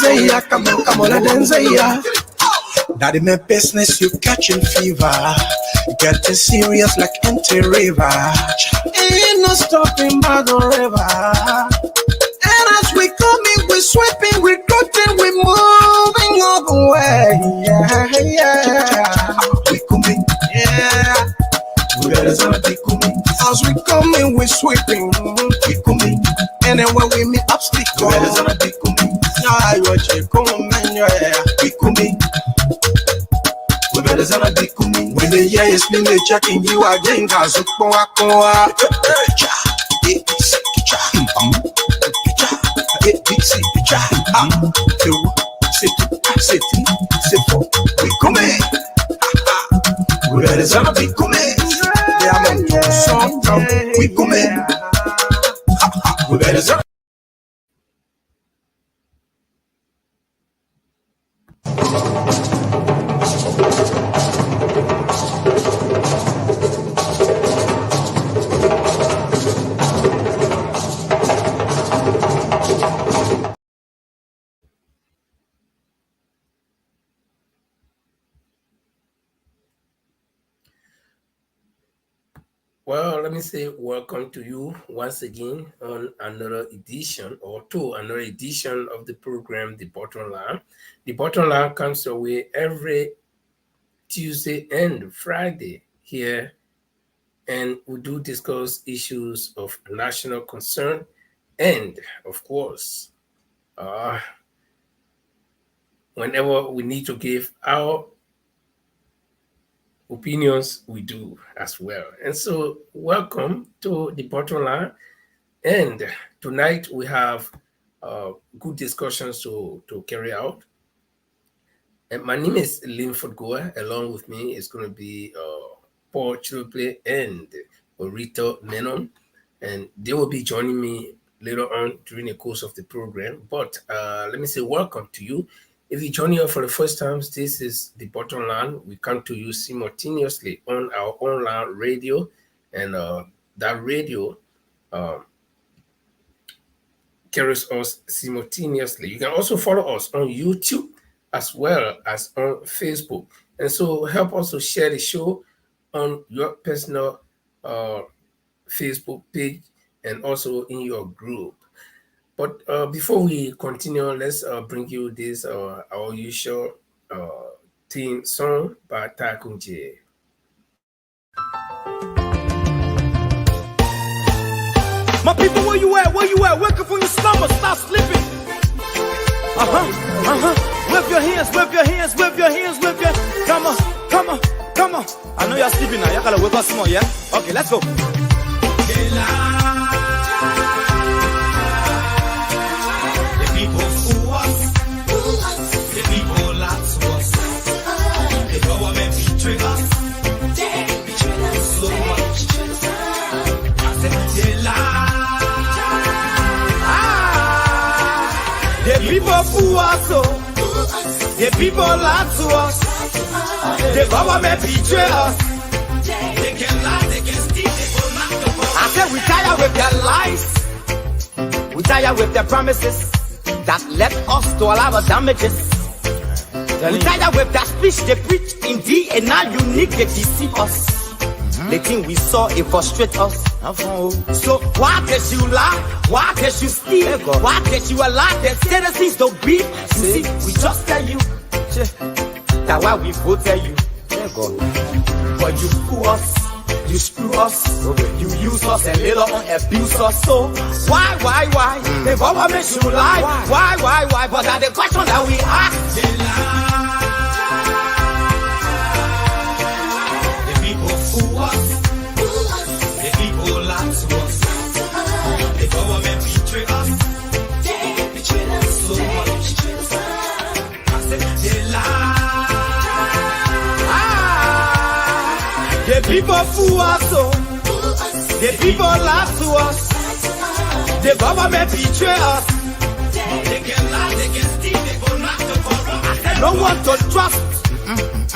say ya, come on, let them say ya. That in my business, you catching fever. Getting serious like empty river. Ain't no stopping by the river. And as we coming, we sweeping, we cutting, we moving all the way. Yeah. We coming, yeah. We better be coming. As we coming, we sweeping, we coming. And then when we meet up, stick, we better be coming. Yeah, you're coming, yeah. We coming. We better be coming. When the year is been checking you again, cause you go out. We coming. We better be coming. We coming. We better. Well, let me say welcome to you once again on another edition of the program, The Bottom Line. The Bottom Line comes your way every Tuesday and Friday here, and we do discuss issues of national concern and, of course, whenever we need to give our opinions, we do as well. And so welcome to The Bottom Line. And tonight we have good discussions to carry out. And my name is Linford Goa. Along with me is going to be Paul Chilople and Orito Menon. And they will be joining me later on during the course of the program. But let me say welcome to you. If you're joining us for the first time, this is The Bottom Line. We come to you simultaneously on our online radio, and that radio carries us simultaneously. You can also follow us on YouTube as well as on Facebook. And so help also share the show on your personal Facebook page and also in your group. But before we continue, let's bring you this our usual theme song by Takunje. My people, where you at? Where you at? Wake up from your slumber, stop sleeping. Whip your hands, whip your hands, whip your hands, whip your. Come on, come on, come on. I know you're sleeping now. Y'all gotta wake up some more, yeah? Okay, let's go. People fool us, the people lie to us, the government betray us. They can lie, they can steal, they will not the I said we tired with their lies, we tired with their promises that led us to all our damages. We tired with their speech they preach in D and now unique they deceive us. The thing we saw, it frustrates us. So why did you lie? Why did you steal? Why did you allow the citizens to be? See, we just tell you that's why we voted you. But you fool us, you screw us, you use us and later on abuse us. So why? The government should lie. Why? But that's the question that we ask. They lie. The people fool us, the people lie to us, the government betray us. They can lie, they can steal, they go knock the corrupt. No one to trust,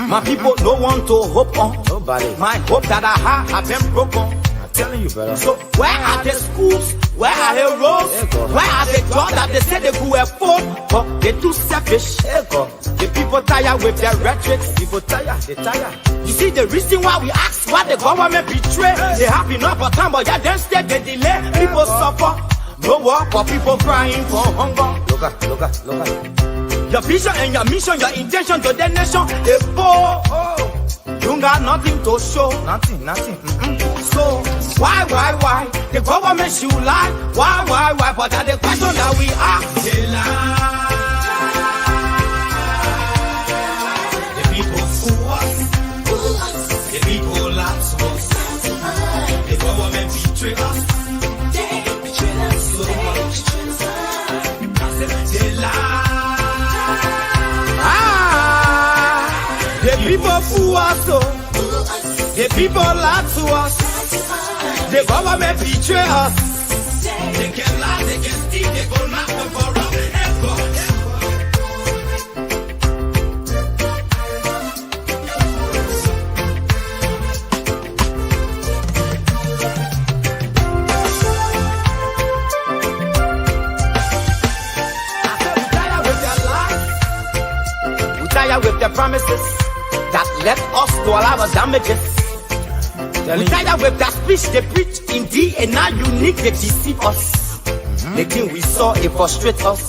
my people, no one to hope on. Nobody. My hope that I have been broken. I'm telling you, brother. So where are the schools? Where are heroes? Where are the God that they say they could afford? But they too selfish. The people tired with their rhetoric. People tired, they tired. You see the reason why we ask why the government betray. They have enough of time, but yeah, then stay they delay. People suffer. No work for people crying for hunger. Look at. Your vision and your mission, your intention to the nation, they poor. You got nothing to show. Nothing. So, why? The government should lie. Why? But that's the question that we ask. They lie. The people fool us. The people lie to us. The government betray us. So much. They lie. The people fool us, the people lie to us, the government betray us. They can lie, they can steal, they go knock them for us. With their promises that led us to all our damages. We tired with that speech they preach indeed, and now unique they deceive us. The thing we saw it frustrate us.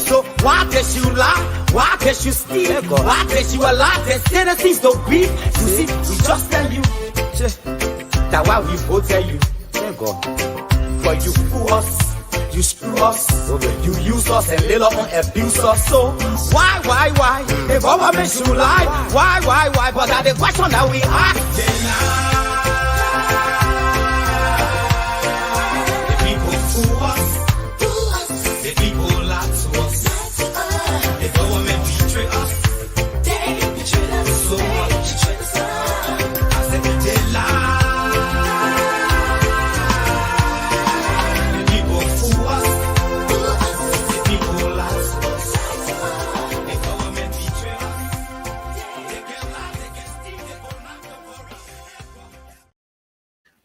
So why does you lie? Why does you steal? Why does you allow the citizens to be? You see, we just tell you that why we go tell you. But you fool us. You screw us, you use us and later on abuse us. So why? The government should lie. Why? But that's the question that we ask. The people fool us. The people lie to us. The government betray us. So much. I said they lie.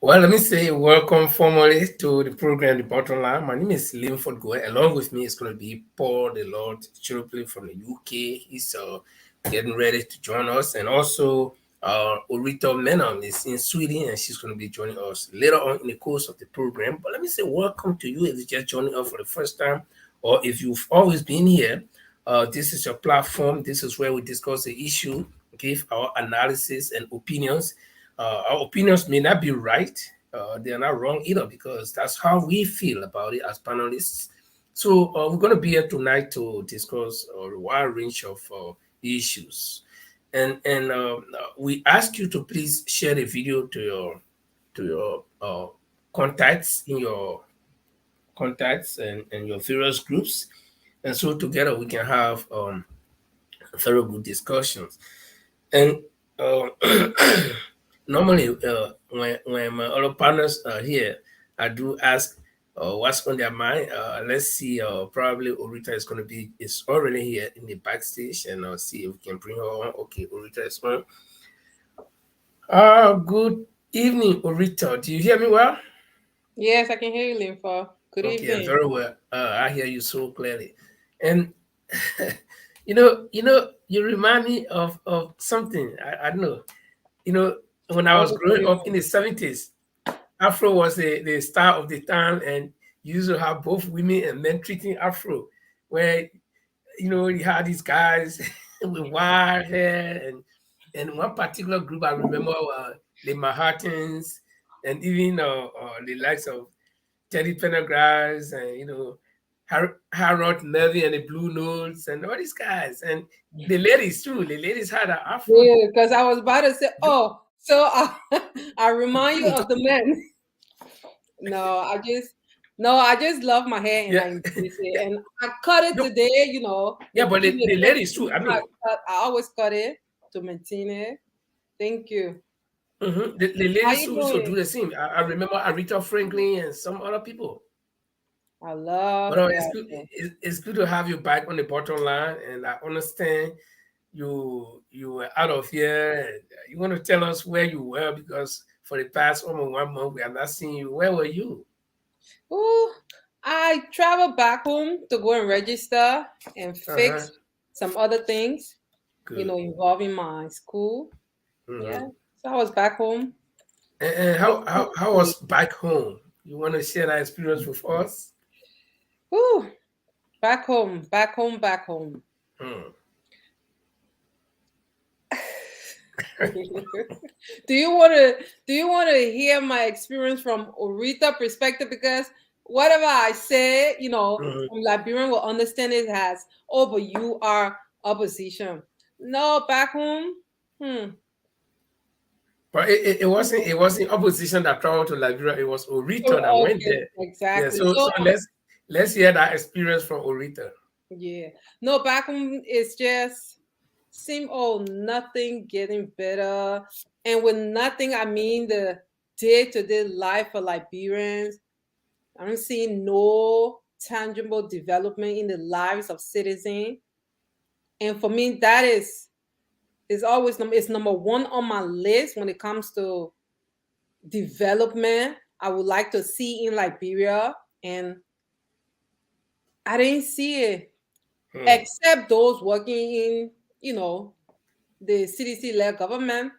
Well, let me say welcome formally to the program, The Bottom Line. My name is Linford Goy. Along with me is going to be Paul the Lord Chirupli from the UK. He's getting ready to join us. And also, Orita Menon is in Sweden, and she's going to be joining us later on in the course of the program. But let me say welcome to you if you're just joining us for the first time, or if you've always been here. This is your platform. This is where we discuss the issue, give our analysis and opinions. Our opinions may not be right. They are not wrong either, because that's how we feel about it as panelists. So we're going to be here tonight to discuss a wide range of issues. And we ask you to please share the video to your contacts in your contacts and your various groups. And so together we can have very good discussions. And normally, when my other partners are here, I do ask what's on their mind. Let's see. Probably Orita is already here in the backstage, and I'll see if we can bring her on. Okay, Orita is on. Good evening, Orita. Do you hear me well? Yes, I can hear you, Linfa. Good evening. Okay, very well. I hear you so clearly. And you remind me of something. I don't know. When I was growing up in the 70s, Afro was the star of the town, and you used to have both women and men treating Afro, where you had these guys with wild hair, and one particular group I remember the Manhattans, and even the likes of Teddy Pendergrass, and Harold Melvin and the Blue Notes, and all these guys, and the ladies too. The ladies had an Afro. Yeah, because I was about to say, so I remind you of the men. No, I just love my hair, and and I cut it today. Yeah, but the ladies too. I mean, I always cut it to maintain it. Thank you. Mm-hmm. The ladies also do the same. I remember Aretha Franklin and some other people. I love. But it's good to have you back on the bottom line, and I understand you were out of here. And you want to tell us where you were, because for the past almost 1 month we have not seen you. Where were you? Ooh, I travel back home to go and register and Uh-huh. fix some other things, Good. involving my school. Mm-hmm. Yeah. So I was back home. And how was back home? You want to share that experience with us? Ooh, back home, back home, back home. Hmm. Do you want to hear my experience from Orita perspective? Because whatever I say, Mhm. from Liberian will understand it as, oh, but you are opposition. No, back home. Hmm. But it wasn't opposition that traveled to Liberia. It was Orita that Oh, went okay, there. Yeah. exactly. So So let's hear that experience from Orita. yeah, no, back home is just seem nothing getting better, and with nothing I mean the day-to-day life of Liberians. I don't see no tangible development in the lives of citizens, and for me that is always it's number one on my list when it comes to development I would like to see in Liberia, and I didn't see it Hmm. except those working in you know the CDC-led government.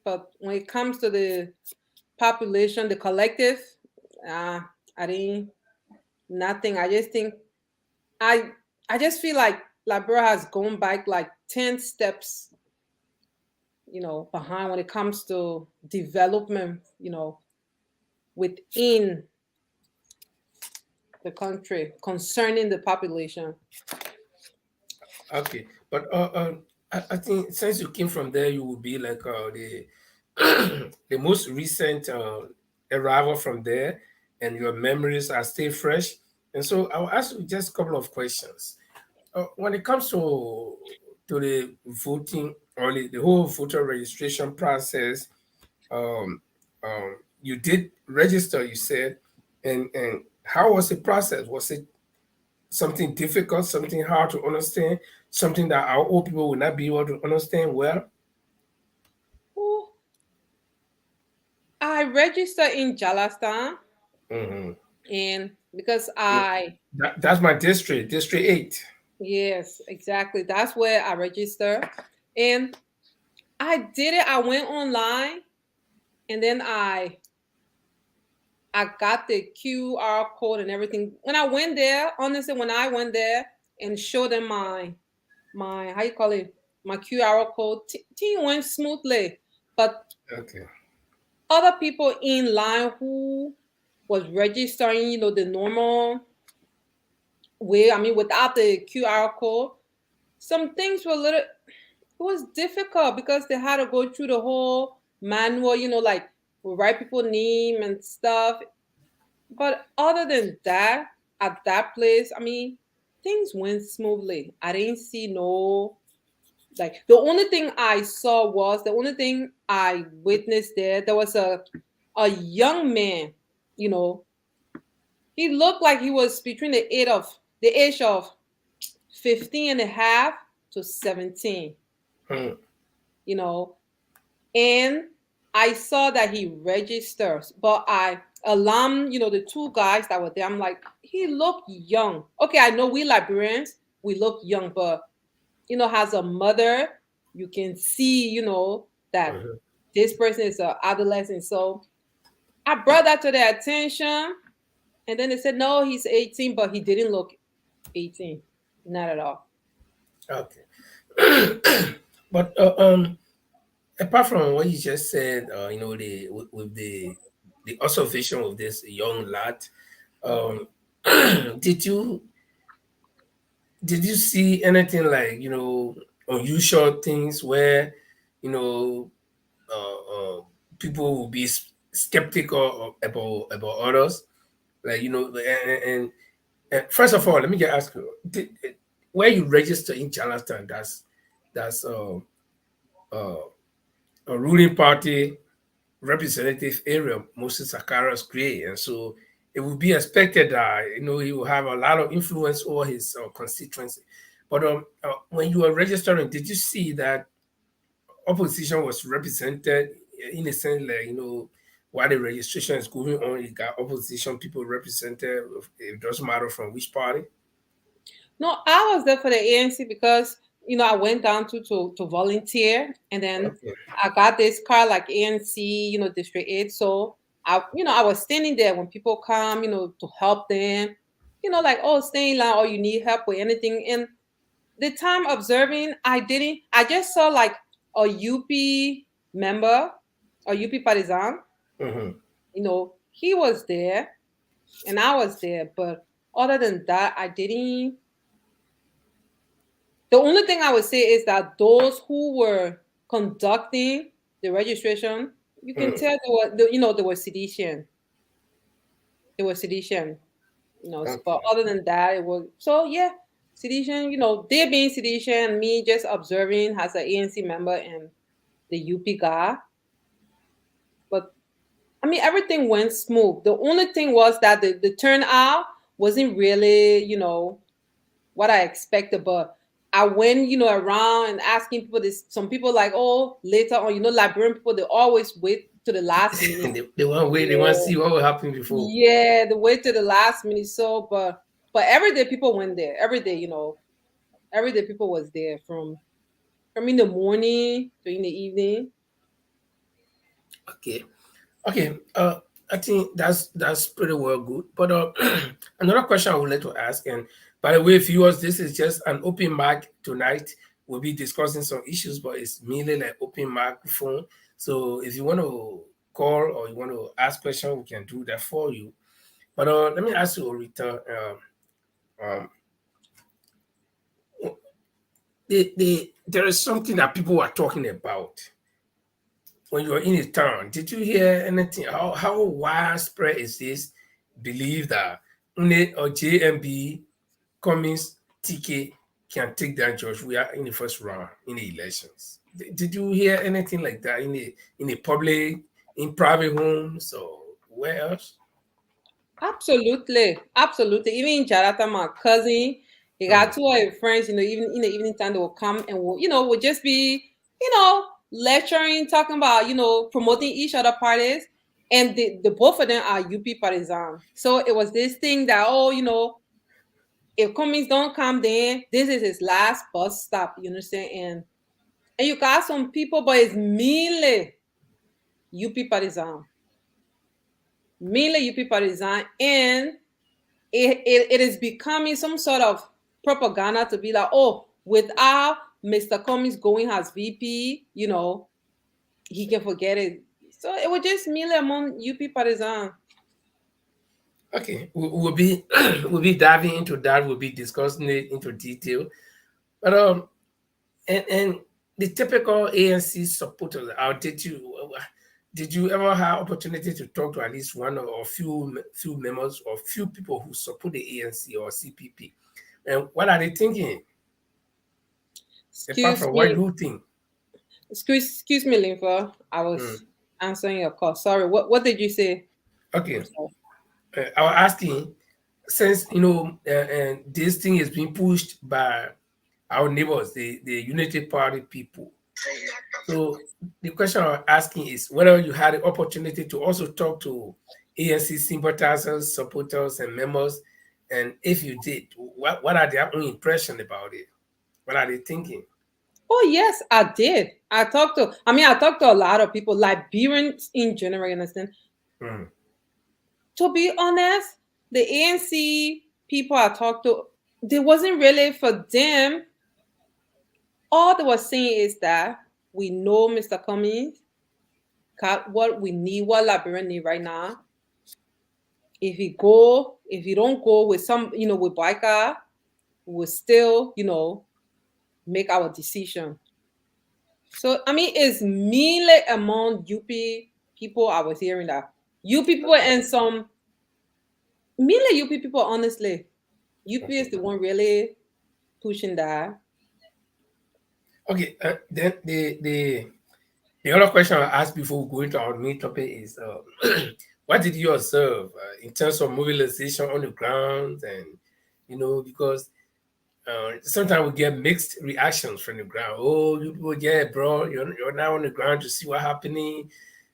But when it comes to the population, the collective, uh, I didn't nothing. I just think I I just feel like Liberia has gone back like 10 steps, behind when it comes to development, within the country concerning the population. Okay. But I think since you came from there, you will be like the the most recent arrival from there, and your memories are still fresh. And so I'll ask you just a couple of questions. When it comes to the voting or the whole voter registration process, um, you did register, you said, and how was the process? Was it something difficult, something hard to understand, something that our old people would not be able to understand well? Ooh, I registered in Jalastan, Hmm. and because I That's my district, District 8. yes, exactly, that's where I registered, and I did it. I went online, and then I got the QR code and everything. When I went there, honestly, when I went there and showed them my how you call it, my QR code, thing went smoothly. But Okay. other people in line who was registering, the normal way, I mean, without the QR code, some things were a little. It was difficult because they had to go through the whole manual, like write people name and stuff. But other than that, at that place, I mean, things went smoothly. I didn't see no like the only thing I witnessed there. There was a young man, you know, he looked like he was between the age of 15 and a half to 17, Hmm. you know, and I saw that he registers, but I alarmed, the two guys that were there. I'm like, he looked young. Okay, I know we Liberians, we look young, but as a mother, you can see, that Mhm. this person is an adolescent. So I brought that to their attention, and then they said, no, he's 18, but he didn't look 18, not at all. Okay. But apart from what you just said, with the observation of this young lad, um, did you see anything like unusual things where you know uh, people will be skeptical about others, like and first of all, let me just ask you, where you register in Charleston, that's uh, a ruling party representative area, Moses Sakara's create, and so it would be expected that he will have a lot of influence over his constituency. But when you were registering, did you see that opposition was represented in a sense, like while the registration is going on, you got opposition people represented. It doesn't matter from which party. No, I was there for the ANC because I went down to volunteer, and then Okay. I got this card like ANC, District 8. So I was standing there when people come, to help them, like, oh, stay in line, or you need help with anything. And the time observing, I just saw like a UP member, a UP partisan, Mm-hmm. he was there and I was there, but other than that, I didn't. The only thing I would say is that those who were conducting the registration, you can tell they were sedition. They were sedition. Okay. But other than that, it was so yeah, sedition. They being sedition, me just observing as an ANC member and the UP guy. But I mean, everything went smooth. The only thing was that the turnout wasn't really, what I expected. But I went, around and asking people this. Some people like, oh, later on, Liberian people, they always wait to the last minute. They want to wait. They want to Yeah, see what will happen before. yeah, they wait to the last minute. So, but every day people went there. Every day, every day people was there from in the morning to in the evening. Okay. Okay. I think that's pretty well good. But another question I would like to ask, and by the way, viewers, this is just an open mic tonight. We'll be discussing some issues, but it's merely like open microphone. So if you want to call or you want to ask questions, we can do that for you. But let me ask you, Rita. Um, there is something that people are talking about when you're in a town. Did you hear anything? How widespread is this belief that UNE or JMB Cummings TK can take down George? We are in the first round in the elections. Did you hear anything like that in a public, in private homes, or where else? Absolutely, absolutely. Even in Jarata, my cousin, he got Mm. two of his friends. Even in the evening time, they will come and will just be, lecturing, talking about, promoting each other parties, and the both of them are UP partisan. So it was this thing that if Cummings don't come, then this is his last bus stop. You understand? And you got some people, but it's mainly UP partisan, mainly UP partisan, and it is becoming some sort of propaganda to be like, oh, without Mr. Cummings going as VP, he can forget it. So it was just merely among UP partisans. Okay, we'll be we'll be diving into that. We'll be discussing it into detail. But and the typical ANC supporters, how did you ever have opportunity to talk to at least one or few members or few people who support the ANC or CPP? And what are they thinking? Apart Excuse from what me, you think? excuse me, Linfa. I Mm. was answering your call. Sorry. What did you say? I'm Okay, sorry. I was asking, since and this thing is being pushed by our neighbors, the Unity Party people. So the question I'm asking is whether you had the opportunity to also talk to ANC sympathizers, supporters, and members, and if you did, what are their own impression about it? What are they thinking? Oh yes, I did. I talked to a lot of people, Liberians in general, you understand? Mm. To be honest, the ANC people I talked to, they wasn't really for them. All they were saying is that we know Mr. Cummings got what we need, what Liberian need right now. If he don't go with some, with biker, we'll still, make our decision. So I mean, it's mainly among UP people. I was hearing that UP people and some mainly UP people. Honestly, UP is Okay. the one really pushing that. Okay. Then the other question I asked before we go into our main topic is, what did you observe in terms of mobilization on the ground, and because sometimes we get mixed reactions from the ground. Oh, you people, yeah, bro, you're now on the ground to see what's happening.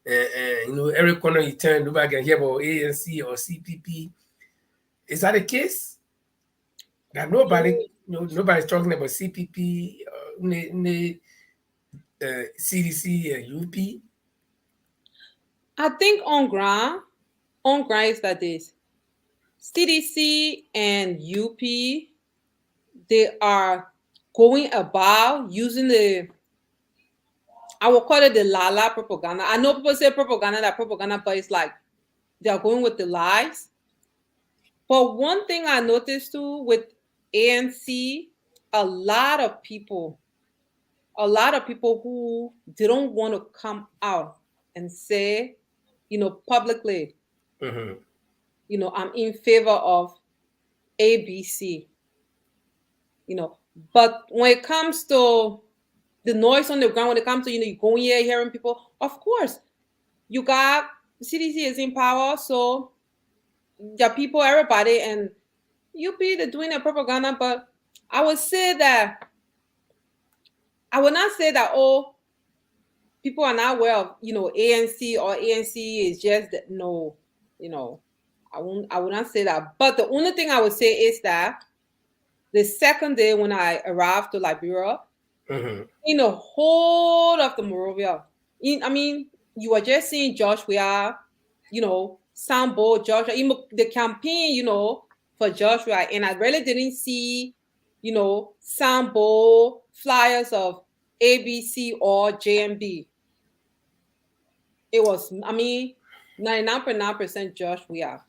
you know, every corner you turn, nobody can hear about ANC or CPP. Is that the case? That nobody's talking about CPP, CDC, and UP. I think on ground is that this CDC and UP, they are going about using I will call it the Lala propaganda. I know people say propaganda, but it's like they're going with the lies. But one thing I noticed too with ANC, a lot of people who didn't want to come out and say, publicly, I'm in favor of ABC, But when it comes to the noise on the ground, when it comes to, you going here hearing people, of course, you got CDC is in power, so the people, everybody, and UP, they're doing their propaganda, but I would not say that, oh, people are not aware of, ANC or ANC is just no, I would not say that. But the only thing I would say is that the second day when I arrived to Liberia, in the whole of the Morovia, you are just seeing Joshua, Sambo, Joshua, even the campaign, for Joshua, and I really didn't see, Sambo flyers of ABC or JMB. It was, 99.9% Joshua.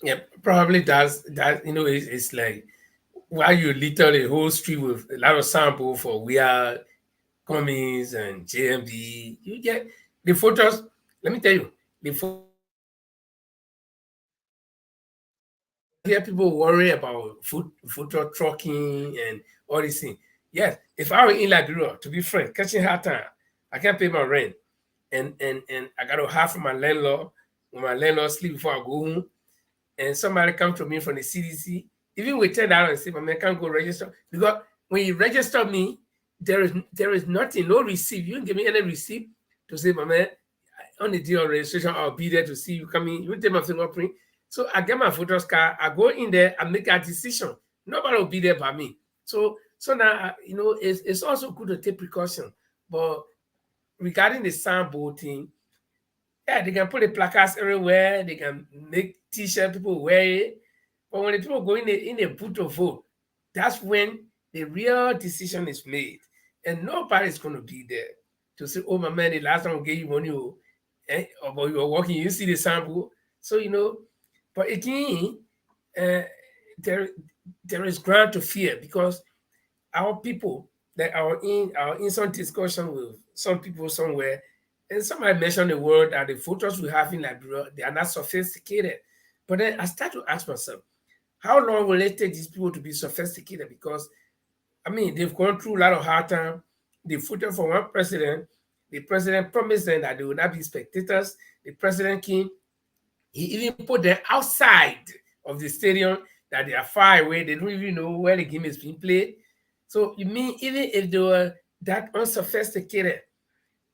Yeah, probably that, it's like why you litter the whole street with a lot of sample for We Are, Cummings, and JMB. You get the photos. Let me tell you, hear people worry about food trucking and all these things. Yes, if I were in Liberia, to be frank, catching hard time, I can't pay my rent, and I got to have from my landlord. When my landlord sleep before I go home, and somebody come to me from the CDC, even with $10 and say, "Man, I can't go register," because when you register me, there is nothing, no receipt. You don't give me any receipt to say, "My man, on the day of registration, I'll be there to see you coming." You take my fingerprint. So I get my photos card, I go in there, I make a decision. Nobody will be there by me. So now, it's also good to take precaution. But regarding the sample thing, yeah, they can put the placards everywhere. They can make T-shirt, people wear it. But when the people go in the booth to vote, that's when the real decision is made. And nobody's going to be there to say, "Oh, my man, the last time we gave you money, or but you were working, you see the sample." So, but again, there is ground to fear, because our people that are in some discussion with some people somewhere, and somebody mentioned the word that the photos we have in Liberia, they are not sophisticated. But then I start to ask myself, how long will it take these people to be sophisticated? Because they've gone through a lot of hard time. They voted for one president. The president promised them that they will not be spectators. The president came. He even put them outside of the stadium, that they are far away. They don't even know where the game is being played. So you mean even if they were that unsophisticated,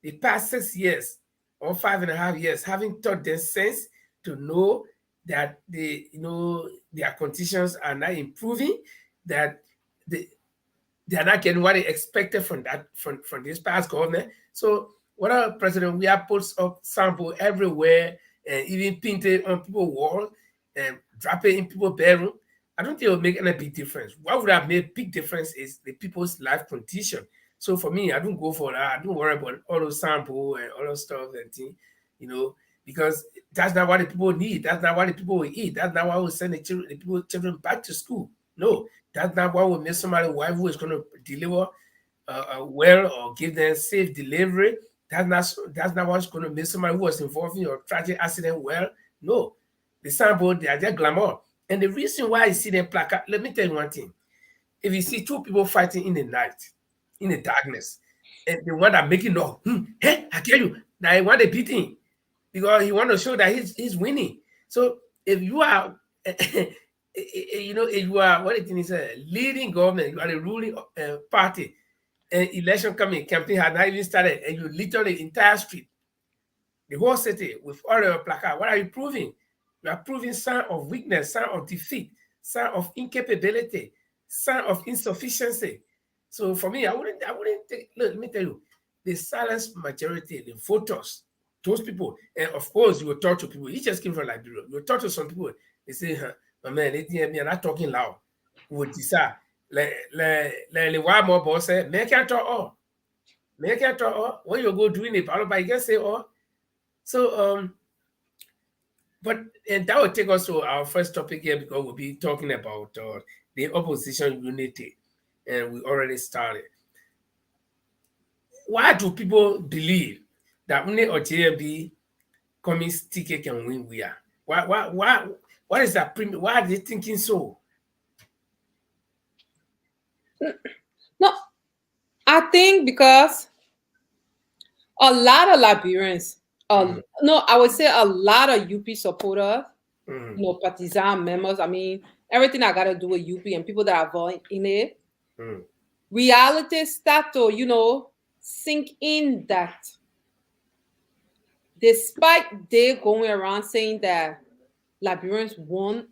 the past 6 years or 5.5 years, having taught them sense to know that their conditions are not improving, that they are not getting what they expected from this past government. So what our president, we have put up sample everywhere, and even painted on people's walls and drop it in people's bedroom. I don't think it will make any big difference. What would have made big difference is the people's life condition. So for me, I don't go for that. I don't worry about all those sample and all those stuff and things, because that's not what the people need. That's not what the people will eat. That's not what will send the children back to school. No, that's not what will make somebody wife who is going to deliver well or give them safe delivery. That's not what's going to make somebody who was involved in a tragic accident well. No, the sample, they are just glamour. And the reason why I see them placard, let me tell you one thing. If you see two people fighting in the night, in the darkness, and the one that making noise, hey, I tell you, now he want a beating because he want to show that he's winning. So if you are, if you are, what it is, a leading government, you are the ruling party, and election coming, campaign has not even started, and you litter the entire street, the whole city with all your placard. What are you proving? You are proving sign of weakness, sign of defeat, sign of incapability, sign of insufficiency. So for me, I wouldn't take, look, let me tell you, the silent majority, the voters, those people, and of course you will talk to people. He just came from Liberia. You will talk to some people, they say, huh, my man, they are not talking loud. Would decide. Le why more boss say, make it all. Make it all. When you go doing it, you can say all. So but and that will take us to our first topic here, because we'll be talking about the opposition unity, and we already started. Why do people believe that only a JMB communist ticket can win? We are what is that? Why are they thinking so? No, I think because a lot of Liberians, no, I would say a lot of UP supporters, partisan members. I mean, everything I got to do with UP and people that are voting in it. Reality start to, sink in that despite they going around saying that Liberians won,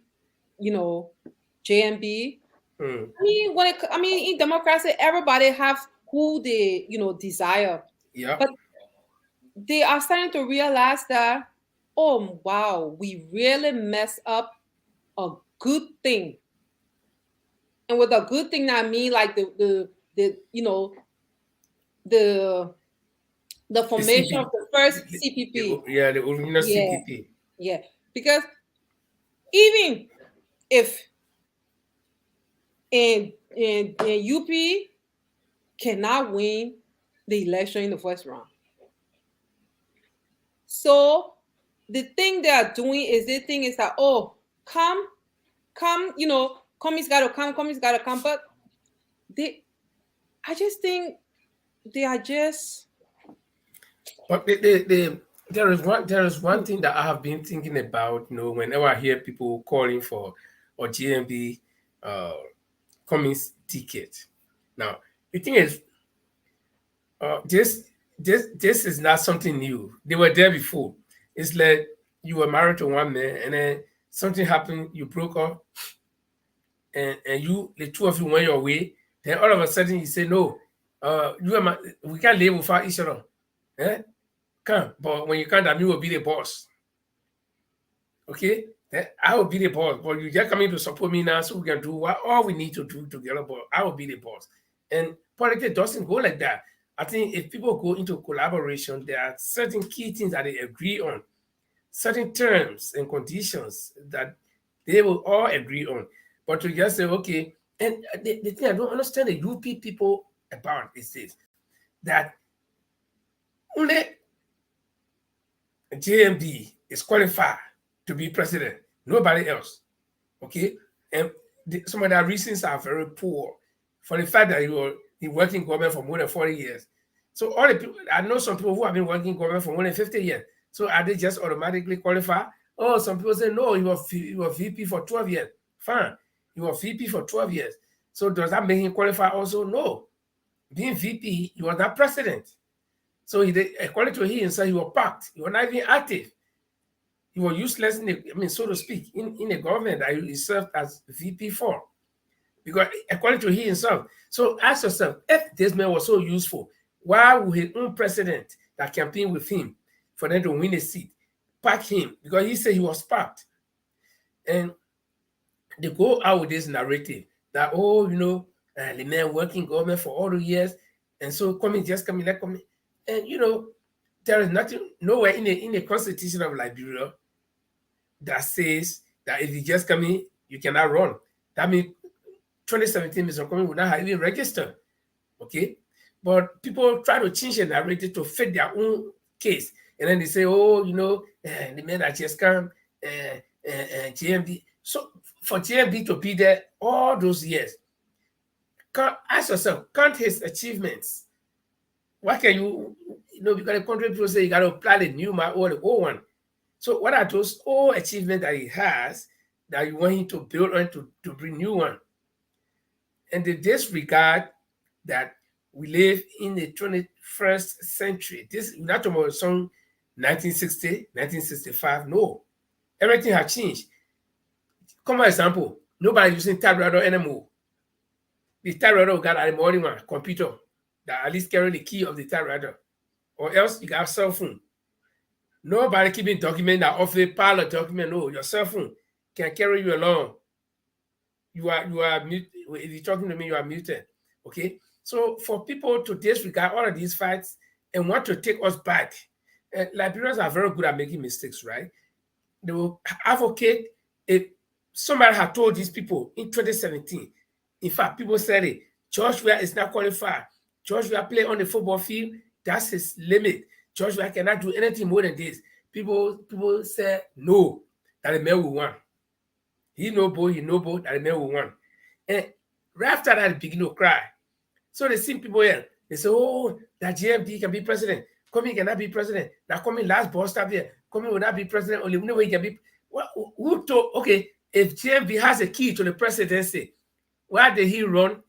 JMB. I mean, in democracy, everybody have who they, desire. Yeah. But they are starting to realize that, oh wow, we really messed up a good thing. And with a good thing, I mean like the formation of the first CPP. The original CPP. Yeah, because even if in UP cannot win the election in the first round, so the thing they are doing is they think is that, oh, come, commies gotta come, but I just think they are just. But there is one thing that I have been thinking about. Whenever I hear people calling for a GMB communist ticket. Now the thing is, this is not something new. They were there before. It's like you were married to one man, and then something happened, you broke up, and the two of you went your way. Then all of a sudden you say, no, we can't live without each other. Come, but when you can't, I will be the boss. Okay, then I will be the boss, but you just coming to support me now, so we can do all we need to do together. But I will be the boss, and politics doesn't go like that. I think if people go into collaboration, there are certain key things that they agree on, certain terms and conditions that they will all agree on. But to just say, okay, and the thing I don't understand the UP people about is this, that only JMB is qualified to be president, nobody else. Okay? And some of their reasons are very poor for the fact that he worked in government for more than 40 years. So all the people, I know some people who have been working in government for more than 50 years. So are they just automatically qualified? Oh, some people say, no, he was VP for 12 years. Fine. He was VP for 12 years. So does that make him qualify also? No. Being VP, he was not president. So according to himself, he was packed. He was not even active. He was useless, so to speak, in the government that he served as VP for. Because according to himself. So ask yourself, if this man was so useful, why would his own president that campaigned with him for them to win a seat pack him? Because he said he was packed. And they go out with this narrative that, oh, the man working government for all the years, and so coming. And there is nothing, nowhere in the constitution of Liberia that says that if you just come in, you cannot run. That means 2017 Mr. Coming would not have even registered. Okay? But people try to change the narrative to fit their own case. And then they say, oh, the men that just come, GMB. So for GMB to be there all those years, ask yourself, count his achievements. What can because the country people say you got to apply the new map or the old one. So what are those old achievements that he has that you want him to build on to bring new one? And they disregard that we live in the 21st century. This is not about some 1960, 1965. No, everything has changed. Common example, nobody using typewriter anymore. The typewriter got at the morning one computer that at least carry the key of the typewriter, or else you got cell phone. Nobody keeping document that off a pile of document. No, your cell phone can carry you along. You are mute. If you're talking to me, you are muted. Okay. So for people to disregard all of these facts and want to take us back, Liberians are very good at making mistakes, right? They will advocate if somebody had told these people in 2017. In fact, people said it. George Weah is not qualified. George Weah play on the football field. That's his limit. George Weah cannot do anything more than this. People say no, that the man will win. He know both, that the man will win. And right after that, they begin to cry. So they see people here. They say, oh, that GMD can be president. Coming cannot be president. Now coming last ball stop here. Coming will not be president. Only one way he can be. Who told? Okay, if GMB has a key to the presidency, why did he run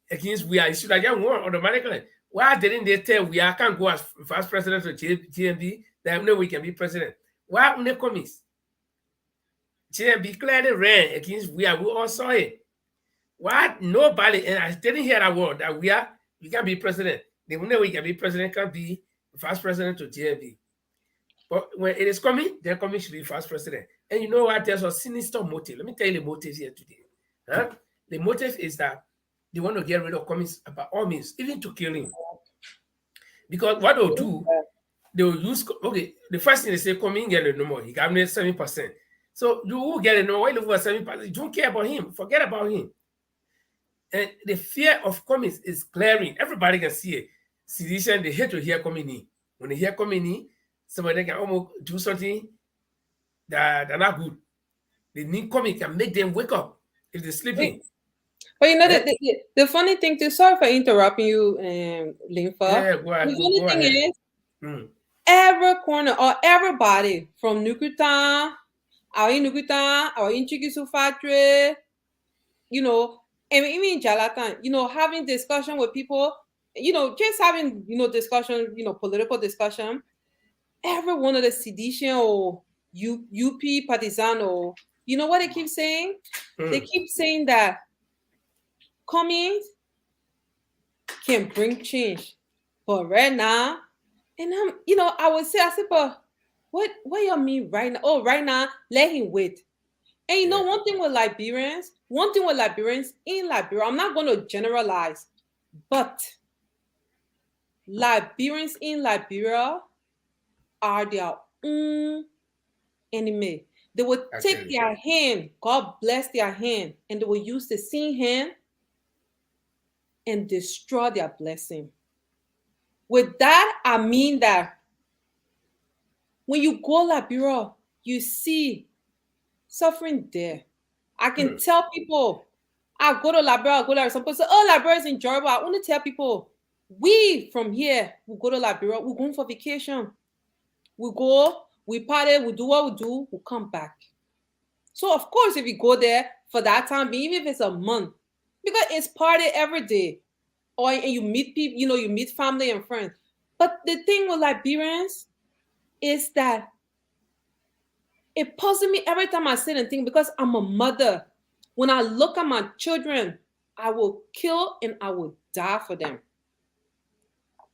against Weah? He should have just won automatically. Why didn't they tell Weah I can't go as vice president of GMB? That no way can be president. Why when they come? GMB clearly ran against Weah. We all saw it. Why nobody, and I didn't hear that word, that we can be president. The only way you can be president can be vice president to GMB. But when it is coming, their coming should be vice president. And you know what? There's a sinister motive. Let me tell you the motive here today. Huh? The motive is that they want to get rid of Cummings by all means, even to kill him. Because what they'll do, they'll use, okay, the first thing they say, Cummings get it no more. He got me 7%. So you will get it no more. Why look for 7%? You don't care about him. Forget about him. And the fear of Cummings is glaring. Everybody can see it. Sedition, they hate to hear Cummings. When they hear Cummings, somebody can almost do something that they're not good. The new Cummings can make them wake up if they're sleeping. But you know, the funny thing too, sorry for interrupting you, Linfa. Yeah, go ahead. The funny thing is, every corner or everybody from Nukutan, our in Nukutan, our in Chikisufatre, you know, and even in Jalatan, you know, having discussion with people, you know, just having, you know, discussion, you know, political discussion. Every one of the sedition or UP partisan or, you know what they keep saying? They keep saying that Cummings can bring change. But right now, and I'm, you know, I said, but what you mean right now? Oh, right now, let him wait. And you know, one thing with Liberians in Liberia, I'm not going to generalize, but Liberians in Liberia are their own enemy. They will take their hand, God bless their hand, and they will use the same hand and destroy their blessing. With that, I mean that when you go Liberia, you see suffering there. I can tell people, I go to Liberia, some people say, oh, Liberia is enjoyable. I want to tell people, we from here, we go to Liberia, we're going for vacation. We go, we party, we do what we do, we come back. So of course, if you go there for that time, even if it's a month, because it's party every day, and you meet people, you know, you meet family and friends. But the thing with Liberians is that it puzzles me every time I sit and think, because I'm a mother. When I look at my children, I will kill and I will die for them.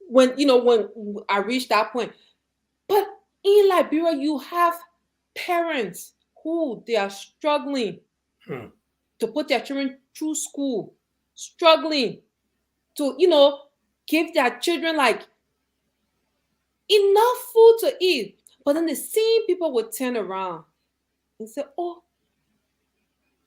When I reach that point. But in Liberia, you have parents who they are struggling to put their children through school, struggling to, you know, give their children like enough food to eat. But then the same people would turn around and say, oh,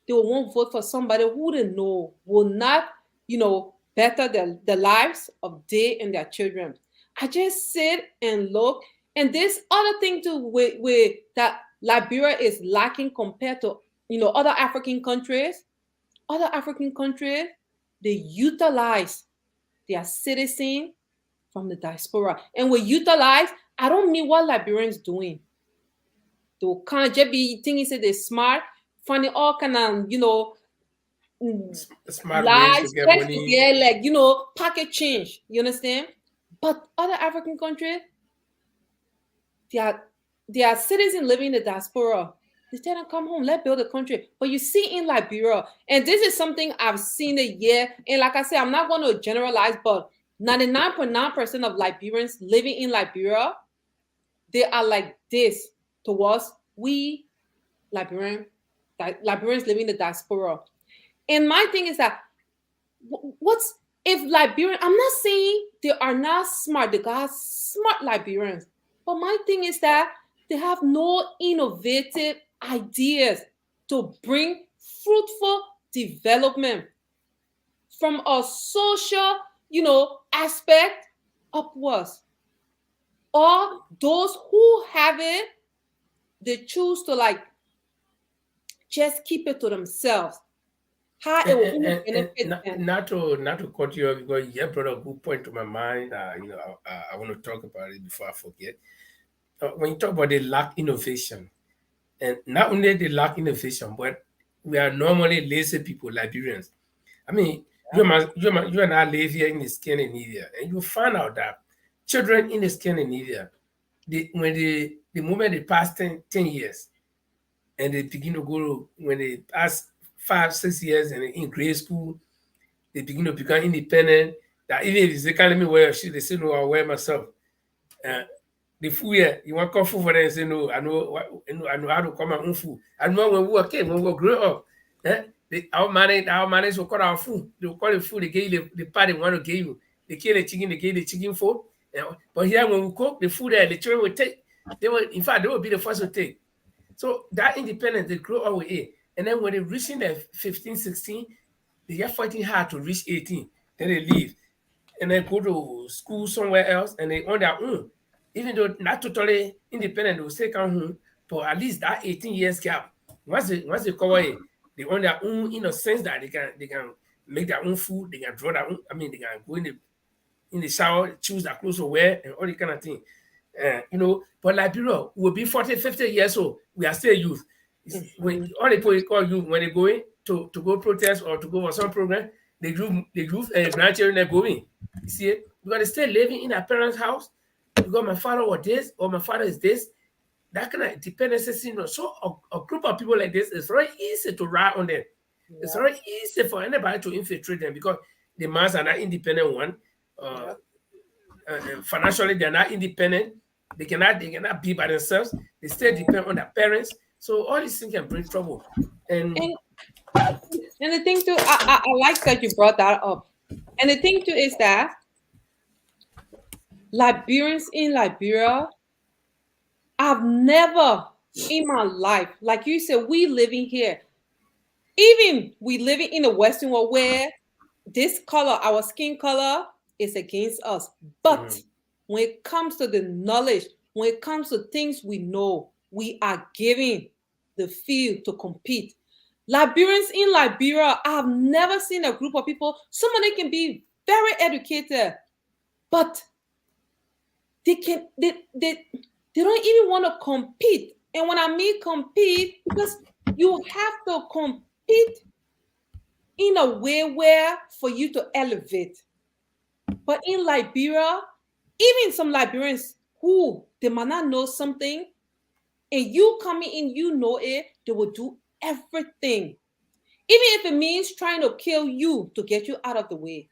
they won't vote for somebody who they know will not, you know, better the lives of they and their children. I just sit and look. And this other thing too, with that Liberia is lacking compared to, you know, other African countries. Other African countries, they utilize their citizens from the diaspora. And we utilize, I don't mean what Liberians doing. They can't just be thinking they're smart, finding all kind of, you know, smart lies, ways to get money. like, you know, pocket change. You understand? But other African countries, they are citizens living in the diaspora. They tell them, come home, let's build a country. But you see in Liberia, and this is something I've seen a year, and like I said, I'm not going to generalize, but 99.9% of Liberians living in Liberia, they are like this towards we Liberians living in the diaspora. And my thing is that what's if Liberian, I'm not saying they are not smart, they got smart Liberians. But my thing is that they have no innovative ideas to bring fruitful development from a social, aspect upwards. Or those who have it, they choose to just keep it to themselves. How it will benefit them. Not to cut you off, because you brought a good point to my mind. I want to talk about it before I forget. When you talk about the lack innovation, and not only the lack innovation, but we are normally lazy people, Liberians. I mean, you and I live here in the Scandinavia, and you find out that children in the Scandinavia, the moment they pass 10 years, and they begin to when they pass 5-6 years and in grade school, they begin to become independent. That even if they can't let me wear shit, they say, no, I'll wear myself. The food here, you want to come food for them and say, no, I know how to come my own food. I know when we were kids, when we grew up, our managers will call our food. They will call the food, they gave you the part they want to give you. They kill the chicken, they gave the chicken food. But here, when we cook the food there, the children will take. They will be the first to take. So that independence, they grow up with it. And then when they reach in their 15, 16, they get fighting hard to reach 18. Then they leave. And then go to school somewhere else, and they on their own. Even though not totally independent, they will still come home. But at least that 18 years gap, once they cover it, they on their own in a sense that they can make their own food, they can draw their own, they can go in the shower, choose their clothes to wear, and all that kind of thing. But Liberia will be 40, 50 years old. We are still youth. When all the people call youth, when they go in to go protest or to go for some program, the youth and grandchildren are going. You see it? Because they still living in their parents' house. Because my father was this or my father is this. That kind of dependency. So a group of people like this is very easy to ride on them. Yeah. It's very easy for anybody to infiltrate them because the mans are not independent one. Financially, they're not independent. They cannot be by themselves. They still depend on their parents. So all these things can bring trouble. And the thing too, I like that you brought that up. And the thing too is that Liberians in Liberia, I've never in my life, like you said, we living here. Even we living in the Western world where this color, our skin color, is against us. But when it comes to the knowledge, when it comes to things we know, we are given the field to compete. Liberians in Liberia, I've never seen a group of people, some of them can be very educated, but they don't even want to compete. And when I mean compete, because you have to compete in a way where for you to elevate. But in Liberia, even some Liberians who they might not know something, and you coming in, you know it, they will do everything. Even if it means trying to kill you to get you out of the way.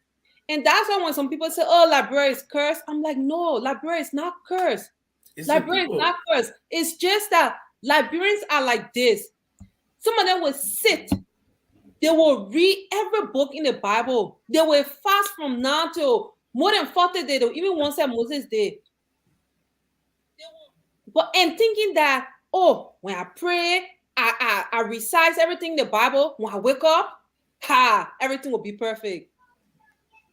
And that's why when some people say, oh, Liberia is cursed, I'm like, no, Liberia is not cursed. Liberia is not cursed. It's just that Liberians are like this. Some of them will sit. They will read every book in the Bible. They will fast from now till more than 40 days. They'll even once say Moses did. But and thinking that, oh, when I pray, I recite everything in the Bible. When I wake up, everything will be perfect.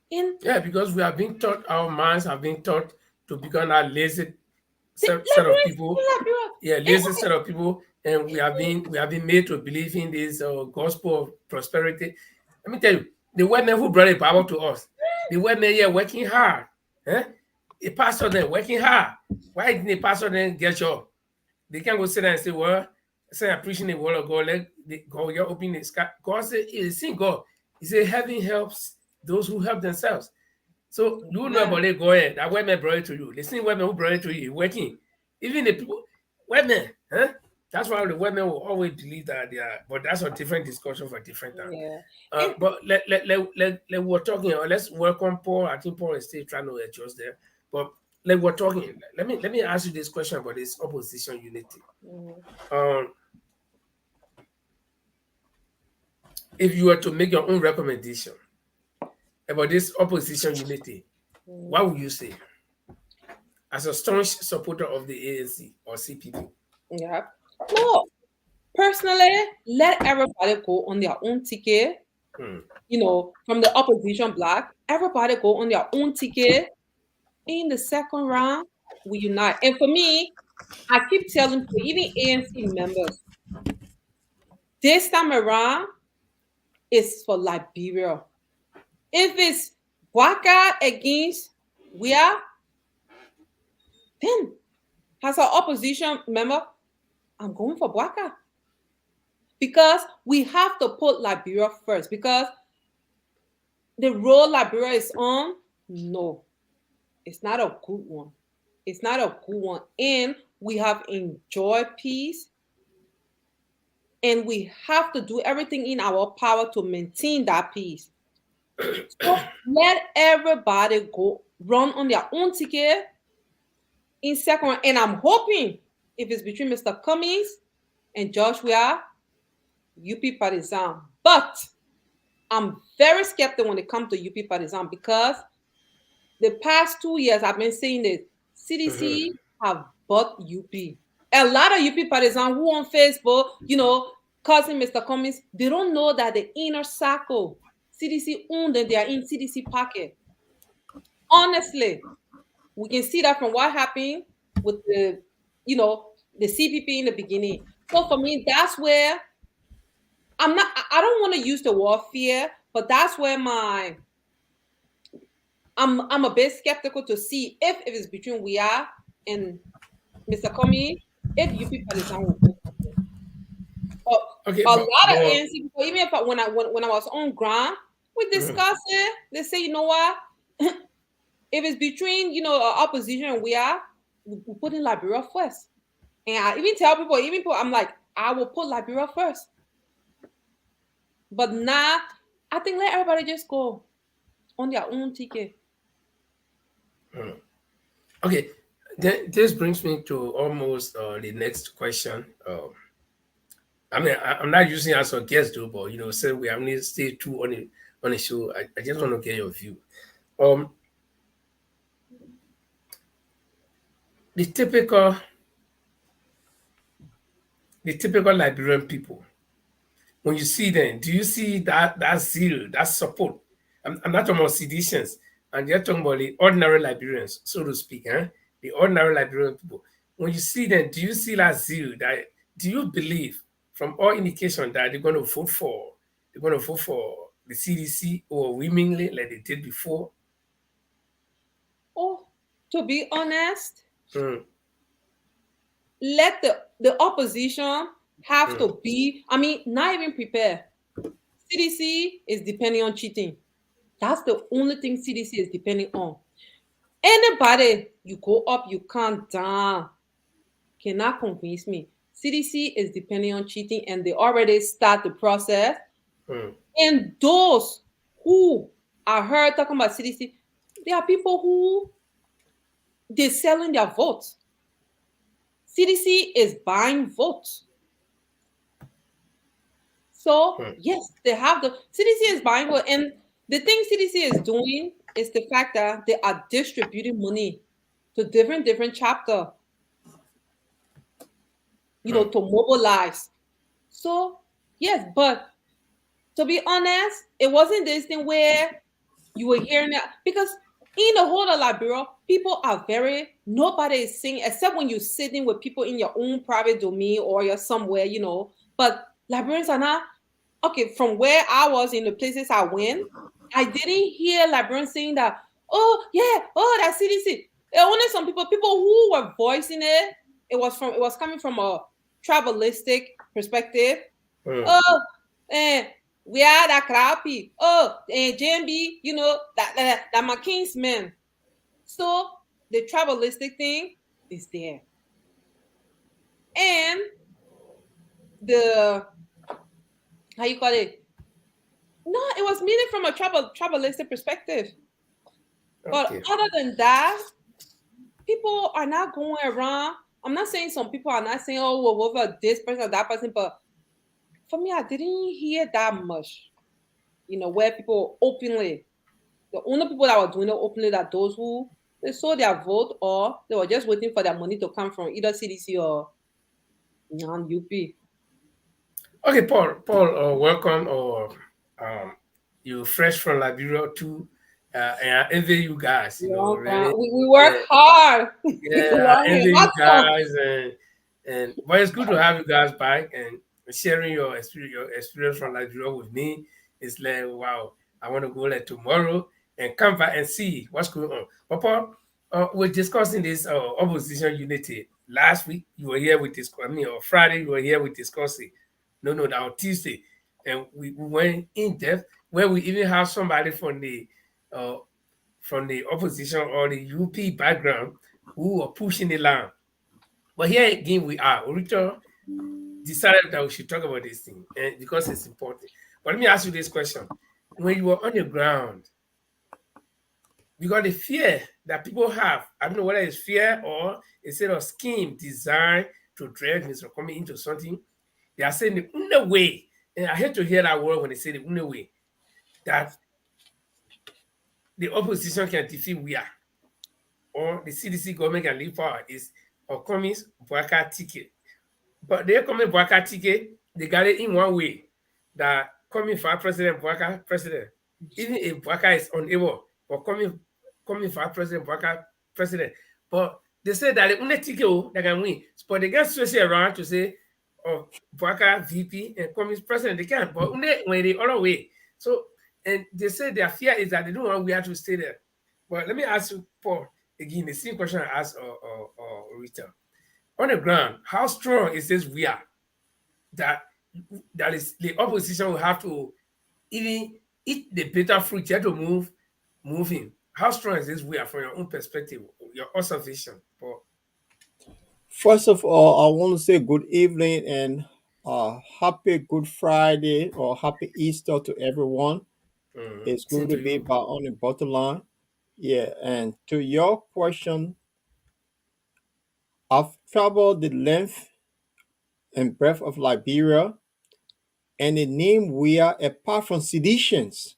Because we have been taught, our minds have been taught to become a lazy set of people. Lazy set of people, and we have been made to believe in this gospel of prosperity. Let me tell you, the white men who brought the Bible to us, the white men here working hard. The pastor then working hard. Why didn't the pastor then get job? They can't go sit there and say, well, say I'm preaching the word of God, let God open the sky. God said, it's in God. He said, heaven helps those who help themselves. So you know about it, go ahead. That white man brought it to you. The same white man who brought it to you, working. Even the people, women, huh? That's why the women will always believe that they are, but that's a different discussion for a different time. Yeah. And But we're talking. Let's welcome Paul. I think Paul is still trying to adjust there. But we're talking. Let me ask you this question about this opposition unity. Um, if you were to make your own recommendation about this opposition unity, what would you say? As a staunch supporter of the ANC or CPP? yeah. No, personally, let everybody go on their own ticket. Hmm. From the opposition block, everybody go on their own ticket. In the second round, we unite. And for me, I keep telling people, even ANC members, this time around, it's for Liberia. If it's Waka against Wea, then as an opposition member, I'm going for Waka. Because we have to put Liberia first. Because the role Liberia is on, no, it's not a good one. It's not a good one. And we have enjoyed peace. And we have to do everything in our power to maintain that peace. So let everybody go run on their own ticket in second round. And I'm hoping if it's between Mr. Cummings and Joshua, UP Partisan. But I'm very skeptical when it comes to UP Partisan because the past 2 years I've been saying this. CDC have bought UP. A lot of UP Partisan who on Facebook, causing Mr. Cummings, they don't know that the inner circle, CDC owned them, they are in CDC pocket. Honestly, we can see that from what happened with the CPP in the beginning. So for me, that's where I don't want to use the word fear, but that's where I'm a bit skeptical to see if it is between we are and Mr. Comey, if UP Partisan will go for it. Okay, A lot of ANC people, even if when I was on ground, we discuss it. They say, you know what? If it's between opposition and we put in Liberia first. And I even tell people, I'm like, I will put Liberia first. But now, I think let everybody just go on their own ticket. Okay, this brings me to almost the next question. I mean, I'm not using as a guest, though, but say we have only stay two on the show. I just want to get your view. The typical Liberian people, when you see them, do you see that zeal, that support? I'm not talking about seditions, and they're talking about the ordinary Liberians, so to speak, the ordinary Liberian people. When you see them, do you see that zeal? Do you believe, from all indication, that they're going to vote for the CDC overwhelmingly like they did before? Oh, to be honest, let the opposition have to be, not even prepared. CDC is depending on cheating. That's the only thing CDC is depending on. Anybody, you go up, you come down, cannot convince me. CDC is depending on cheating and they already start the process. And those who are heard talking about CDC, there are people who they're selling their votes. CDC is buying votes. So yes, they have the CDC is buying votes. And the thing CDC is doing is the fact that they are distributing money to different chapters, to mobilize. So yes, but to be honest, it wasn't this thing where you were hearing that because in the whole of Liberia, people are nobody is saying except when you're sitting with people in your own private domain or you're somewhere, but Liberians are not okay. From where I was in the places I went, I didn't hear Liberians saying that, oh yeah, oh that's CDC. There were only some people who were voicing it. It was coming from a tribalistic perspective. Oh, we are that crappy. Oh, JMB, that my kinsman. So the tribalistic thing is there. and the how you call it? No, it was meaning from a tribalistic perspective. But Okay. other than that, people are not going around. I'm not saying some people are not saying, oh, well, over this person or that person, but for me, I didn't hear that much. Where people openly, the only people that were doing it openly are those who they sold their vote or they were just waiting for their money to come from either CDC or non-UP. Okay, Paul, welcome. Or you fresh from Liberia too. And I envy you guys. Really. We work Yeah, hard. yeah, I Long and envy you hot sun. guys, and but it's good to have you guys back and sharing your experience from Liberia with me. It's like wow, I want to go there tomorrow and come back and see what's going on. But Paul, we're discussing this opposition unity. Last week you were here with this. I mean, on Friday you were here with discussing. No, that on Tuesday, and we went in depth where we even have somebody uh, from the opposition or the UP background who were pushing the line. But here again, we are. Orito decided that we should talk about this thing because it's important. But let me ask you this question. When you were on the ground, because the fear that people have, I don't know whether it's fear or instead of scheme designed to drag Mr. Coming into something, they are saying the only way, and I hate to hear that word when they say the only way, that the opposition can defeat we are, or the CDC government can leave power is or communist Bwaka ticket. But they come in Bwaka ticket, they got it in one way that coming for President Bwaka president. Even if Bwaka is unable, or coming for President Bwaka president. But they say that the only ticket they can win. But they get switched around to say, oh, Bwaka VP and coming president, they can. But only when they other way. So, and they say their fear is that they don't want we have to stay there. But let me ask you, Paul, again, the same question I asked Rita. On the ground, how strong is this we are that that is the opposition will have to even eat the bitter fruit, you have to move him. How strong is this we are from your own perspective, your observation? Paul? First of all, I want to say good evening and happy Good Friday or happy Easter to everyone. It's Same good to to be you. back on the bottom line. Yeah, and to your question, I've traveled the length and breadth of Liberia, and the name we are, apart from seditions,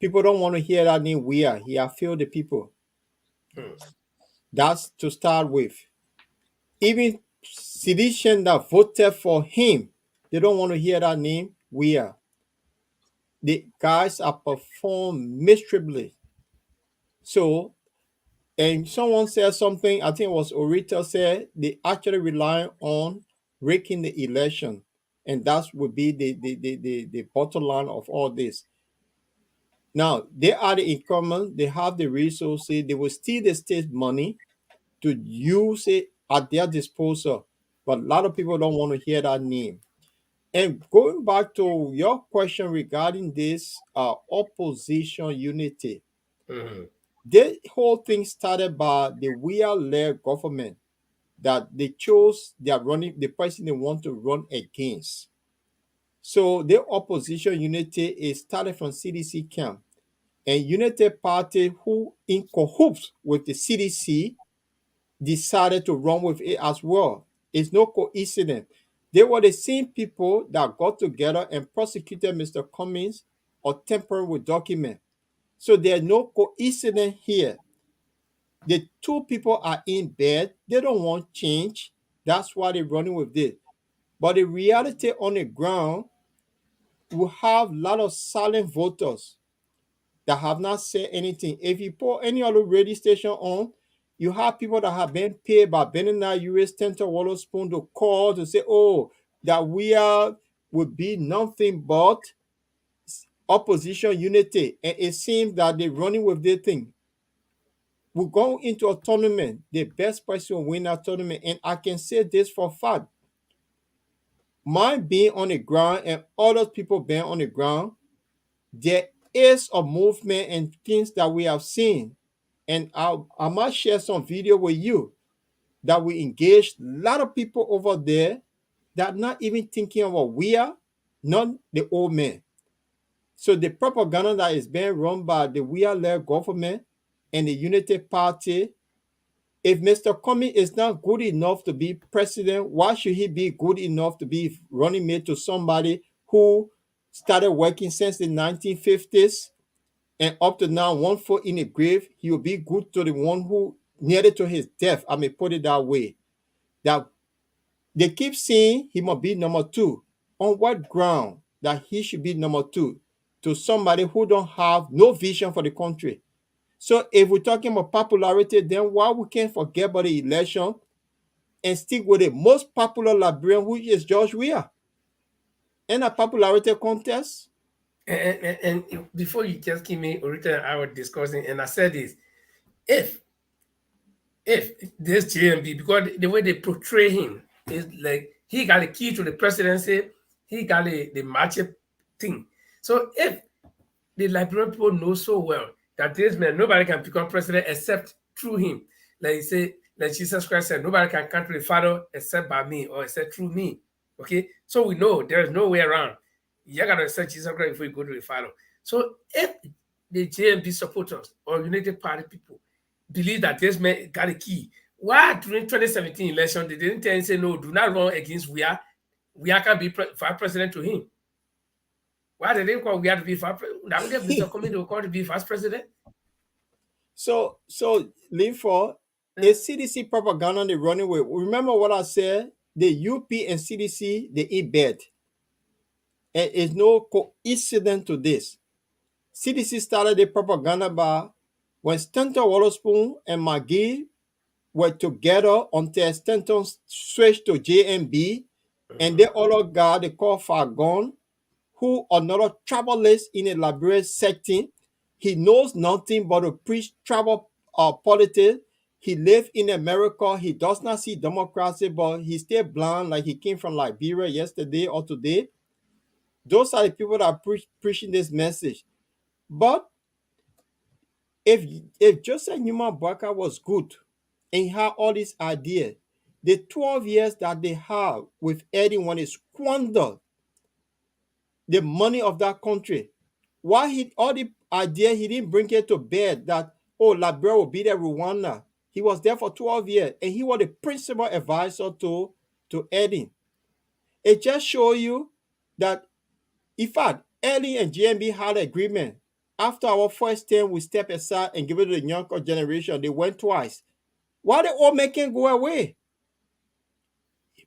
people don't want to hear that name we are. He have failed the people. Mm, That's to start with. Even sedition that voted for him, they don't want to hear that name we are. The guys are performed miserably. So, and someone said something, I think it was Orita said, they actually rely on rigging the election. And that would be the bottom line of all this. Now, they are the incumbent, they have the resources, they will steal the state money to use it at their disposal. But a lot of people don't want to hear that name. And going back to your question regarding this opposition unity, mhm, the whole thing started by the Weah-led government that they chose their running the person they want to run against. So the opposition unity is started from CDC camp and United Party who in cahoots with the CDC decided to run with it as well. It's no coincidence. They were the same people that got together and prosecuted Mr. Cummings or tampering with documents. So there's no coincidence here. The two people are in bed. They don't want change. That's why they're running with this. But the reality on the ground, we have a lot of silent voters that have not said anything. If you put any other radio station on, you have people that have been paid by Benina US Tenter Waterspoon to call to say, oh, that we are would be nothing but opposition unity. And it seems that they're running with their thing. We go into a tournament, the best person will win that tournament. And I can say this for a fact. Mine being on the ground and other people being on the ground, there is a movement and things that we have seen. And I might share some video with you. that we engage a lot of people over there that are not even thinking about we are, not the old men. So the propaganda that is being run by the we are led government and the Unity Party, if Mr. Comey is not good enough to be president, why should he be good enough to be running mate to somebody who started working since the 1950s and up to now, one foot in the grave? He will be good to the one who nearly to his death. I may put it that way. That they keep saying he must be number two. On what ground that he should be number two to somebody who don't have no vision for the country? So if we're talking about popularity, then why we can't forget about the election and stick with the most popular Liberian, which is George Weah, in a popularity contest? And before you just came in, Orita and I were discussing, and I said this: if this JMB, because the way they portray him is like he got a key to the presidency, he got the matchup thing. So if the Liberian people know so well that this man, nobody can become president except through him. Like you say, like Jesus Christ said, nobody can come to the Father except by me or except through me. Okay, so we know there is no way around. You gotta accept Jesus Christ before you go to the Father. So if the JMB supporters or United Party people believe that this man got a key, why during 2017 election they didn't tell him say no, do not run against Weah? Weah can be vice president to him. Why did they call Weah to be vice president? Now we have Mr. Comey to call to be vice president. So Linford, is CDC propaganda they running with? Remember what I said? The UP and CDC, they in bed. And it's no coincidence to this. CDC started the propaganda by when Stanton Waterspoon and McGee were together until Stanton switched to JMB, and the other guy they call Fargon, who another tribalist in a Liberia setting. He knows nothing but to preach tribal politics. He lives in America. He does not see democracy, but he's still blind, like he came from Liberia yesterday or today. Those are the people that are preaching this message. But if Joseph Newman Barker was good and he had all these ideas, the 12 years that they have with Eddie when he squandered the money of that country, why all the idea he didn't bring it to bed that, oh, Liberia will be the Rwanda. He was there for 12 years and he was the principal advisor to Eddie. It just shows you that, in fact, Eddie and GMB had an agreement. After our first term, we step aside and give it to the younger generation. They went twice. Why they all making go away?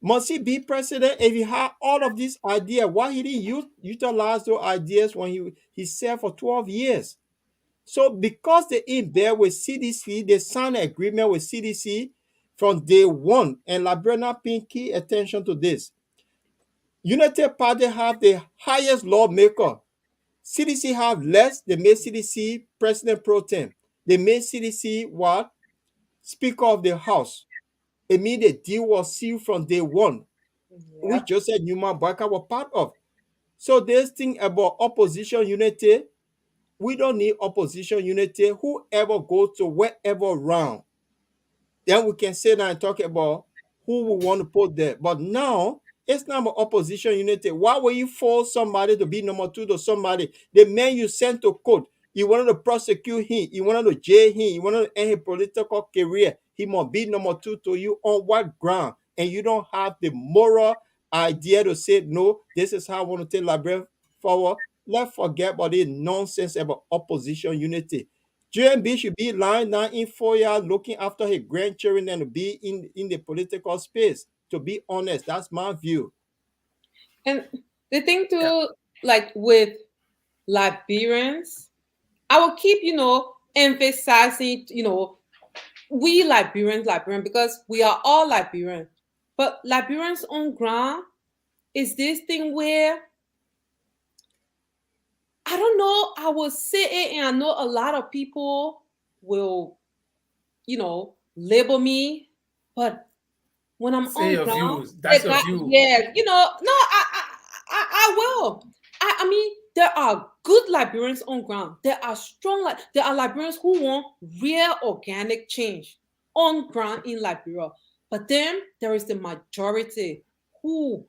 Must he be president if he had all of these ideas? Why he didn't utilize those ideas when he served for 12 years? So because they in there with CDC, they signed an agreement with CDC from day one, and Liberia not paying key attention to this. United Party have the highest lawmaker. CDC have less. They made CDC president pro tem. They made CDC what? Speaker of the House. It means the deal was sealed from day one, which Joseph Newman Barker was part of. So this thing about opposition unity, we don't need opposition unity. Whoever goes to wherever round, then we can sit down and talk about who we want to put there. But now, it's not about opposition unity. Why will you force somebody to be number two to somebody? The man you sent to court, you wanted to prosecute him, you wanted to jail him, you wanted to end his political career. He must be number two to you on what ground? And you don't have the moral idea to say, no, this is how I want to take Liberia forward. Let's forget about this nonsense about opposition unity. JMB should be lying down in foyer looking after his grandchildren and to be in the political space. To be honest, that's my view. And the thing too, like with Liberians, I will keep, emphasizing, we Liberian, because we are all Liberian. But Liberians on ground is this thing where I don't know, I will say it, and I know a lot of people will, label me, but when I'm Say on your ground, views. That's your view. yeah, no, I will. I mean, there are good Liberians on ground. There are strong, there are Liberians who want real organic change on ground in Liberia. But then there is the majority who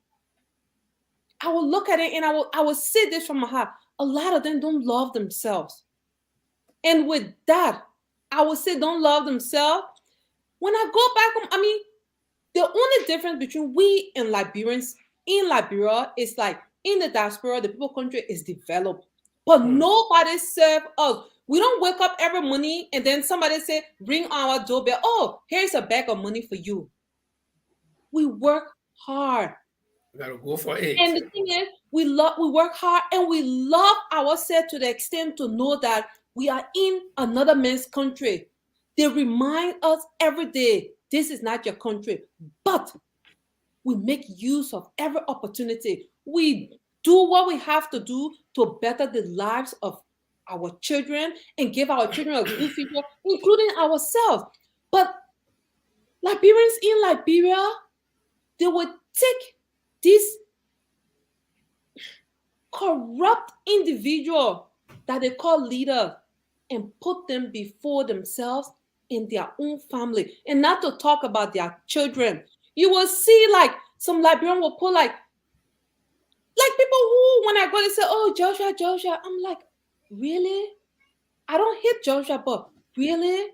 I will look at it and I will say this from my heart. A lot of them don't love themselves. And with that, I would say don't love themselves. When I go back home, I mean, the only difference between we and Liberians in Liberia is like in the diaspora, the people country is developed, but nobody serve us. We don't wake up every morning and then somebody say, ring our doorbell. Oh, here's a bag of money for you. We work hard. You gotta go for it. And the thing is, we work hard and we love ourselves to the extent to know that we are in another man's country. They remind us every day, this is not your country. But we make use of every opportunity. We do what we have to do to better the lives of our children and give our children a good future, including ourselves. But Liberians in Liberia, they would take this corrupt individual that they call leader and put them before themselves in their own family, and not to talk about their children. You will see like some Liberian will put like people who, when I go, they say, oh, Joshua. I'm like, really? I don't hate Joshua, but really?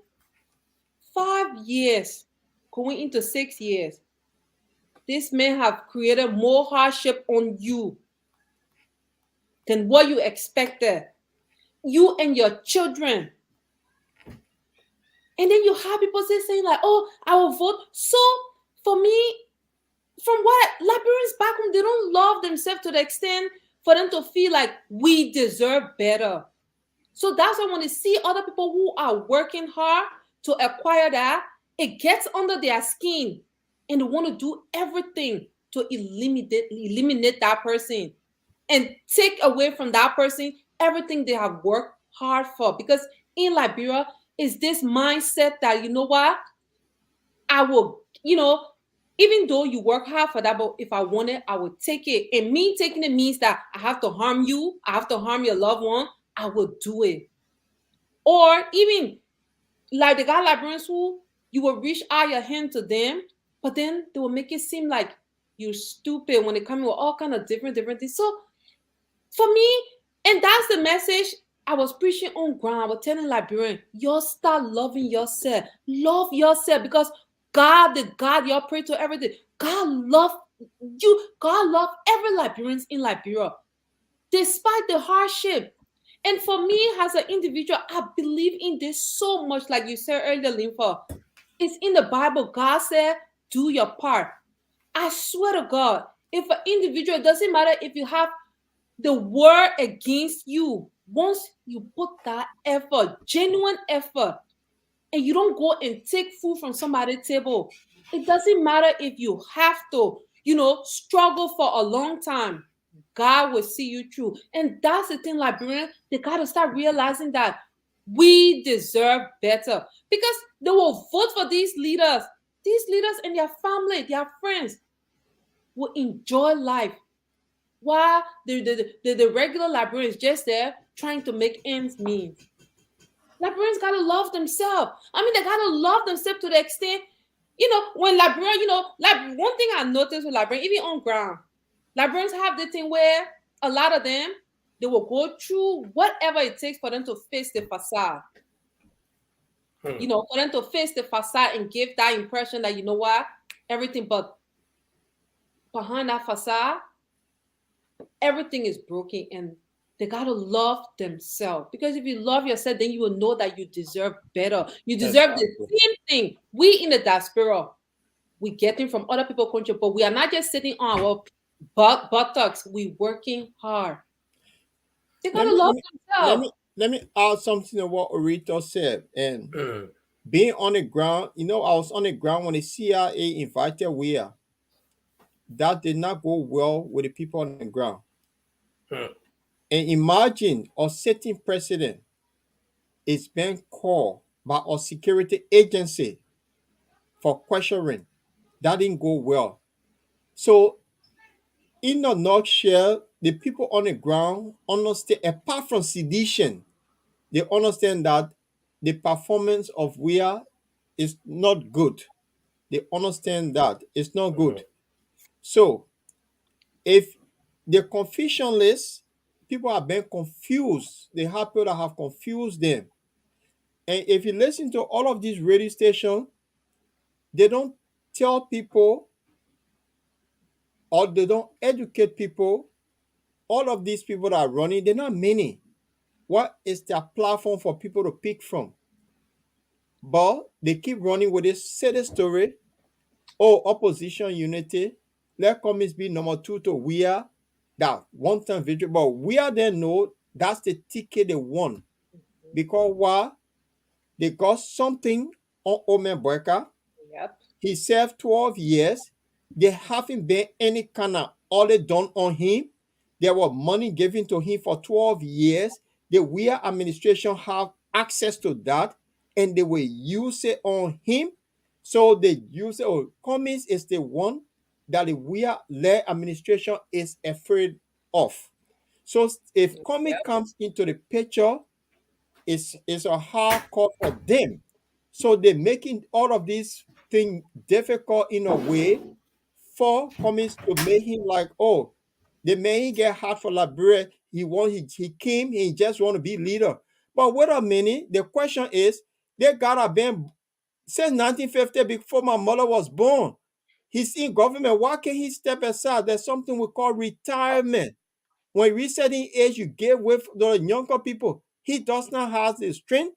5 years, going into 6 years, this man have created more hardship on you than what you expected. You and your children. And then you have people saying like, oh, I will vote. So for me, from what Liberians back home, they don't love themselves to the extent for them to feel like we deserve better. So that's why when they see other people who are working hard to acquire that, it gets under their skin and they want to do everything to eliminate that person and take away from that person everything they have worked hard for. Because in Liberia, is this mindset that, you know what, I will, even though you work hard for that, but if I want it, I will take it. And me taking it means that I have to harm you, I have to harm your loved one, I will do it. Or even like the guy Liberians who you will reach out your hand to them, but then they will make it seem like you're stupid when they come in with all kind of different things. So for me, and that's the message I was preaching on ground. I was telling Liberian, you start loving yourself. Love yourself, because God, the God y'all pray to every day, God love you. God love every Liberians in Liberia, despite the hardship. And for me, as an individual, I believe in this so much. Like you said earlier, Linfa, it's in the Bible. God said, do your part. I swear to God, if an individual, it doesn't matter if you have the word against you, once you put that effort, genuine effort, and you don't go and take food from somebody's table, it doesn't matter if you have to, struggle for a long time, God will see you through. And that's the thing, Liberian, they got to start realizing that we deserve better, because they will vote for these leaders. These leaders and their family, their friends will enjoy life, while the regular Liberians just there trying to make ends meet. Liberians gotta love themselves. I mean, they gotta love themselves to the extent, when Liberian, like one thing I noticed with Liberian, even on ground, Liberians have the thing where a lot of them, they will go through whatever it takes for them to face the facade. For them to face the facade and give that impression that, you know what, everything, but behind that facade, everything is broken, and they gotta love themselves. Because if you love yourself, then you will know that you deserve better. You deserve the same thing. We in the diaspora, we getting from other people's country, but we are not just sitting on our buttocks. We working hard. They gotta love themselves. Let me add something to what Orito said. And being on the ground, I was on the ground when the CIA invited Weah. That did not go well with the people on the ground. And imagine a sitting president is being called by a security agency for questioning. That didn't go well. So, in a nutshell, the people on the ground understand, apart from sedition, they understand that the performance of Weah is not good. They understand that it's not good. So if the confusion list, people have been confused. They have people that have confused them. And if you listen to all of these radio stations, they don't tell people or they don't educate people. All of these people that are running, they're not many. What is their platform for people to pick from? But they keep running with this silly story. Oh, opposition unity. Let communists be number two to we are that one time victory. But we are then know that's the ticket they won. Because why? They got something on Omer Boyka. Yep. He served 12 years. There haven't been any kind of audit done on him. There was money given to him for 12 years. The WIA administration have access to that and they will use it on him. So they use it. Oh, Cummings is the one that the WIA-led administration is afraid of. So if Cummings Yep. comes into the picture, it's a hard call for them. So they're making all of these things difficult in a way for Cummings to make him like, oh, the man he get hard for Liberia. He came, he just want to be leader. But wait a minute, the question is, they gotta been since 1950 before my mother was born. He's in government. Why can't he step aside? There's something we call retirement. When resetting age, you give with the younger people. He does not have the strength.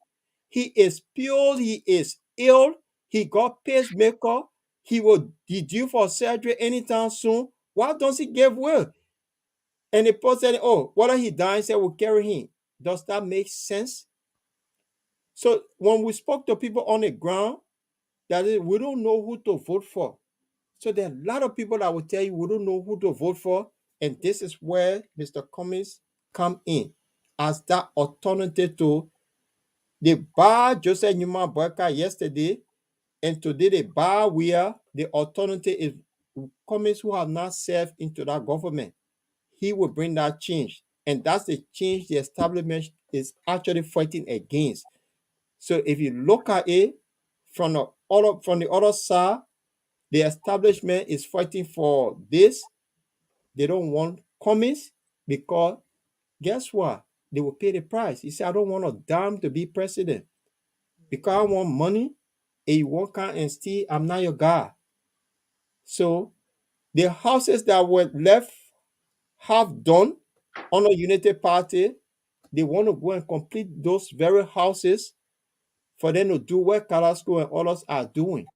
He is pure. He is ill. He got pacemaker. He will be due for surgery anytime soon. Why don't he give will? And the person said, oh, whether he dies, they will carry him. Does that make sense? So when we spoke to people on the ground, that is, we don't know who to vote for. So there are a lot of people that will tell you we don't know who to vote for. And this is where Mr. Cummings come in as that alternative to the bar Joseph Newman Boyka yesterday. And today the bar where the alternative is Cummings who have not served into that government. He will bring that change. And that's the change the establishment is actually fighting against. So if you look at it from the other side, the establishment is fighting for this. They don't want Cummings because guess what? They will pay the price. He said, I don't want a dime to be president because I want money and you won't come and steal. I'm not your guy. So the houses that were left half done on a unity party, they want to go and complete those very houses for them to do what Carrasco and others are doing.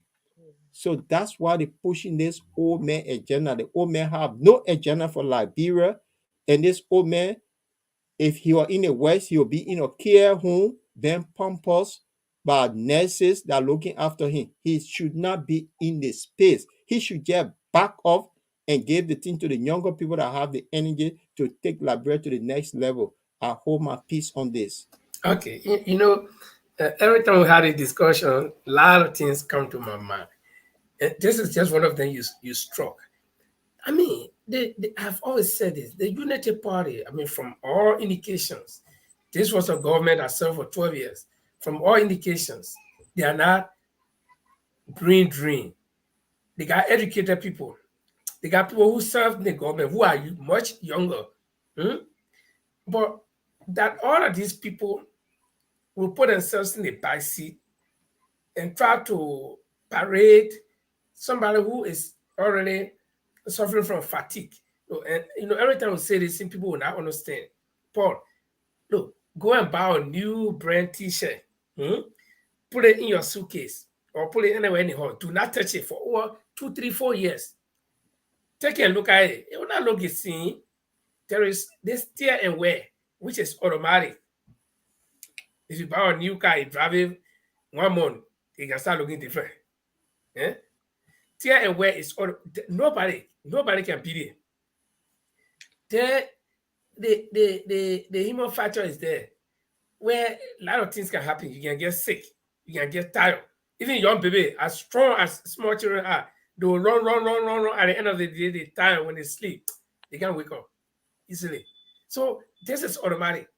So that's why they're pushing this old man agenda. The old man have no agenda for Liberia. And this old man, if he were in the West, he will be in a care home, then pampers by nurses that are looking after him. He should not be in the space. He should get back off and give the thing to the younger people that have the energy to take Liberia to the next level. I hold my peace on this. Okay, every time we had a discussion, a lot of things come to my mind. And this is just one of them you struck. I mean, I've always said this, the Unity Party, I mean, from all indications, this was a government that served for 12 years. From all indications, they are not brain drain. They got educated people. They got people who served in the government who are much younger. But that all of these people will put themselves in the back seat and try to parade somebody who is already suffering from fatigue. And every time we say this, people will not understand. Paul, look, go and buy a new brand T-shirt. Put it in your suitcase or put it anywhere in the hall. Do not touch it for over 2, 3, 4 years. Take a look at it. It will not look the same. There is this tear and wear, which is automatic. If you buy a new car, you drive it 1 month, it can start looking different. Tear and wear is nobody can beat it. The human factor is there, where a lot of things can happen. You can get sick, you can get tired. Even young baby, as strong as small children are, they will run. At the end of the day, they tired when they sleep. They can't wake up easily. So this is automatic.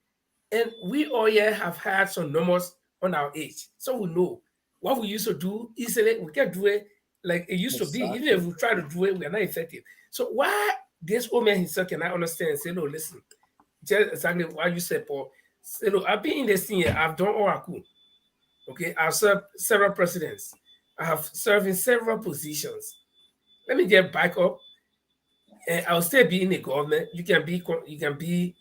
And we all here have had some numbers on our age. So we know what we used to do easily, we can do it like it used to be. Even Exactly. if we try to do it, we are not effective. So why this old man himself cannot understand and say, no, listen, just exactly what you said, Paul. Say, look, I've been in this thing here, I've done all I could. Okay, I've served several presidents. I have served in several positions. Let me get back up, and I'll still be in the government. You can be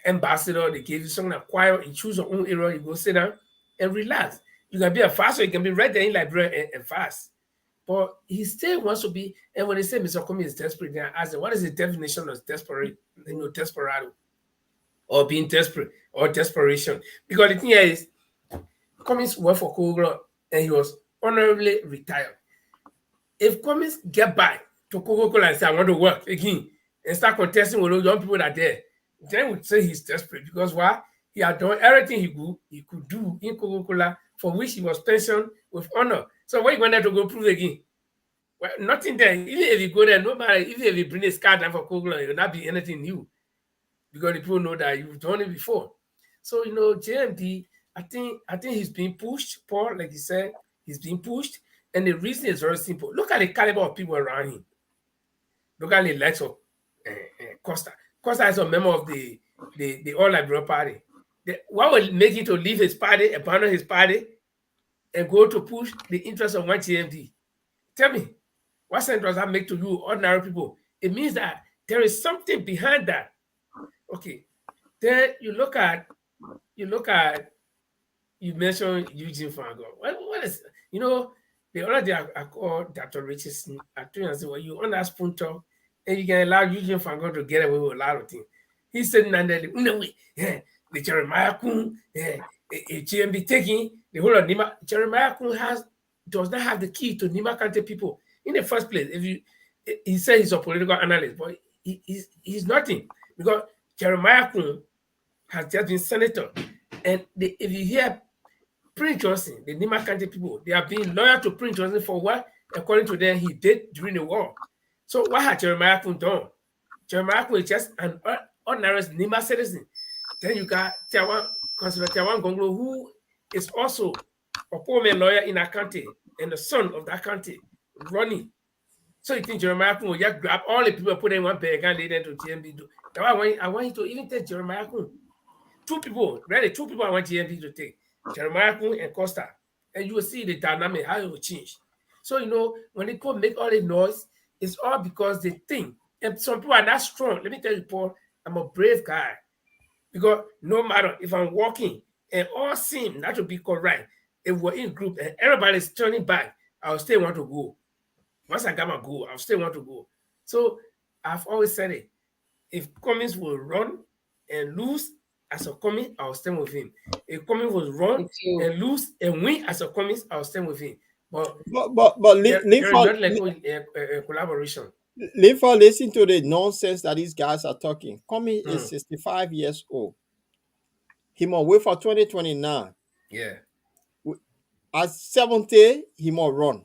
ambassador. They give you something acquire. You choose your own area. You go sit down and relax. You can be a fast, or you can be right there in Liberia and fast. But he still wants to be. And when they say Mr. Comey is desperate, then I ask them, what is the definition of desperate? Desperado, or being desperate, or desperation? Because the thing here is, Cummings worked for Coca-Cola and he was honorably retired. If Cummings get back to Coca-Cola and say, I want to work again and start contesting with those young people that are there, then we'd say he's desperate. Because why? He had done everything he could do in Coca-Cola, for which he was pensioned with honor. So where you going there to go prove again? Well, nothing there. Even if you go there, no matter, even if you bring a card down for Coca-Cola, it will not be anything new. Because the people know that you've done it before. So, JMD, I think he's being pushed, Paul, like you said, he's being pushed. And the reason is very simple. Look at the caliber of people around him. Look at the likes of Costa. Costa is a member of the All Liberia Party. What will make him to leave his party, abandon his party, and go to push the interests of one GMD? Tell me, what sense does that make to you, ordinary people? It means that there is something behind that. Okay, then you mentioned Eugene Fango. What is, the other day I called Dr. Richardson. I told him, I said, well, you on that spoon talk, and you can allow Eugene Fango to get away with a lot of things. He said, the Jeremiah Kun, GMB taking the whole of Nima. Jeremiah Kun does not have the key to Nima County people. In the first place, he said he's a political analyst, but he's nothing, because Jeremiah Kun has just been senator. And if you hear Prince Johnson, the Nima County people, they are being loyal to Prince Johnson for what, according to them, he did during the war. So what had Jeremiah Kun done? Jeremiah Kun is just an ordinary Nima citizen. Then you got Councillor Tawan Gonglo, who is also a poor man lawyer in that county and the son of that county running. So you think Jeremiah Kun will just grab all the people, put them in one bag and lead them to GMB? I want you to even take Jeremiah Kun. Two people I want GMB to take. Jeremiah Kun and Costa. And you will see the dynamic, how it will change. So, when people make all the noise, it's all because they think. And some people are not strong. Let me tell you, Paul, I'm a brave guy. Because no matter if I'm walking and all seem not to be correct, if we're in group and everybody's turning back, I'll still want to go. Once I got my goal, I'll still want to go. So I've always said it. If Cummings will run and lose as a Cummings, I'll stand with him. If Cummings will run and lose and win as a Cummings, I'll stand with him. But there is not like a collaboration. Listen to the nonsense that these guys are talking. Cummings is 65 years old. He must wait for 2029. Yeah. At 70, he must run.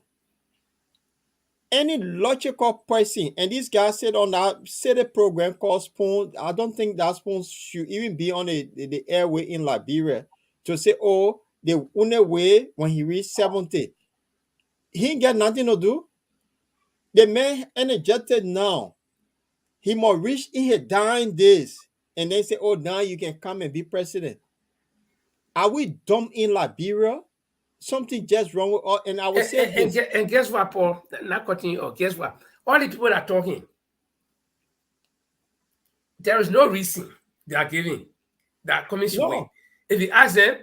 Any logical person, and this guy said on that city program called Spoon, I don't think that Spoon should even be on the airway in Liberia to say, oh, the only way when he reached 70, he ain't got nothing to do. The man energetic now. He must reach in his dying days and then say, oh, now you can come and be president. Are we dumb in Liberia? Something just wrong with us. And I will say this. And guess what, Paul? Not cutting you. Guess what? All the people that are talking, there is no reason they are giving that Cummings should win. If you ask them,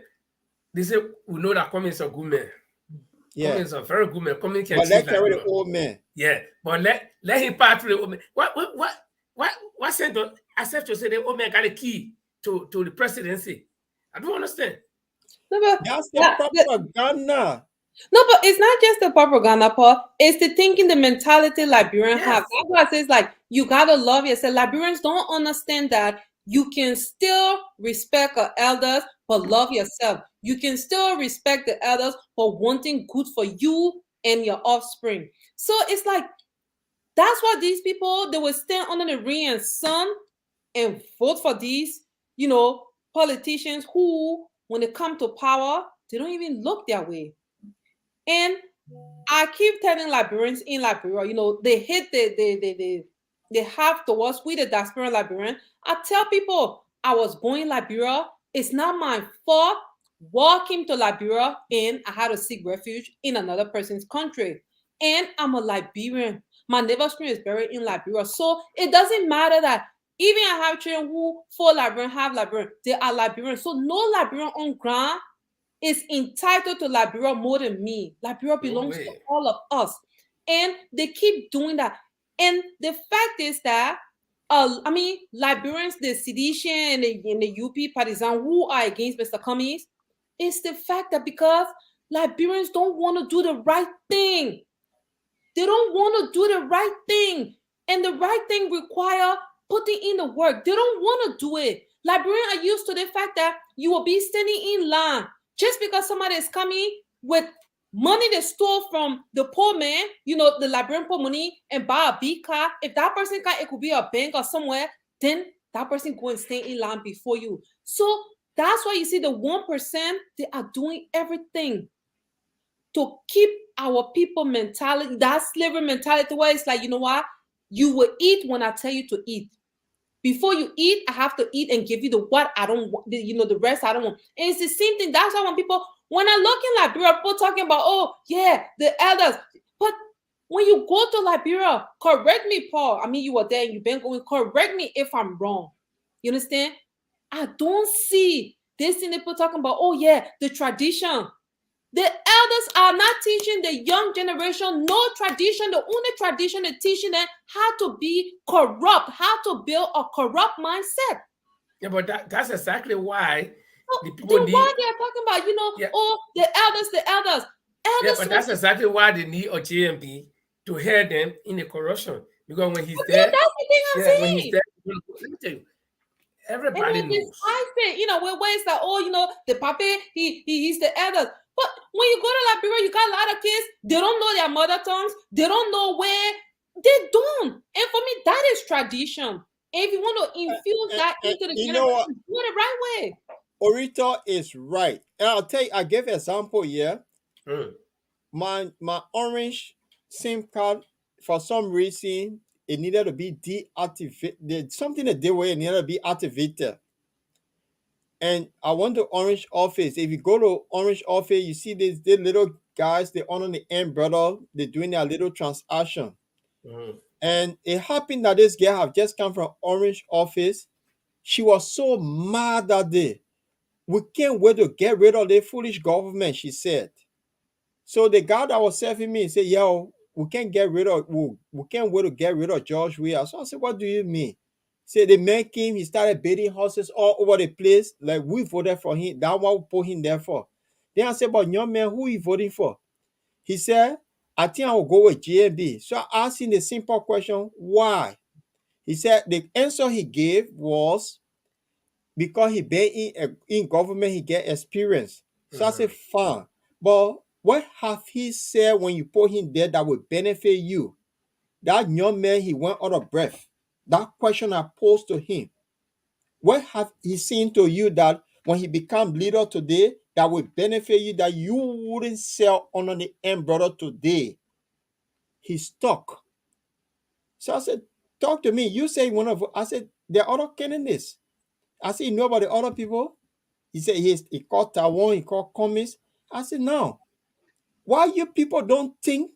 they say, we know that Cummings is a good man. Yeah. Cummings is a very good man. Cummings can let's carry the old man. Yeah, but let him part through the old man. What sense does accept to say the old man got a key to the presidency? I don't understand. No, but that's the propaganda. No, but it's not just the propaganda, Paul. It's the thinking, the mentality Liberians have. That's why it says, like, you gotta love yourself. Liberians don't understand that you can still respect our elders, but love yourself. You can still respect the elders for wanting good for you and your offspring. So it's like, that's why these people, they will stand under the rain and sun and vote for these, politicians who, when they come to power, they don't even look their way. And I keep telling Liberians in Liberia, you know, they hate they have towards we the diaspora Liberian. I tell people I was born in Liberia. It's not my fault. Walking to Liberia and I had to seek refuge in another person's country. And I'm a Liberian. My neighbor stream is buried in Liberia. So it doesn't matter that even I have children who for Liberian have Liberian, they are Liberian. So no Liberian on ground is entitled to Liberia more than me. Liberia No belongs to way. all of us. And they keep doing that. And the fact is that, I mean, Liberians, the sedition and the UP partisan who are against Mr. Cummings, it's the fact that because Liberians don't want to do the right thing. They don't want to do the right thing. And the right thing require putting in the work. They don't want to do it. Liberians are used to the fact that you will be standing in line just because somebody is coming with money they stole from the poor man, you know, the Liberian poor money and buy a big car. If that person can, it could be a bank or somewhere, then that person go and stand in line before you. So that's why you see the 1%, they are doing everything to keep our people mentality, that slavery mentality, where it's like, you know what? You will eat when I tell you to eat. Before you eat, I have to eat and give you the what I don't want, you know, the rest I don't want. And it's the same thing. That's why when I look in Liberia, people talking about, oh, yeah, the elders. But when you go to Liberia, correct me, Paul. I mean, you were there and you've been going, correct me if I'm wrong. You understand? I don't see this thing people talking about, oh, yeah, the tradition. The elders are not teaching the young generation no tradition. The only tradition is teaching them how to be corrupt, how to build a corrupt mindset. Yeah, but that's exactly why So the people then need. why they're talking about, you know, Yeah, oh, the elders, yeah, elders. but that's exactly why they need a JMB to hear them in the corruption. Because when he's Yeah, there, that's the thing I'm yeah, when he's saying. there, let me tell you, And everybody they knows. despise it, you know, where it's like, oh, you know, the papi, he's the elders. But when you go to Liberia, you got a lot of kids, they don't know their mother tongues, they don't know where, they don't. And for me, that is tradition. And if you want to infuse that into the You know what? generation, do it the right way. Orito is right. And I'll tell you, I gave an example here. Mm. My orange SIM card, for some reason, it needed to be deactivated. Something that they were it needed to be activated. And I went to Orange office. If you go to Orange office, you see these little guys, they on the end brother, they're doing their little transaction. Mm. And it happened that this girl have just come from Orange office. She was so mad that day. We can't wait to get rid of the foolish government, she said. So the guy that was serving me said, yo, we can't wait to get rid of George Weah. So I said, what do you mean? Say the man came, he started bidding horses all over the place. Like we voted for him. That one we put him there for. Then I said, but young man, who are you voting for? He said, I think I will go with JB. So I asked him the simple question, why? He said the answer he gave was because he been in government, he get experience. So I said, fine. But what have he said when you put him there that will benefit you? That young man, he went out of breath. That question I posed to him. What have he seen to you that when he become leader today, that will benefit you, that you wouldn't sell under the umbrella today? He stuck. So I said, talk to me. You say one of, I said, there are other candidates. I said, you know about the other people? He said, he called Taiwan, he called Commies. I said, no. Why you people don't think,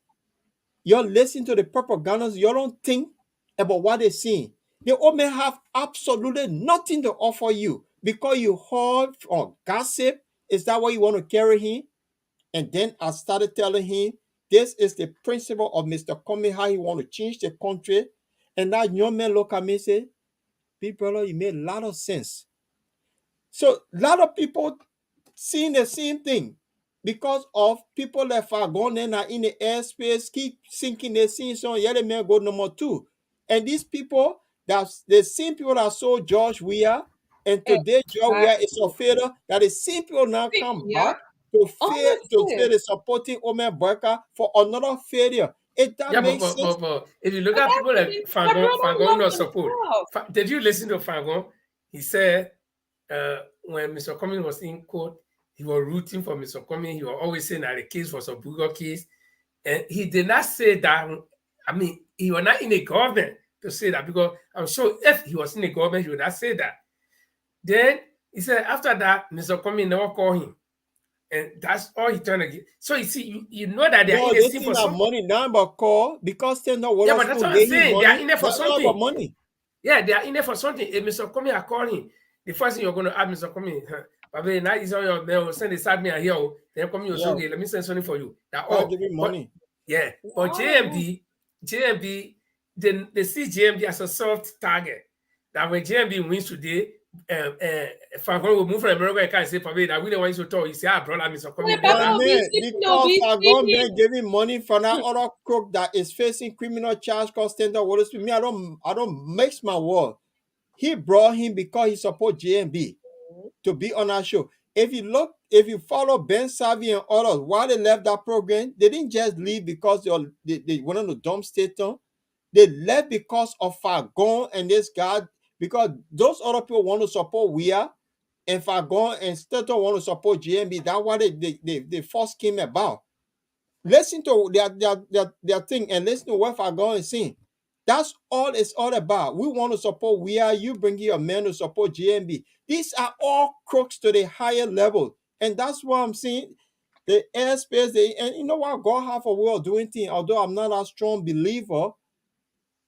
you're listening to the propagandas, you don't think about what they're saying. They all may have absolutely nothing to offer you because you heard or gossip. Is that what you want to carry him? And then I started telling him, this is the principle of Mr. Comey, how he want to change the country. And that young man look at me and say, big brother, you made a lot of sense. So a lot of people seeing the same thing because of people that are going in the airspace, keep sinking the same song, yeah, they may go number 2. And these people, that's the same people that saw George Weah, and today George Weah is a failure, that the same people now come Yeah, back to say honestly. they're supporting Omer Barker for another failure. If that Yeah, makes sense. but if you look But at that's people the like thing. My brother Fangon loves not support. himself. Did you listen to Fangon? He said when Mr. Cummings was in court, he was rooting for Mr. Cummings. He was always saying that the case was a bigger case. And he did not say that. I mean, he was not in the government to say that, because I'm sure if he was in the government, he would not say that. Then he said after that, Mr. Comey never called him. And that's all he turned to get. So you see, you know that they're No, in a they scene think for that something. money now about call because they know what Yeah, else but that's to what I'm gave him saying. They are money. in there for That's not about something. money. Yeah, they are in there for something. If Mr. Comey had called him, the first thing you're going to ask Mr. Comey, Babe, now is on your mail, send the side me here. Then Comey will say, Yeah, okay, let me send something for you. That can't give him but money. yeah, but JMB, they see JMB as a soft target. That when JMB wins today, Falcon will move from America and can't say, Babe, I really want you to talk. You say, brother, Mr. Comey, But brother. man, because Fagon man giving money for that other crook that is facing criminal charge called Standard Waters to me, I don't mix my word. He brought him because he support JMB to be on our show. If you follow Ben Savvy and others, why they left that program, they didn't just leave because they wanted to dump Staton. They left because of Fagon and this guy, because those other people want to support Weah, and Fagon and Staton want to support JMB. That's why they first came about. Listen to their thing and listen to what Fagon is saying. That's all it's all about. We want to support Weah. You bring your men to support JMB. These are all crooks to the higher level. And that's what I'm saying. The airspace, and you know what? God have a way of doing things. Although I'm not a strong believer,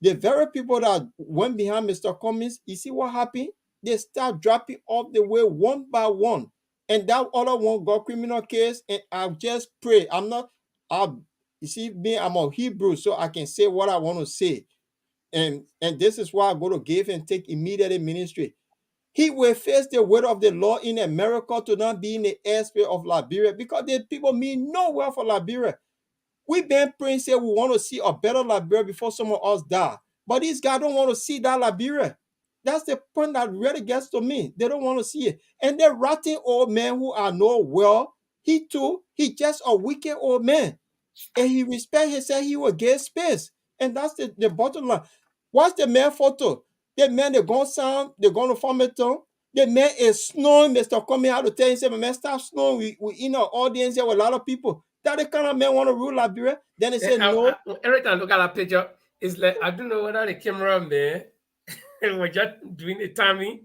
the very people that went behind Mr. Cummings, you see what happened? They start dropping off the way one by one. And that other one got criminal case. And I just pray. You see, me, I'm a Hebrew, so I can say what I want to say. And this is why I go to give and take immediate ministry. He will face the weight of the law in America to not be in the airspace of Liberia, because the people mean no well for Liberia. We've been praying, say we want to see a better Liberia before someone else die. But these guys don't want to see that Liberia. That's the point that really gets to me. They don't want to see it. And they're rotting old men who are no well. He just a wicked old man. And he he said he will get space. And that's the bottom line. Watch the man photo. The man, they're going to form it on. The man is snoring. Mr. Coming out to tell him, say, man, stop snoring. We in our audience here with a lot of people. That the kind of man want to rule Liberia. Then they say no. Every time I look at that picture, it's like, I don't know whether the cameraman was just doing the timing.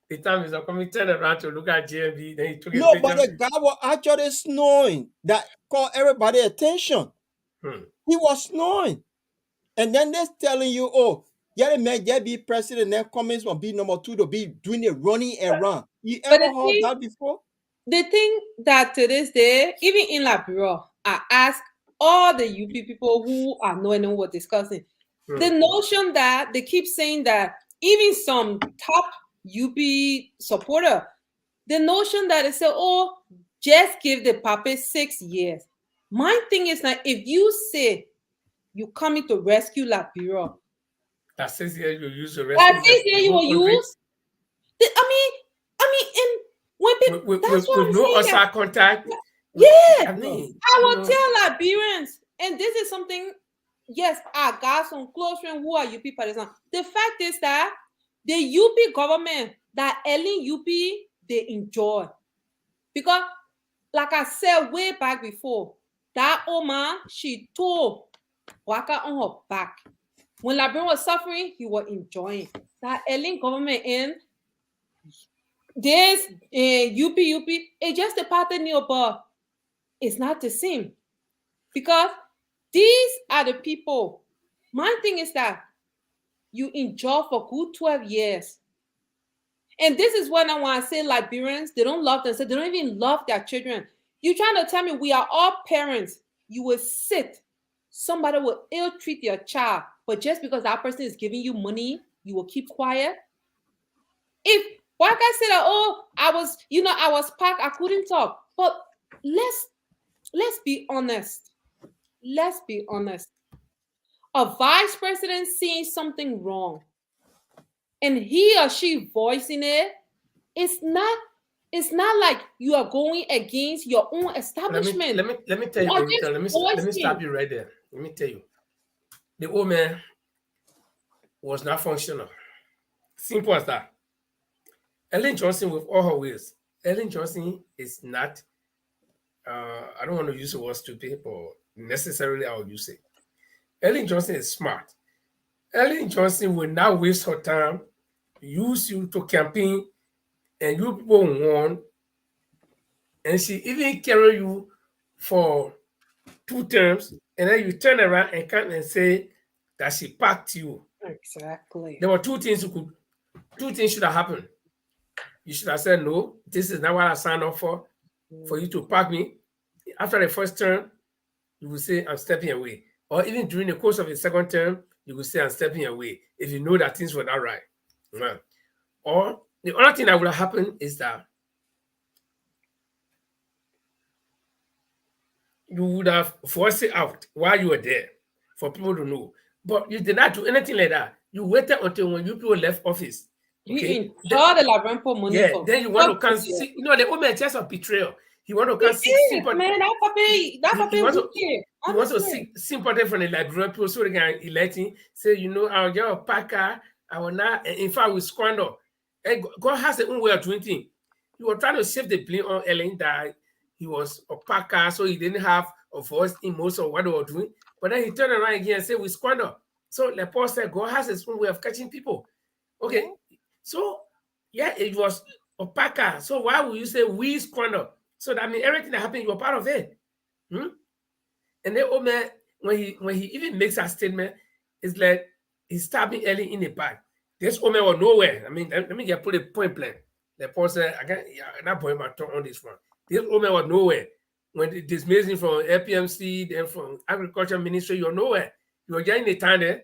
The time is coming, turn around to look at JMB. Then he took his picture. But the guy was actually snoring. That caught everybody attention. He was snoring. And then they're telling you, oh, yeah, man, yeah, be president, then Cummings will be number 2 to be doing the running around. You ever heard that before? The thing that to this day, even in Liberia, I ask all the UP people who are knowing what discussing. The notion that they keep saying that even some top UP supporter, the notion that they say, oh, just give the puppet 6 years. My thing is that if you say you coming to rescue Liberia, that 6 years you use the rescue. That 6 years you will use. I mean, and when people that's what I'm no saying. outside contact. Yeah, I mean, I will tell Liberians, and this is something. Yes, I got some close friends who are UP partisans. The fact is that the UP government, that Ellen UP, they enjoy. Because, like I said way back before, that old man, she told Waka on her back. When Liberia was suffering, he was enjoying. That Ellen government in this UP, it's just a pattern, but it's not the same. Because these are the people. My thing is that you enjoy for good 12 years. And this is when I want to say Liberians, they don't love themselves. They don't even love their children. You're trying to tell me we are all parents. You will sit. Somebody will ill-treat your child. But just because that person is giving you money, you will keep quiet. If, like I said, oh, I was packed, I couldn't talk. But let's be honest. Let's be honest. A vice president seeing something wrong and he or she voicing it, it's not like you are going against your own establishment. Let me tell you, let me stop you right there. Let me tell you. The old man was not functional. Simple as that. Ellen Johnson, with all her ways, Ellen Johnson is not, I don't want to use the word stupid, but necessarily I will use it. Ellen Johnson is smart. Ellen Johnson will not waste her time, use you to campaign, and you people won, and she even carry you for 2 terms, and then you turn around and come and say that she packed you. Exactly. There were two things should have happened. You should have said, no, this is not what I signed up for you to pack me. After the first term, you will say, I'm stepping away. Or even during the course of the second term, you will say, I'm stepping away, if you know that things were not right. Well, or the other thing that would have happened is that you would have forced it out while you were there for people to know. But you did not do anything like that. You waited until when you people left office. Okay. You enjoy the Lavempo money Yeah, for then you want to come see, the woman just of betrayal. He want to come seek sympathy. Man, that puppy He wants wicked. he wants to seek sympathy from the Liberian people so they can elect him. Say, I'll get a packer. I will not. In fact, we squander. And God has his own way of doing things. He was trying to shift the blame on Ellen that he was a packer, so he didn't have a voice in most of what they were doing. But then he turned around again and said, we squander. So like Paul said, God has his own way of catching people. Okay. Yeah. So yeah, it was a packer. So why would you say we squander? So that means everything that happened, you were part of it. And then, oh man, when he even makes a statement, it's like he's stabbing Ellie in the back. This woman was nowhere. I mean, let me get put a point blank. The Paul said, I can't not point my tongue on this one. This woman was nowhere. When they dismissed him from LPMC, then from Agriculture Ministry, you're nowhere. You were getting the time there.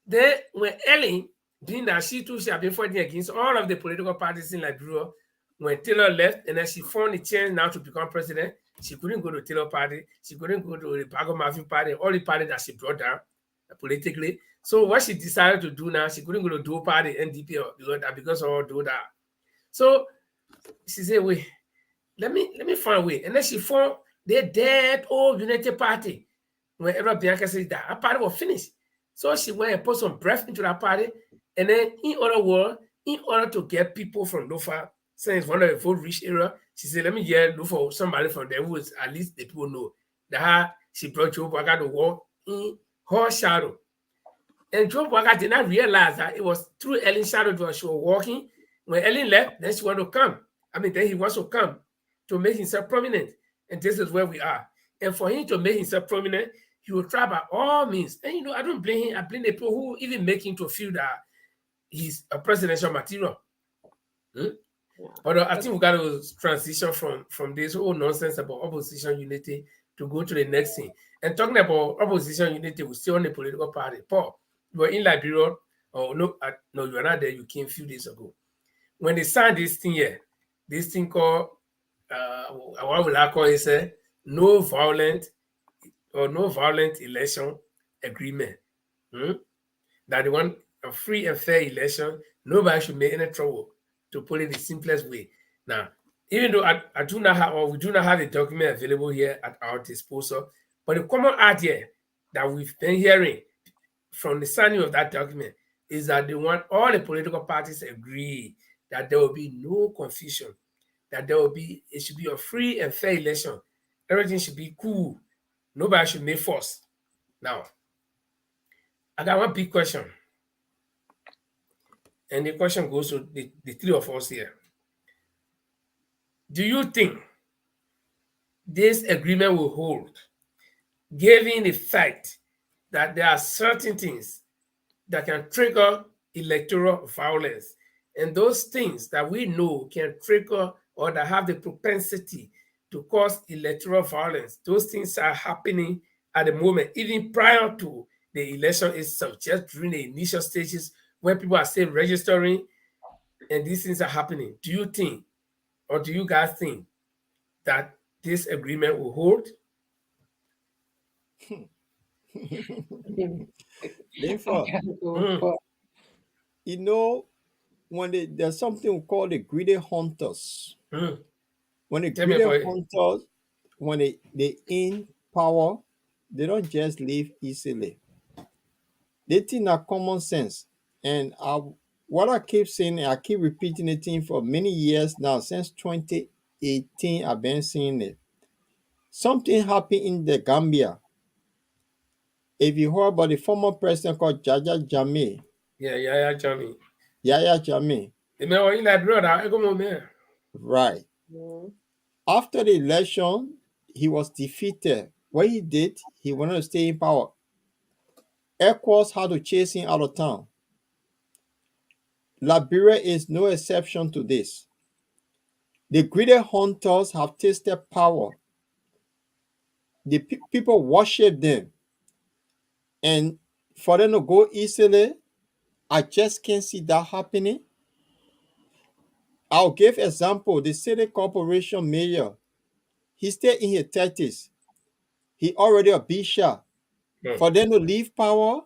Then when Ellie, being that she too, she had been fighting against all of the political parties in Liberia, when Taylor left, and then she found a chance now to become president, she couldn't go to Taylor party. She couldn't go to the Bago Mafia party, all the parties that she brought down politically. So what she decided to do now, she couldn't go to Duo party, NDP, because of all do that. So she said, wait, let me find a way. And then she formed the dead old United Party. Whenever Bianca said that, her party was finished. So she went and put some breath into that party. And then in other words, in order to get people from Lofa, since one of the vote rich area, she said, let me look for somebody from there who is at least the people know that she brought Joe Waka to walk in her shadow. And Joe Waka did not realize that it was through Ellen's shadow that she was walking. When Ellen left, then she wanted to come. Then he wants to come to make himself prominent. And this is where we are. And for him to make himself prominent, he will try by all means. And I don't blame him. I blame the people who even make him to feel that he's a presidential material. But I think we got to transition from this whole nonsense about opposition unity to go to the next thing. And talking about opposition unity, we still on the political party. Paul, you were in Liberia. Oh, no, you were not there. You came a few days ago. When they signed this thing here, this thing called, what will I call it? No violent election agreement. That they want a free and fair election. Nobody should make any trouble, to put it the simplest way. Now, even though I do not have, or we do not have the document available here at our disposal, but the common idea that we've been hearing from the signing of that document is that they want all the political parties agree that there will be no confusion, that it should be a free and fair election. Everything should be cool. Nobody should make fuss. Now, I got one big question. And the question goes to the three of us here. Do you think this agreement will hold, given the fact that there are certain things that can trigger electoral violence, and those things that we know can trigger or that have the propensity to cause electoral violence, those things are happening at the moment, even prior to the election itself, just during the initial stages when people are still registering and these things are happening? Do you think, or do you guys think that this agreement will hold? When there's something we call the greedy hunters. When the Tell me greedy about it. hunters, when they in power, they don't just leave easily. They think that common sense. And what I keep saying, I keep repeating it for many years now, since 2018, I've been saying it. Something happened in the Gambia. If you heard about the former president called Jaja Jammeh, Yeah, Johnny. Yaya Jammeh, The man in that brother, I come on there. right? Mhm. After the election, he was defeated. What he did, he wanted to stay in power. ECOWAS had to chase him out of town. Liberia is no exception to this. The greedy hunters have tasted power. The people worship them. And for them to go easily, I just can't see that happening. I'll give example. The city corporation mayor, he's still in his 30s. He already a bishop. Hmm. For them to leave power,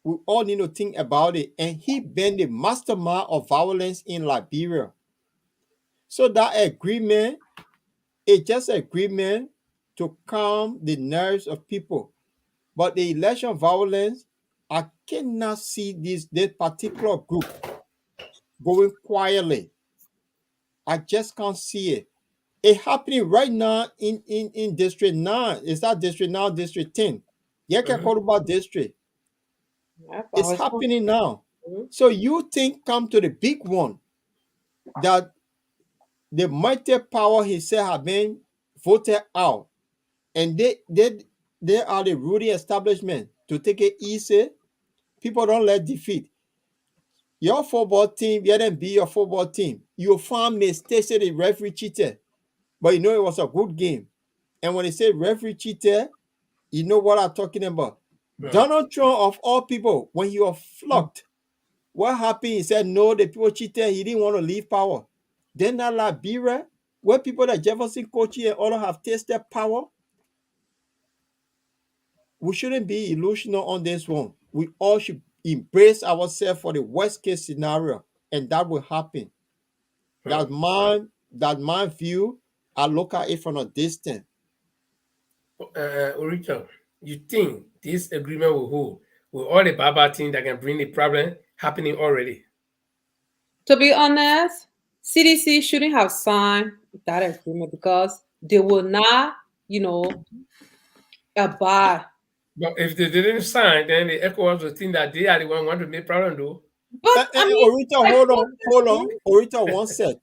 we all need to think about it. And he been the mastermind of violence in Liberia. So that agreement is just agreement to calm the nerves of people. But the election violence, I cannot see this particular group going quietly. I just can't see it. It's happening right now in District 9. It's not District 9, District 10. Yeke Mhm. Koruba District. That's It's always fun. happening now. Mhm. So you think come to the big one that the mighty power he said have been voted out, and they are the ruling establishment to take it easy. People don't let defeat. Your football team, let them be your football team. You found mistakes, say the referee cheated, but you know it was a good game. And when they say referee cheated, you know what I'm talking about. Hmm. Donald Trump, of all people, when he was flogged, what happened? He said, no, the people cheated. He didn't want to leave power. Then that Liberia, where people like Jefferson Kochi and all have tasted power, we shouldn't be illusional on this one. We all should embrace ourselves for the worst case scenario, and that will happen. Hmm. That my view, I look at it from a distance. Original, you think this agreement will hold with all the Baba thing that can bring the problem happening already? To be honest, CDC shouldn't have signed that agreement because they will not, you know, abide. But if they didn't sign, then the ECOWAS will think that they are the one want to make problem though. But I mean, Orita, like, hold on. Orita, one sec.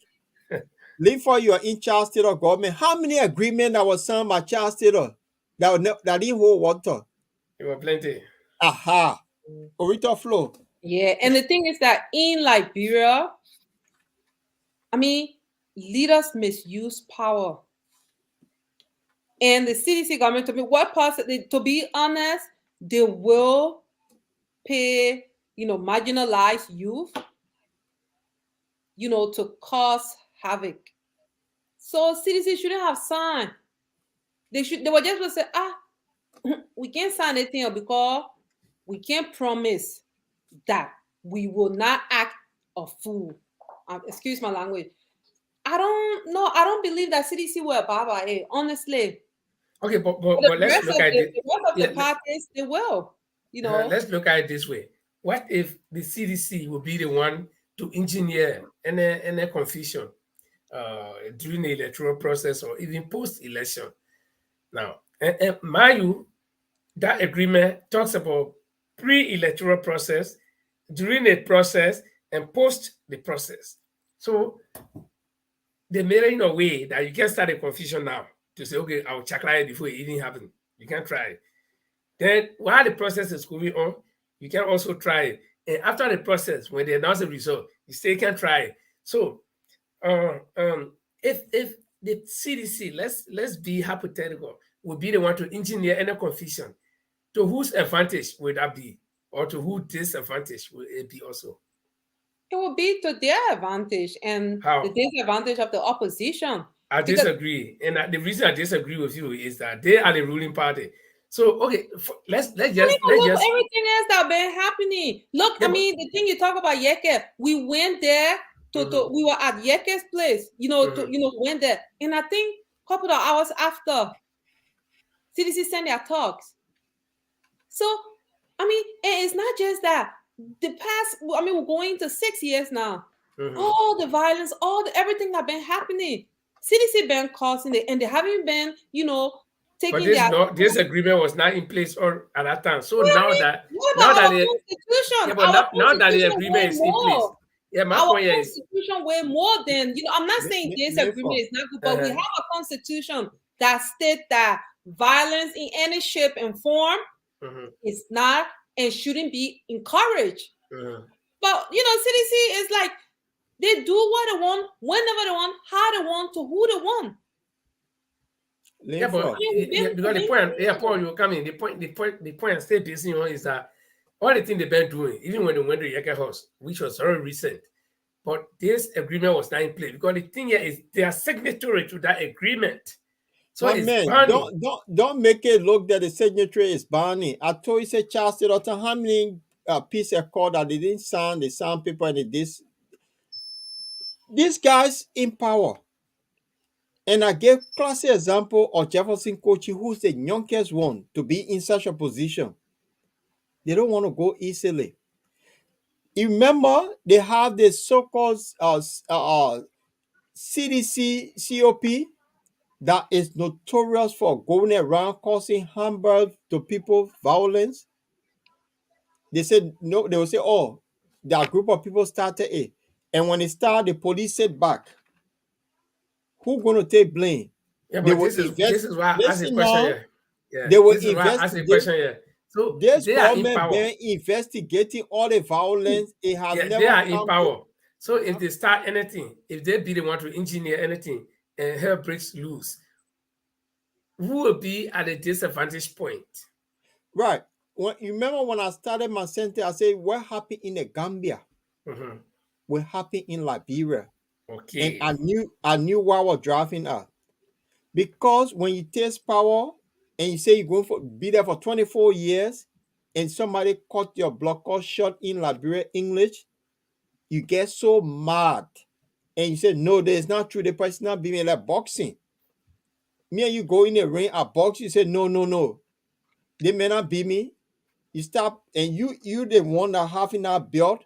Leave for you are in charge state of government. How many agreements that was signed by child state that didn't hold water? There were plenty. Aha. Orita flow. yeah, and the thing is that in Liberia, I mean, leaders misuse power. And the CDC government, to be what possibly, to be honest, they will pay, marginalized youth, to cause havoc. So CDC shouldn't have signed. They were just going to say, we can't sign anything because we can't promise that we will not act a fool. Excuse my language. I don't know. I don't believe that CDC will abide by it, honestly. Okay, But but let's look at it. the rest of Yeah, the parties, they will. let's look at it this way. What if the CDC will be the one to engineer any confusion during the electoral process or even post-election? Now, and mind you, that agreement talks about pre-electoral process, during the process, and post the process. So they made it in a way that you can start a confusion now to say, okay, I'll check it before it even happens. You can try it. Then while the process is going on, you can also try it. And after the process, when they announce the result, you still can try it. So if the CDC, let's be hypothetical, would be the one to engineer any confusion, to whose advantage would that be? Or to whose disadvantage will it be also? It will be to their advantage and the How? disadvantage of the opposition. I Because disagree, and the reason I disagree with you is that they are the ruling party. So okay, let's look, just everything else that been happening. Look, yeah, I mean, the thing you talk about Yeke, we went there we were at Yeke's place, went there. And I think a couple of hours after, CDC sent their talks. So, I mean, and it's not just that. The past, I mean, we're going to 6 years now. All the violence, everything that been happening. CDC been causing it, and they haven't been, taking But this agreement was not in place or at that time. So What now that about our the constitution? but now that the Way agreement is in place, more. my Our point is constitution way more than, I'm not saying this agreement is not good, but we have a constitution that states that violence in any shape and form is not and shouldn't be encouraged. But CDC is like, they do what they want, whenever they want, how they want, to who they want. Yeah, but because the point, Paul, you come in. The point I stay busy on is that all the things they've been doing, even when they went to Yeke House, which was very recent, but this agreement was not in place because the thing here is they are signatory to that agreement. So but it's man, binding. don't make it look that the signature is binding. I told you, say Charles Dr. how many piece of code that they didn't sign, they signed paper and these guys in power. And I gave classic example of Jefferson Kochi, who's the youngest one to be in such a position. They don't want to go easily. You remember they have the so-called CDC COP that is notorious for going around causing harm to people, violence. They said no, they will say, oh, that group of people started it. And when it started, the police said back. Who's going to take blame? Yeah, but this is why I asked a question here. Yeah, they will this is why I asked a question here. So this they are in government power. been investigating all the violence. It has never they are in power. So if they start anything, if they be the one to engineer anything and hell breaks loose, who will be at a disadvantage point? Right. You remember when I started my sentence, I said, what happened in the Gambia? What happened in Liberia? Okay. And I knew why I was driving at. Because when you taste power and you say you're going to be there for 24 years and somebody cut your blood cut short in Liberia English, you get so mad. And you say, no, that is not true. The person not being like boxing. Me and you go in the ring, I box, you say, no. They may not beat me. You stop, and you the one that having that belt,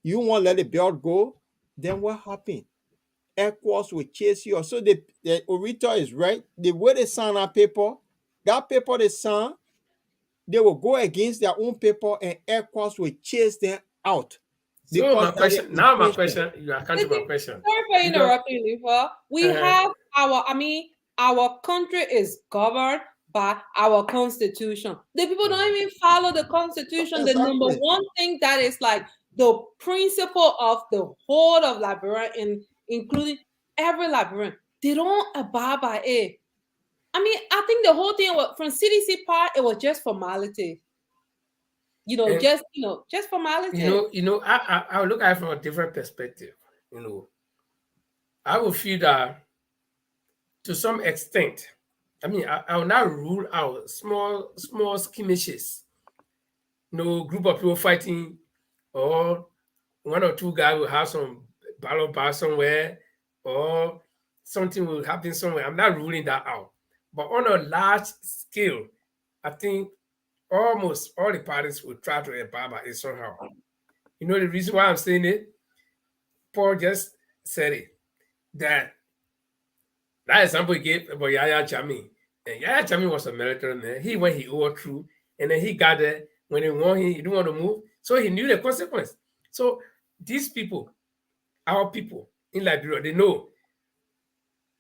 you won't let the belt go. Then what happened? ECOWAS will chase you. So the orator is right. The way they sign that paper they sign, they will go against their own paper and ECOWAS will chase them out. So my question, you are coming to my question. Sorry for interrupting, Liva. We have our country is governed by our constitution. The people don't even follow the constitution. Exactly. The number one thing that is like the principle of the whole of Liberia, and including every Liberian, they don't abide by it. I think the whole thing was, from CDC part, it was just formality. Just formality. I look at it from a different perspective. I will feel that to some extent, I will not rule out small skirmishes. Group of people fighting, or one or two guys will have some battle bar somewhere, or something will happen somewhere. I'm not ruling that out. But on a large scale, I think almost all the parties will try to abide by it somehow. The reason why I'm saying it? Paul just said it, that example he gave about Yaya Jammeh. And Yaya Jammeh was a military man. He went, he overthrew, and then he got there. When he won, he didn't want to move. So he knew the consequence. So these people, our people in Liberia, they know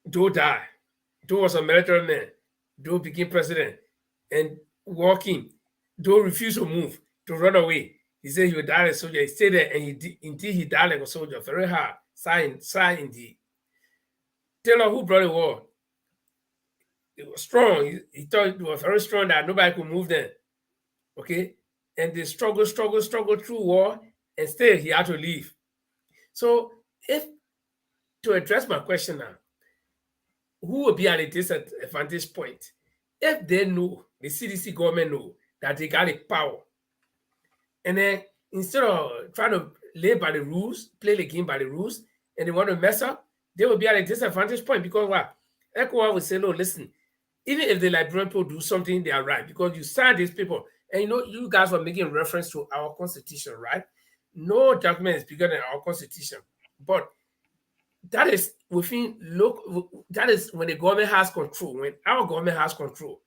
Joe died. Joe was a military man. Joe became president and walking. Joe refused to move, to run away. He said he would die as a soldier. He stayed there, and he died like a soldier, very hard. Sign indeed. Taylor, who brought the war, it was strong. He thought it was very strong that nobody could move them. Okay? And they struggled through war, and still he had to leave. So to address my question now, who will be at a disadvantage point? If they know, the CDC government know that they got the power, and then instead of trying to play the game by the rules, and they want to mess up, they will be at a disadvantage point, because what? ECOWAS will say, no, listen, even if the Liberian people do something, they are right, because you signed these people. And you guys were making reference to our constitution, right? No document is bigger than our constitution. But that is within local. That is when the government has control. When our government has control,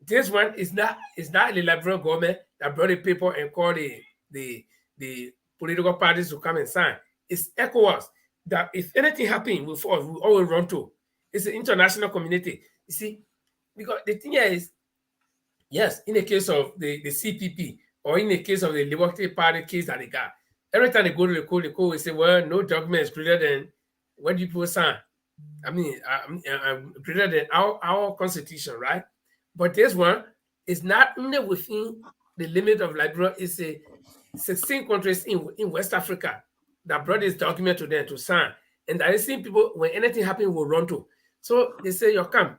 this one is not the Liberal government that brought the paper and called the political parties to come and sign. It's ECOWAS that if anything happens with us, we always run to. It's the international community. You see, because the thing is, yes, in the case of the CPP or in the case of the Liberty Party case that they got, every time they go to the court will say, well, no document is greater than what you people sign. I mean, greater than our constitution, right? But this one is not only within the limit of Liberia, it's a 16 countries in West Africa that brought this document to them to sign. And that is seen people, when anything happens, will run to. So they say, you come.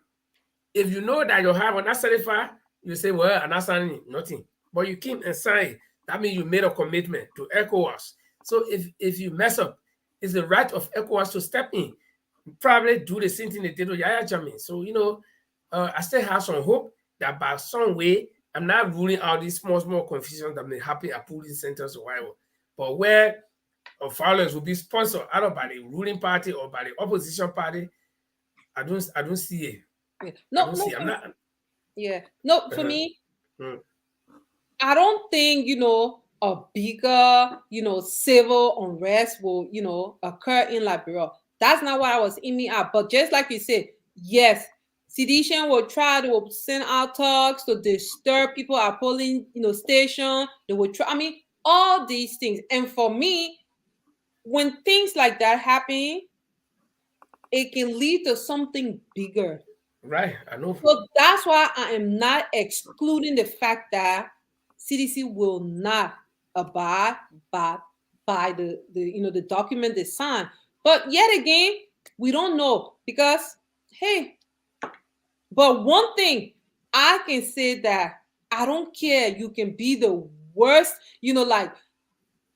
If you know that you have an certified, you say, well, I'm not signing nothing. But you came and signed. That means you made a commitment to ECOWAS. So if you mess up, it's the right of ECOWAS to step in. Probably do the same thing they did with Yaya Jammeh. So, I still have some hope that by some way, I'm not ruling out these small confusions that may happen at polling centers or whatever. But where violence will be sponsored either by the ruling party or by the opposition party, I don't see it. Yeah. No, see. I'm not. Yeah. No, for me, Mm. I don't think, a bigger, civil unrest will, occur in Liberia. That's not what I was aiming at. But just like you said, yes, sedition will try to send out talks to disturb people at polling, station. They will try, all these things. And for me, when things like that happen, it can lead to something bigger. Right, I know. So that's why I am not excluding the fact that CDC will not abide by the document they signed. But yet again, we don't know because but one thing I can say that I don't care. You can be the worst, like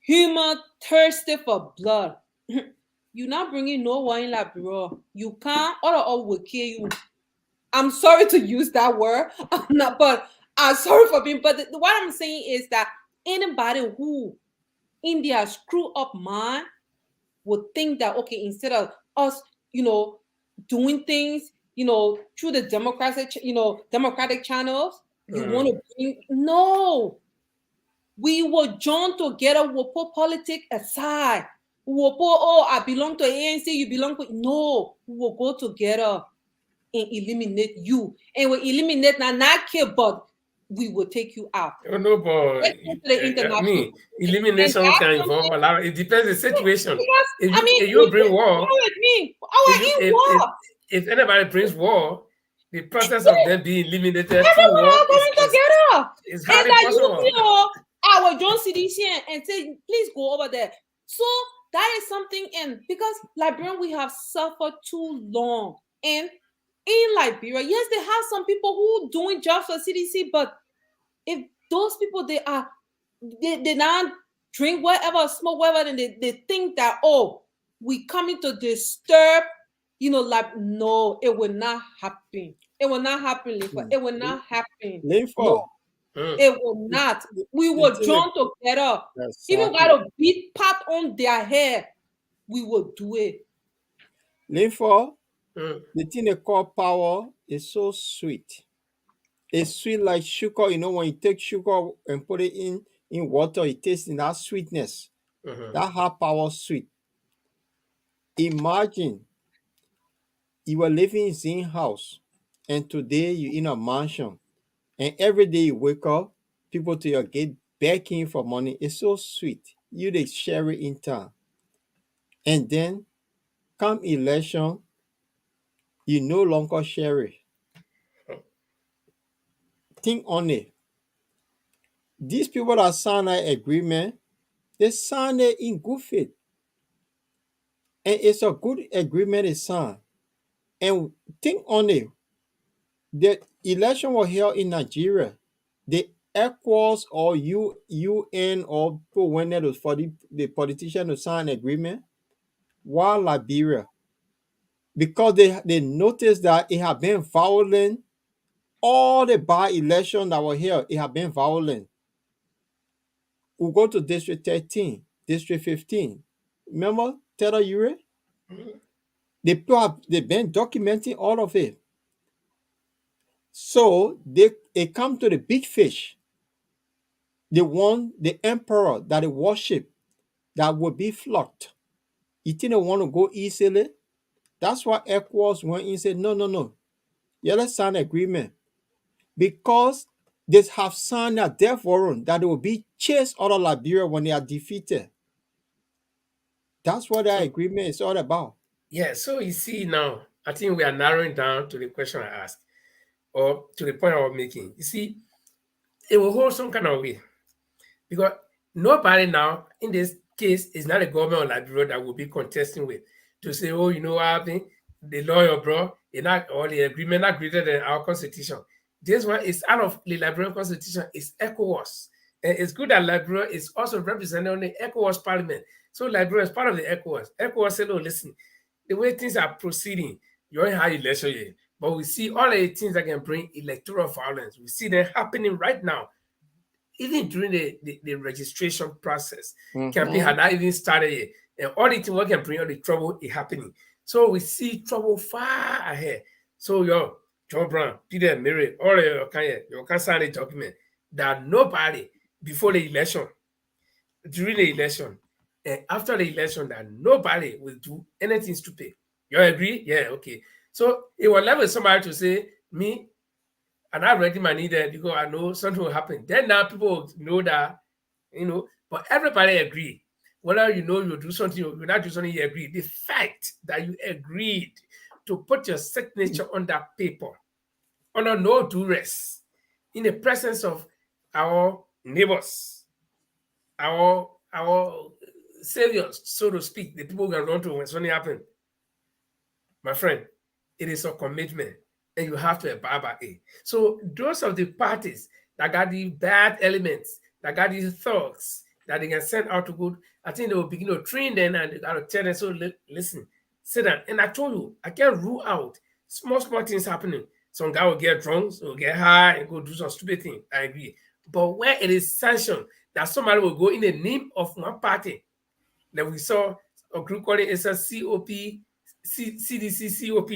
human thirsty for blood. You're not bringing no one in like bro. You can't. All will kill you. I'm sorry to use that word. I'm not, but I'm sorry for being. But what I'm saying is that anybody who in their screw up mind would think that okay, instead of us, doing things, through the democratic channels, you want to bring no. We will join together. We'll put politics aside. We'll put I belong to ANC. You belong to no. We will go together and eliminate you. And we eliminate not kill, but we will take you out. Oh no, but elimination can involve a lot. It depends on the situation. If you bring war, if anybody brings war, the process of them being eliminated through war is highly possible. I will join CDC and say, please go over there. So that is something, and because Liberian, we have suffered too long. And in Liberia, yes, they have some people who doing jobs for CDC, but if those people they not drink whatever, smoke whatever, and they think that we coming to disturb, no, it will not happen. It will not happen, Linfa. It will not happen. Linfa. It will not. We will join together. Even got a beat pat on their head, we will do it. Linfa, the thing they call power is so sweet. It's sweet like sugar. When you take sugar and put it in water, it tastes in that sweetness. That how power sweet. Imagine you were living in Zin house, and today you're in a mansion, and every day you wake up, people to your gate begging for money. It's so sweet. You they share it in town. And then come election, you no longer share it. Think on it. These people that sign that agreement, they sign it in good faith. And it's a good agreement they sign. And think on it. The election was held in Nigeria. The ECOWAS or UN or people went there for the politician to sign an agreement. While Liberia, because they noticed that it had been violent, all the by-election that were here, it had been violent. We'll go to District 13, District 15. Remember Teta Ure? they've been documenting all of it. So they come to the big fish, the one, the emperor that they worship, that will be flogged. You think they want to go easily? That's why ECOWAS went in and said, no, no, no. Yeah, let's sign an agreement. Because they have signed a death warrant that they will be chased out of Liberia when they are defeated. That's what that agreement is all about. Yeah, so you see now, I think we are narrowing down to the question I asked, or to the point I was making. You see, it will hold some kind of way. Because nobody now, in this case, is not a government of Liberia that will be contesting with to say, oh, you know what happened? The lawyer, bro, or the agreement not greater than our constitution. This one is out of the Liberian constitution, it's ECOWAS. And it's good that Liberia is also represented on the ECOWAS parliament. So Liberia is part of the ECOWAS. ECOWAS said, oh, listen, the way things are proceeding, you're in high election here. But we see all the things that can bring electoral violence. We see them happening right now. Even during the registration process, campaign had not even started yet. And all the things what can bring all the trouble is happening. So we see trouble far ahead. So John Brown, Peter Mary, all you can sign a document that nobody before the election, during the election, and after the election, that nobody will do anything stupid. You agree? Yeah, okay. So it will level somebody to say, me, and I ready my need there because I know something will happen. Then now people know that, but everybody agree. Whether you do something or you not do something, you agree. The fact that you agreed to put your signature on that paper under no duress in the presence of our neighbors, our saviors, so to speak, the people who can run to when something happens. My friend, it is a commitment and you have to abide by it. So those of the parties that got the bad elements, that got these thugs that they can send out to go, I think they will begin to train them and they got to tell them, so listen, sit down. And I told you, I can't rule out small things happening. Some guy will get drunk, so will get high and go do some stupid thing. I agree. But where it is sanctioned that somebody will go in the name of one party, that we saw a group called it a COP, CDC, COP.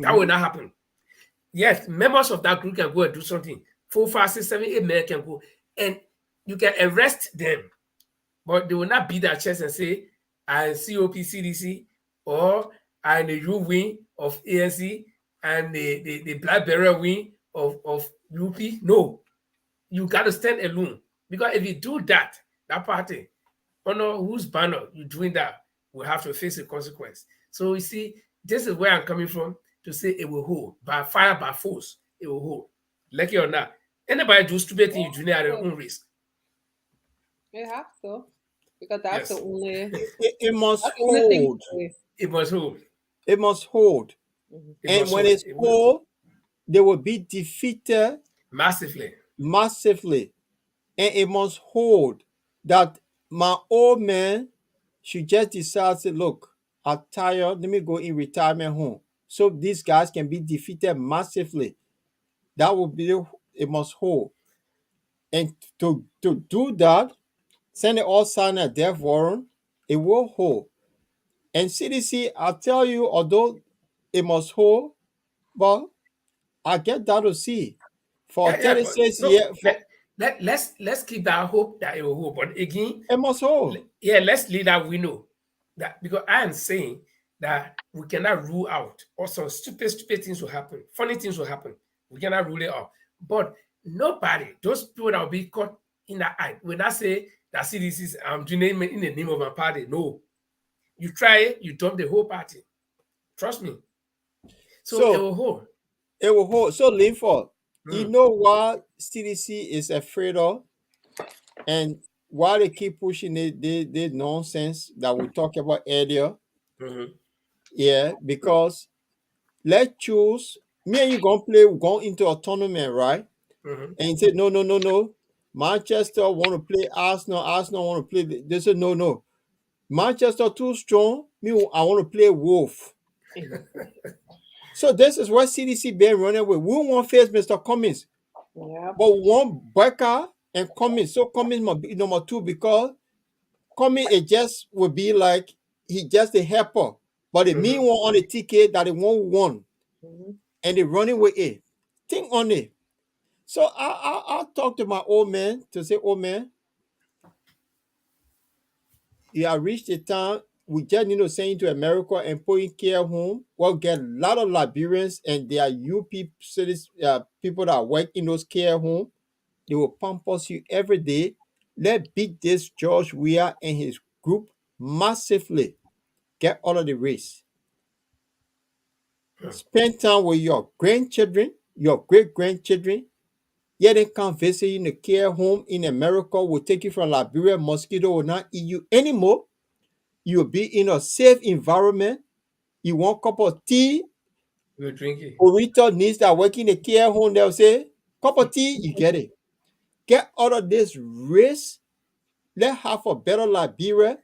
That will not happen. Yes, members of that group can go and do something. 4, 5, 6, 7, 8 men can go and you can arrest them, but they will not beat their chest and say, I'm COP, CDC, or I'm the U wing of ANC and the Black Burial wing of UP. No, you got to stand alone. Because if you do that party, under whose banner you're doing that, will have to face a consequence. So you see, this is where I'm coming from to say it will hold. By fire, by force, it will hold. Like it or not. Anybody do stupid thing, you do it at their own risk. It has to. Because that's the only... It must hold. It must hold. It must hold. And when it's hold, they will be defeated massively. And it must hold that my old man should just decide to look, I'm tired, let me go in retirement home. So these guys can be defeated massively. That will be, it must hold. And to do that, send it all sign a death warrant, it will hold. And CDC, I tell you, although it must hold, but I get that to see. For 36 years. Let's keep that hope that it will hold. But again, it must hold. Yeah, let's leave that we know. That because I am saying that we cannot rule out. Also, stupid things will happen. Funny things will happen. We cannot rule it out. But nobody, those people that will be caught in that act, when I say that CDC I'm doing it in the name of my party, no. You try it, you dump the whole party. Trust me. So it will hold. It will hold. So Linford, you know what CDC is afraid of? And why they keep pushing the nonsense that we talked about earlier? Yeah, because let's choose, me and you go into a tournament, right? And you say, no. Manchester want to play Arsenal want to play. They said, no. Manchester too strong. Me, I want to play Wolf. So this is what CDC been running with. We want face Mr. Cummings. Yeah. But one Becker and Cummings. So Cummings must be number 2 because Cummings it just would be like he just a helper. but the mean one on the ticket that the one won, and they running with it. Think on it. So I talk to my old man to say, old man, you have reached the time we just need to send you to America and put in care home. We'll get a lot of Liberians and there are UP cities, people that work in those care homes. They will pampas you every day. Let's beat this George Weah and his group massively. Get out of the race. Spend time with your grandchildren, your great grandchildren. Yeah, they come visit you in the care home in America. Will take you from Liberia. Mosquito will not eat you anymore. You'll be in a safe environment. You want a cup of tea. You're drinking. Orito needs that work in the care home. They'll say, cup of tea, you get it. Get out of this race. Let's have a better Liberia.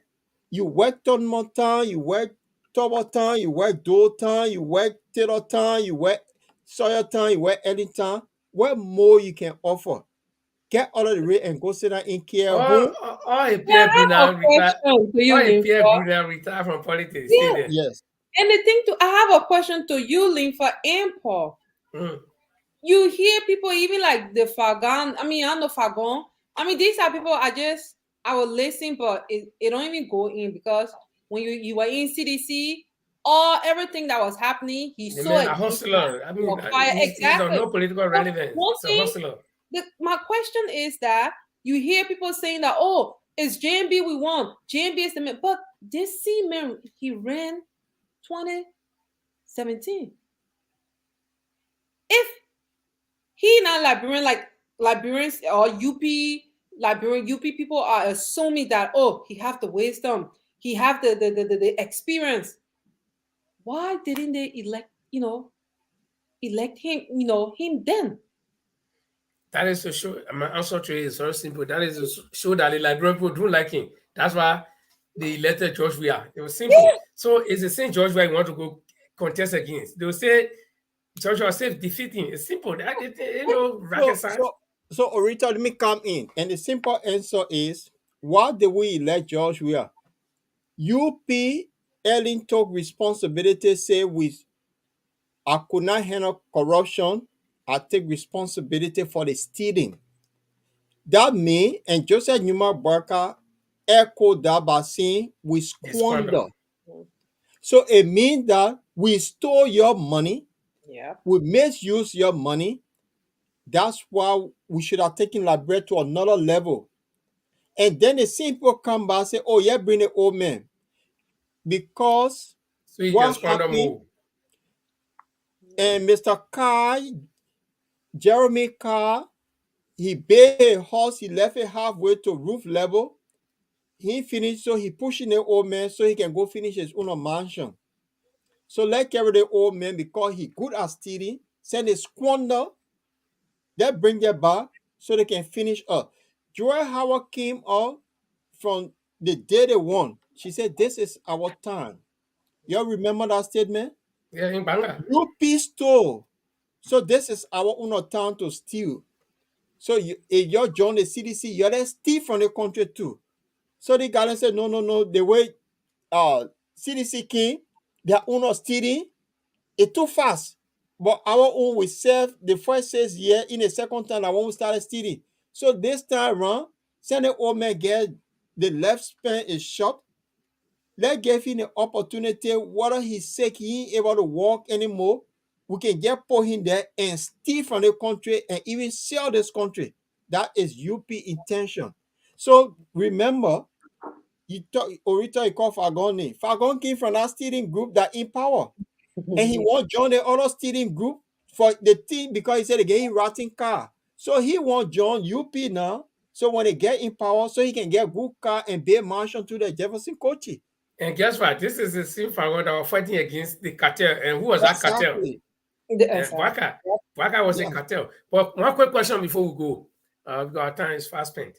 You work tournament time, you work double time, you work dual time, you work tailor time, you work sawyer time, you work any time. What more you can offer? Get out of the race and go sit down in care home. All a Yeah, Pierre I have a question to you, Linfa. retire from politics. Yeah. Stay there. Yes. And the thing I have a question to you, Linfa and Paul. You hear people even like the Fagan. I mean, I know Fagon. I mean, these are people I will listen, but it don't even go in because when you were in CDC, everything that was happening, he's The so man a hustler. I mean, he's on no political relevance. It's a hustler. My question is that you hear people saying that, oh, it's JMB we want. JMB is the man. But this same man, he ran 2017. If he not Liberian, like Liberians or Liberian UP people are assuming that, oh, he have the wisdom, he have the experience. Why didn't they elect him, him then? That is to show, my answer to it is very simple. That is to show that the Liberian people don't like him. That's why they elected George Weah. It was simple. Yeah. So it's the same George Weah you want to go contest against. They will say George was safe defeating. It's simple. That rocket science. So Orita, let me come in. And the simple answer is, why did we elect George Weah? UP Ellen took responsibility, say I could not handle corruption. I take responsibility for the stealing. That means, and Joseph Numa Barker echoed that by saying we squander. So it means that we stole your money. Yeah. We misuse your money. That's why we should have taken Liberia to another level. And then the same people come back and say, oh, yeah, bring the old man. Because so what happened? And Mr. Carr, Jeremy Carr, he built a house, he left it halfway to roof level. He finished, so he pushing the old man so he can go finish his own mansion. So let's carry the old man because he good at stealing, send a squander, they bring them back so they can finish up. Joy Howard came up from the day they won. She said, this is our time. Y'all remember that statement? Yeah, in Banga. UP stole. So this is our own time to steal. So if you join the CDC, you're going to steal from the country too. So the guy said, no, the way CDC came, their own stealing, it's too fast. But our own we serve the first 6 years, in the second time, I want to start stealing. So this time around, send the old man get the left span is shot. Let's give him the opportunity, whether he's sick, he ain't able to walk anymore. We can get put him there and steal from the country and even sell this country. That is UP intention. So remember, you call Fagon. Fagon came from that stealing group that in power. And he won't join the other stealing group for the team because he said again he ratting car. So he won't join UP now. So when they get in power, so he can get good car and build mansion to the Jefferson Kochi. And guess what? This is the same Fagon that was fighting against the cartel. And who was that cartel? Waka was a cartel. But one quick question before we go. Because our time is fast spent.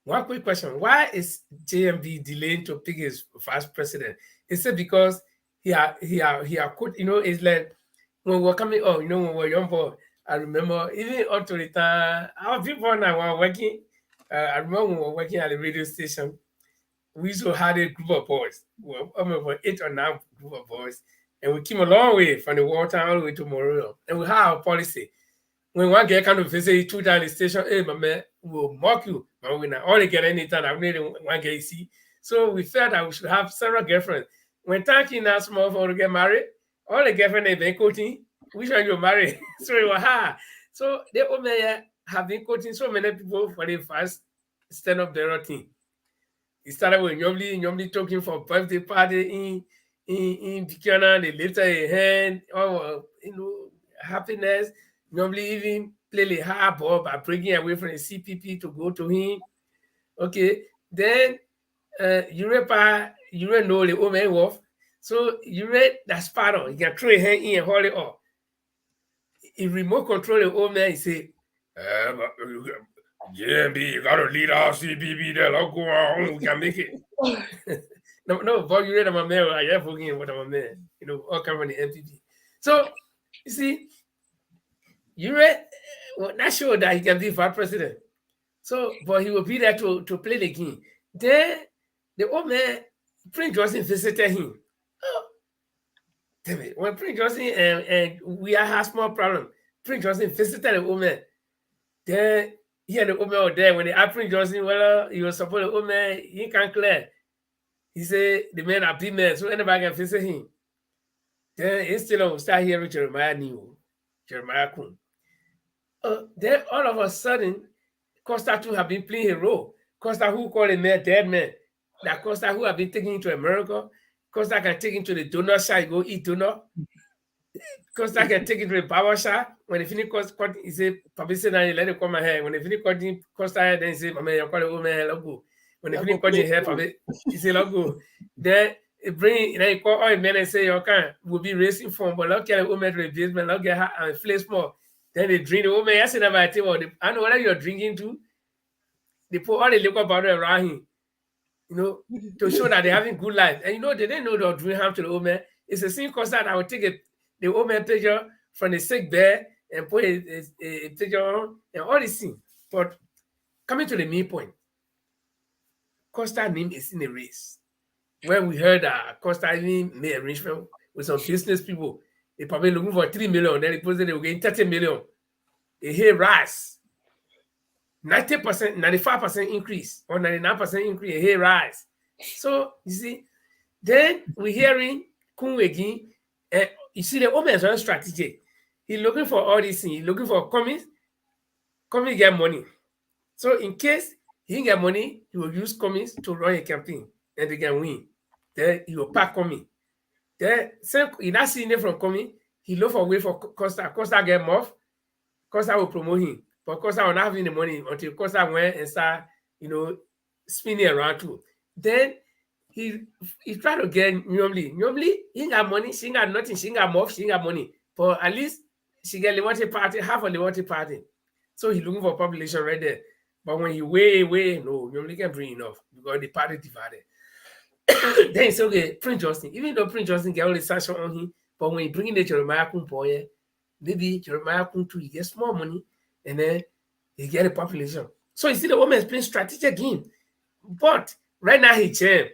One quick question. Why is JMB delaying to pick his vice president? Is it because he could, it's like when we're coming up, when we're young boy, I remember even up to the time, our people now were working. I remember when we were working at the radio station. we used to have a group of boys. Well, I mean, 8 or 9 group of boys, and we came a long way from the water all the way to Montreal. And we have a policy. When one guy come to visit you 2 times the station, hey, my man, we'll mock you. But we not only get anytime I need one guy see. So we felt that we should have several girlfriends. When Tanky now small for to get married, all the girlfriends they've been coaching, which one you marry? So it was hard. So they all have been coaching so many people for the first stand-up there thing. It started with normally talking for birthday party in Buchanan, they later a hand, happiness. Normally even play the hard ball by breaking away from the CPP to go to him. Okay, then you know the old man wolf. So you read that sparrow, you can throw a hand in and hold it up. He remote control the old man, he say, JMB, you gotta lead our CPP there, let's go on, we can make it. no, but you read my man, I have forgetting what I'm a man, all come from the MPP. So you see, you read not sure that he can be vice president. So, but he will be there to play the game. Then the old man, Prince Johnson visited him. Oh, damn it. When Prince Johnson and we had small problem, Prince Johnson visited the old man. Then he and the old man were there. When they asked Prince Johnson whether he was support the old man, he can't clear. He said the man are big men, so anybody can visit him. Then instead of start hearing Jeremiah Kun. Then all of a sudden, Costa too have been playing a role. Costa who called a man dead man. That Costa who have been taken into America. Costa can take him to the donut shop, go eat donut. Costa can take him to the barber shop. When they finish cut, he say, Papi say now you let it come my hair. When they finish cutting Costa hair, then he say, Mama, you call the old man, let go. When they finish cutting hair, Papi, he say, let go. Then he call all the men and say, your can will be racing form, but look at the old man to the basement, look at her and play small. Then they drink the old man. Yes, never tell I know what you're drinking too. They put all the liquor bottle around him, to show that they're having good life. And they didn't know they're doing harm to the old man. It's the same cause that I would take the old man picture from the sick bed and put a picture on and all these things. But coming to the main point, Costa name is in the race. When we heard that Costa even made arrangement with some business people, they probably looking for 3 million, then they posted they were getting 30 million. They hear rise. 90%, 95% increase or 99% increase, a hair rise. So you see, then we're hearing Kun again. You see, the woman is very strategic. He's looking for all these things. He's looking for coming get money. So in case he didn't get money, he will use comings to run a campaign and they can win. Then he will pack coming. Then he not seeing it from coming. He look for a way for Costa. Costa get more. Costa will promote him. But Costa will not have the money until Costa went and start, spinning around too. Then he tried to get Nyomli. Nyomli, he ain't got money, she ain't got nothing, she ain't got more, she ain't got money. But at least she get Liberty Party, half of Liberty Party. So he's looking for population right there. But when he way, no, Nyomli can't bring enough because the party divided. Then it's okay, Prince Johnson. Even though Prince Johnson get all the sanction on him, but when he bring in the Jeremiah Kun boy, maybe Jeremiah Kun too, he gets more money. And then he get a population. So you see the woman is playing strategic game. But right now he jammed.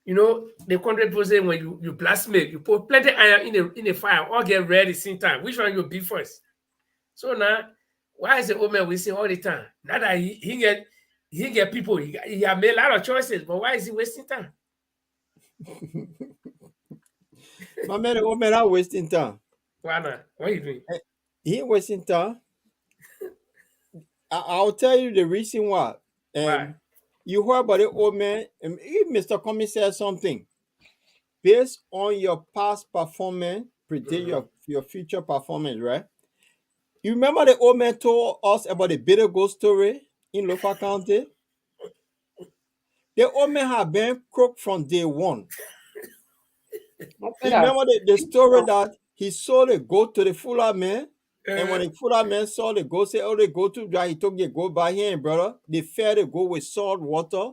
The contract person when you blacksmith, you put plenty iron in the fire, all get red at the same time. Which one you be first? So now, why is the woman wasting all the time? Now that he get people, he have made a lot of choices, but why is he wasting time? My man, the woman are wasting time. Why not? What are you doing? He ain't wasting time. I'll tell you the reason why. Why? You heard about the old man. If Mr. Cummings said something, based on your past performance, predict your future performance, right? You remember the old man told us about the bitter goat story in Lofa County? The old man had been crooked from day one. You remember the story that he sold a goat to the fuller man? And when the fuller man saw the goat, said, the goat too dry, he took the goat by hand, brother. They fed the goat with salt water.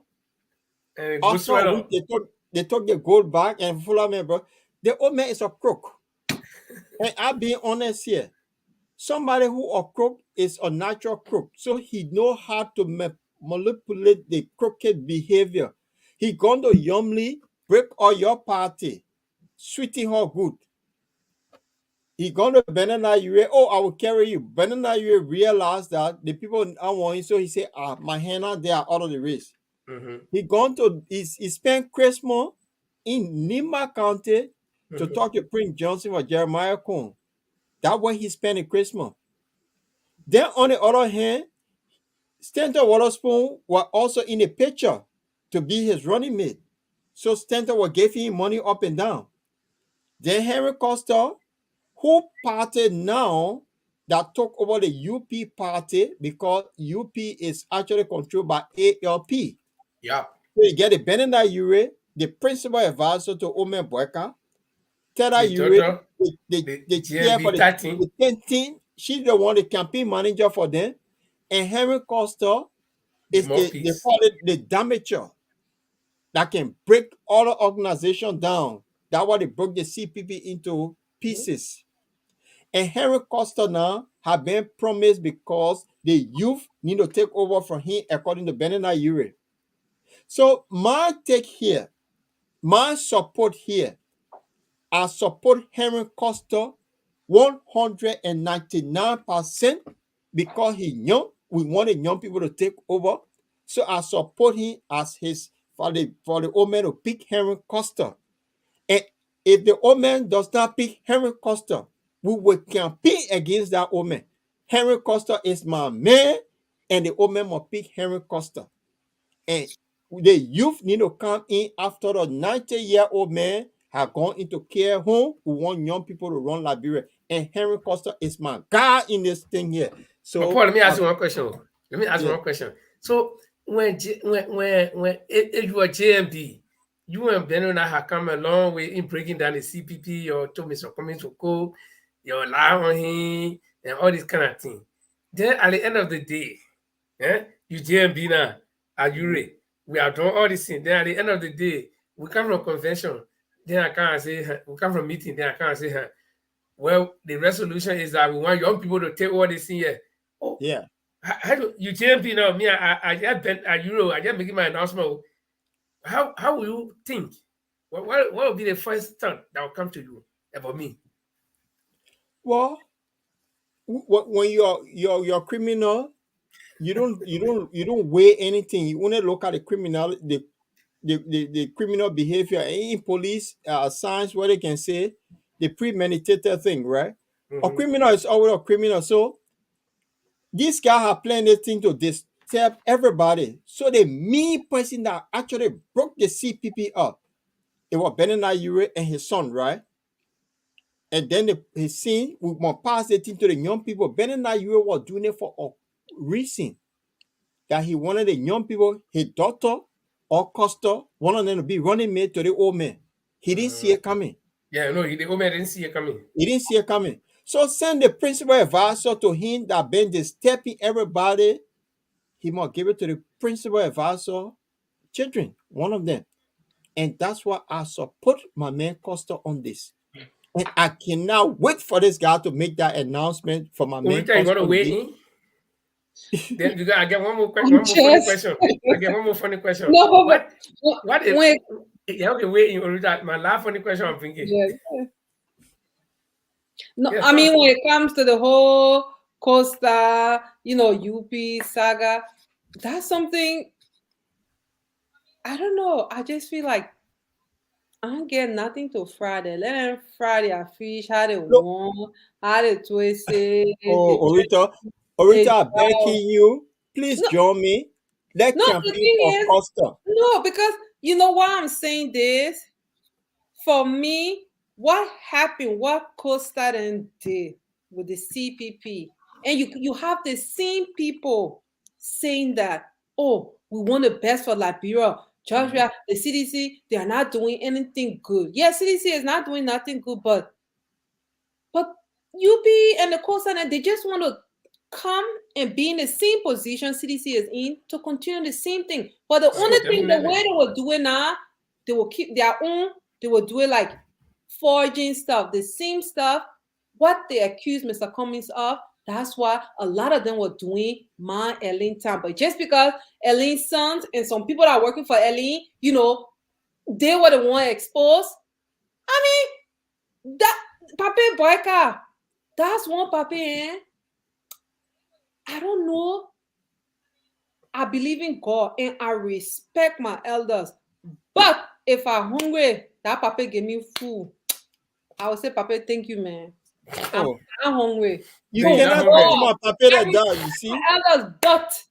After a week, they took the goat back and fuller man, bro. The old man is a crook. And I'm being honest here. Somebody who a crook is a natural crook. So he know how to manipulate the crooked behavior. He going to Yumli, break all your party, sweeten her good. He gone to Banana Ure. Oh, I will carry you. Banana Ure realized that the people don't want him, so he said, my hand out, they are out of the race. He gone to he spent Christmas in Nima County to talk to Prince Johnson or Jeremiah Cohn. That's where he spent the Christmas. Then on the other hand, Stanton Waterspoon was also in the picture to be his running mate. So Stanton was giving him money up and down. Then Henry Costa, who party now that took over the UP party because UP is actually controlled by ALP. Yeah. So you get the Benenda Ure, the principal advisor to Omer Boyka, Teda Ure, the chair for the 10 team. She's the one, the campaign manager for them. And Henry Costa is they call it the damager that can break all the organization down. That's why they broke the CPP into pieces. And Henry Costa now have been promised because the youth need to take over from him according to Benena Ure. So my take here, my support here, I support Henry Costa 199% because he young. We wanted young people to take over. So I support him as his for the old man to pick Henry Costa. And if the old man does not pick Henry Costa, we will campaign against that old man. Henry Costa is my man, and the old man must pick Henry Costa. And the youth need to come in after the 90-year-old man have gone into care home. We want young people to run Liberia. And Henry Costa is my guy in this thing here. So, but Paul, let me ask you one question. One question. So when if you were JMD, you and Benona have come a long way in breaking down the CPP, your told Mr. Coming to go, your lie on him, and all this kind of thing. Then at the end of the day, you JMD now, are you ready? We are doing all these things. Then at the end of the day, we come from convention. Then I can't say, we come from meeting. Then I can't say, well, the resolution is that we want young people to take all this thing here. Oh, yeah. How do you JMP now? Me, I just bent a euro. I just making my announcement. How will you think? What will be the first thought that will come to you about me? Well, when you're criminal, you don't weigh anything. You only look at the criminal, the criminal behavior. In police science, what they can say, the premeditated thing, right? A criminal is always a criminal. So these guys are playing this thing to disturb everybody. So the main person that actually broke the CPP up, it was Benena Ure and his son, right? And then his son, we must pass the thing to the young people. Benena Ure was doing it for a reason. That he wanted the young people, his daughter or Costa, one of them to be running mate to the old man. He didn't see it coming. Yeah, no, the old man didn't see it coming. He didn't see it coming. So send the principal advisor to him that been disturbing everybody. He must give it to the principal advisor, children, one of them. And that's why I support my man Costa on this. And I cannot wait for this guy to make that announcement for my man Costa. You going to wait in? Then I get one more question. Funny question. I get one more funny question. No, but what if okay, wait in that my last funny question I'm thinking. Yes. No, I mean when it comes to the whole Costa, UP saga, that's something I don't know. I just feel like I don't get nothing to Friday. Let them Friday I fish, how they want, how they twist it. Oh, Orita, I'm begging you, please join me. Let campaign for Costa. No, because you know why I'm saying this? For me, what happened, what Costa did with the CPP, and you have the same people saying that, oh, we want the best for Liberia. Georgia, the CDC, they are not doing anything good. Yes, CDC is not doing nothing good, but UP and the Costa, they just want to come and be in the same position CDC is in to continue the same thing. But the only thing, the way they will do it now, they will keep their own, they will do it like forging stuff, the same stuff, what they accuse Mr. Cummings of, That's why a lot of them were doing my Ellen time. But just because Ellen's sons and some people that are working for Ellen, they were the one exposed. I mean, that Pape Boyka, that's one Pape, eh? I don't know. I believe in God and I respect my elders. But if I'm hungry, that Pape give me food. I would say, Pape, thank you, man. I'm hungry. You So cannot you're not talk to my papa like that, you see. My elders, but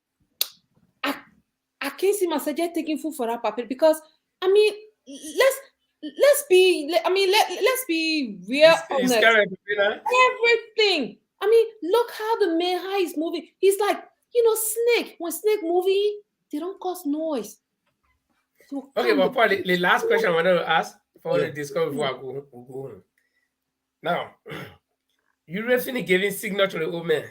I can't see myself just taking food for that Pape because I mean, let's be real honest. Everything. I mean, look how the man how he's moving. He's like, snake. When snake moving, they don't cause noise. So okay, but Paul, the last question I wanted to ask before the discussion before I go home. Now, you really giving signal to the old man.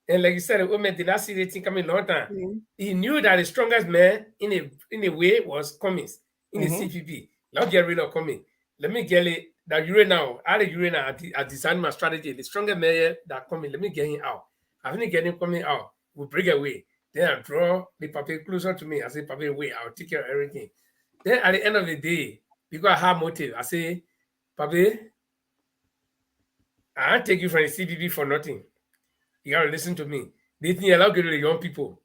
And like you said, the old man did not see the thing coming long time. Mm-hmm. He knew that the strongest man in a way was Cummings in the CPP. Not get rid of Cummings. Let me get it that you now. I designed my strategy. The strongest man that Cummings, let me get him out. After I get him coming out, we'll break away. Then I draw the Pape closer to me. I say, Pape, wait, I'll take care of everything. Then at the end of the day, because I have motive, I say, Pape, I won't take you from the CPP for nothing. You gotta listen to me. They think you're allowed to go to the young people.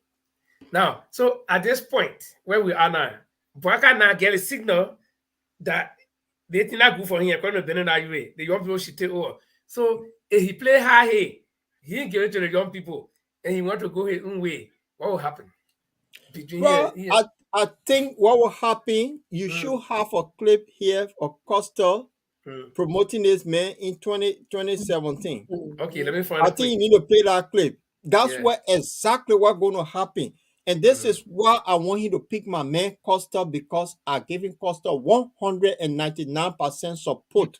Now, so at this point where we are now, Boyka now get a signal that they think not good for him according to Benin way. The young people should take over. So if he play high, he ain't give it to the young people and he want to go his own way. What will happen? I think what will happen, you should have a clip here of Costa promoting this man in 2017. Okay, let me find I think you need to play that clip. That's what exactly what's going to happen. And this is why I want him to pick my man Costa, because I gave him Costa 199% support.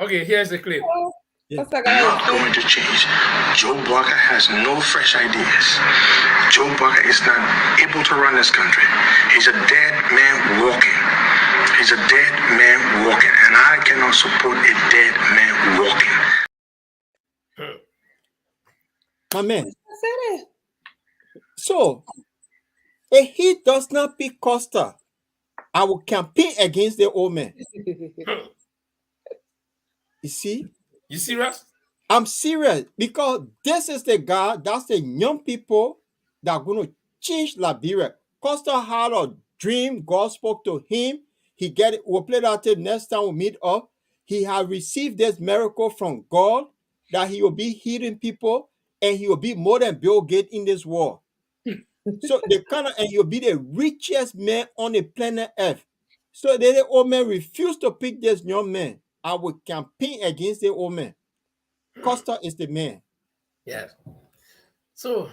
Okay, here's the clip. Not going to change. Joe Boyka has no fresh ideas. Joe Boyka is not able to run this country. He's a dead man walking. He's a dead man walking, and I cannot support a dead man walking. My man. So, if he does not pick Costa, I will campaign against the old man. You see? You serious? I'm serious, because this is the guy, that's the young people that are going to change Liberia. Costa had a dream. God spoke to him. He get it. We'll play that tape next time we meet up. He had received this miracle from God that he will be healing people and he will be more than Bill Gates in this world. So and he'll be the richest man on the planet Earth. So the old man refused to pick this young man. I will campaign against the old man. Costa is the man. Yes. So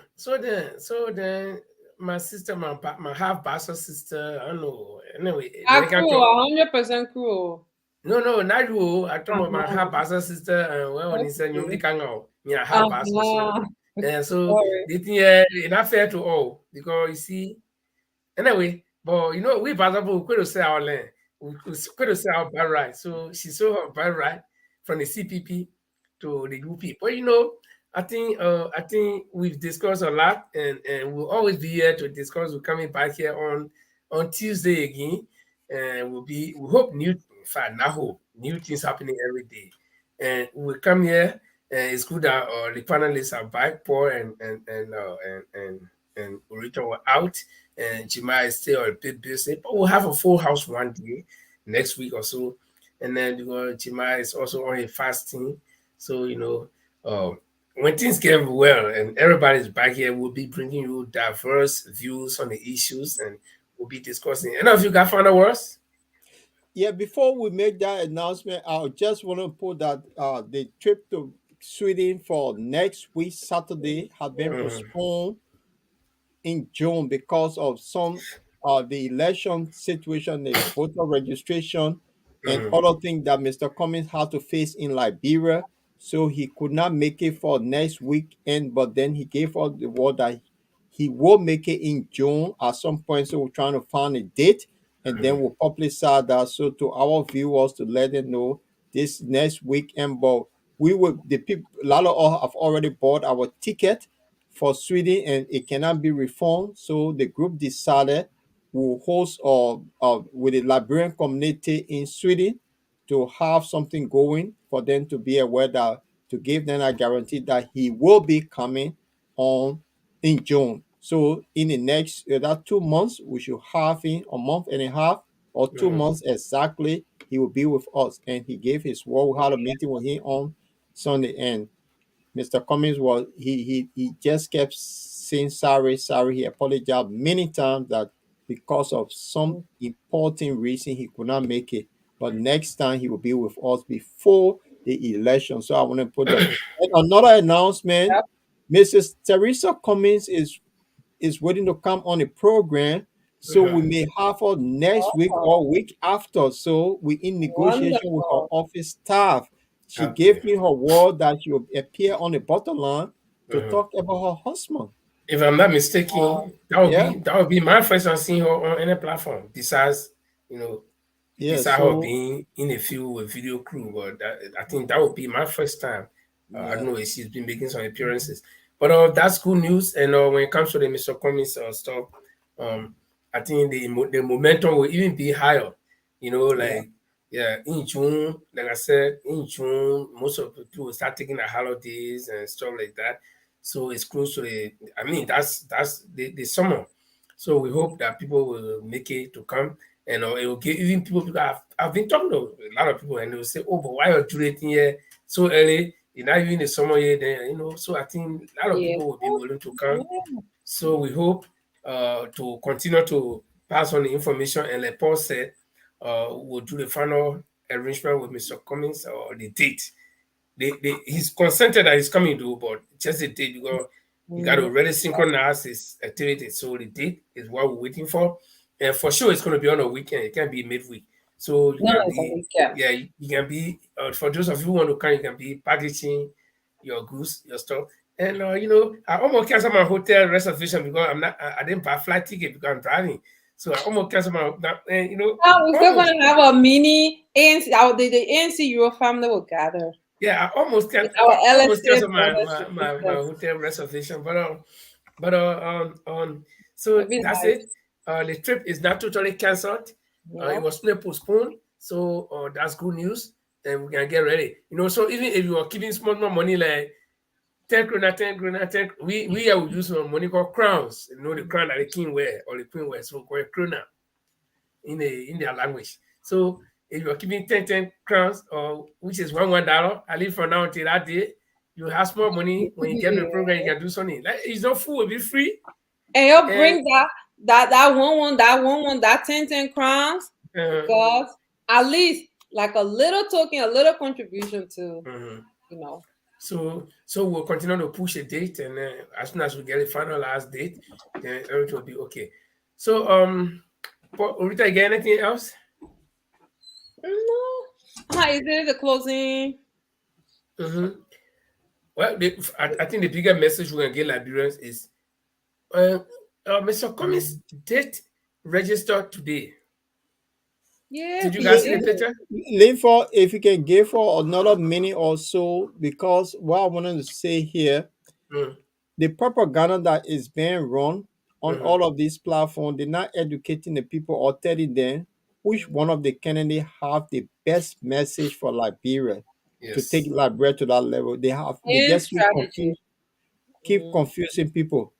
then my sister, my half bastard sister, I don't know. Anyway, 100% cruel. No, not you. I told my half bastard sister, and when he said you can't go, yeah, half bastard. And so they think it's not fair to all, because you see, anyway, but we we could say our land, we could say our bad right. So she saw her bad right from the CPP to the UP. But I think we've discussed a lot, and we'll always be here to discuss. We're coming back here on Tuesday again, and we hope new things happening every day, and we'll come here. And it's good that the panelists are back, Paul and Rita were out, and Jemima is still a bit busy. But we'll have a full house one day next week or so, and then Jemima is also on a fasting. So when things get well and everybody's back here, we'll be bringing you diverse views on the issues, and we'll be discussing. Any of you got final words? Yeah, before we make that announcement, I just want to put that the trip to Sweden for next week, Saturday, has been postponed in June because of the election situation, the voter registration, and other things that Mr. Cummings had to face in Liberia. So he could not make it for next weekend, but then he gave us the word that he will make it in June at some point. So we're trying to find a date, and then we'll publicize that so to our viewers to let them know this next weekend. But we will the people a lot of us have already bought our ticket for Sweden and it cannot be refunded. So the group decided we'll host with the Liberian community in Sweden to have something going for them to be aware that to give them a guarantee that he will be coming on in June. So in the next that 2 months, we should have him a month and a half or two Mhm. months exactly. He will be with us, and he gave his word. We had a meeting with him on Sunday, and Mr. Cummings was he just kept saying sorry, sorry. He apologized many times that because of some important reason he could not make it. But next time he will be with us before the election. So I want to put that. And another announcement: Yep. Mrs. Teresa Cummings is waiting to come on the program. So we Uh-huh. may have her next week Oh, or week after. So we in negotiation with her wonderful. office staff. She Okay. gave me her word that she will appear on the bottom line to Uh-huh. talk about her husband. If I'm not mistaken, Yeah, that would be my first time seeing her on any platform besides, you know, yeah. besides her So being in a field with video crew. But I think that would be my first time. I yeah, don't know if she's been making some appearances, but that's good news. And when it comes to the Mr. Cummings stuff, um, I think the momentum will even be higher. You know, yeah, like yeah, in June, like I said, in June, most of the people will start taking the holidays and stuff like that. So it's close to the. I mean, that's the summer. So we hope that people will make it to come, and it will give even people. I've been talking to a lot of people, and they will say, "Oh, but why are you doing it here so early? You're not even in the summer here." Then So I think a lot of Yes. people will be willing to come. Yeah. So we hope to continue to pass on the information. And like Paul said, we'll do the final arrangement with Mr. Cummings or the date. He's consented that he's coming to, but just the date because he got to Mhm. already synchronize his activity. So the date is what we're waiting for, and for sure it's going to be on a weekend. It can't be midweek, so you No, can it's a be weekend. yeah you can be for those of you who want to come, you can be packaging your goods, your stuff. And I almost canceled my hotel reservation because I didn't buy flight ticket because I'm driving. So I almost canceled and Now we're still almost gonna have a mini ANC. The ANC Euro family will gather. yeah, Our I almost LSA canceled brothers and my sisters. hotel reservation, but so It'll be that's nice. it. The trip is not totally canceled. It Yep. was still postponed, so that's good news, and we can get ready. So even if you are keeping small more money like 10 krona, 10 krona, we will use some money called crowns. The crown that the king wear or the queen wear, so called krona in their language. So if you're keeping 10 crowns or which is $1, at least from now until that day, you have small money. When you get to the program, you Yeah. can do something. Like it's not full, it'll be free. And you'll And bring that 10 crowns uh, because at least like a little token, a little contribution to mhm. you know. So we'll continue to push a date, and as soon as we get a finalized date, then everything will be okay. So but Rita, you get anything else? No. Is it the closing? Mm-hmm. Well, I think the bigger message we're gonna get Liberians is uh, Mr. Cummings date registered today. Yes, Did you he guys see the did. picture? Linford, if you can give her another minute or so, because what I wanted to say here, Mm, the propaganda that is being run on mhm. all of these platforms, they're not educating the people or telling them which one of the candidates have the best message for Liberia to take Yes. Liberia to that level. They And just strategy. keep Mm, confusing people.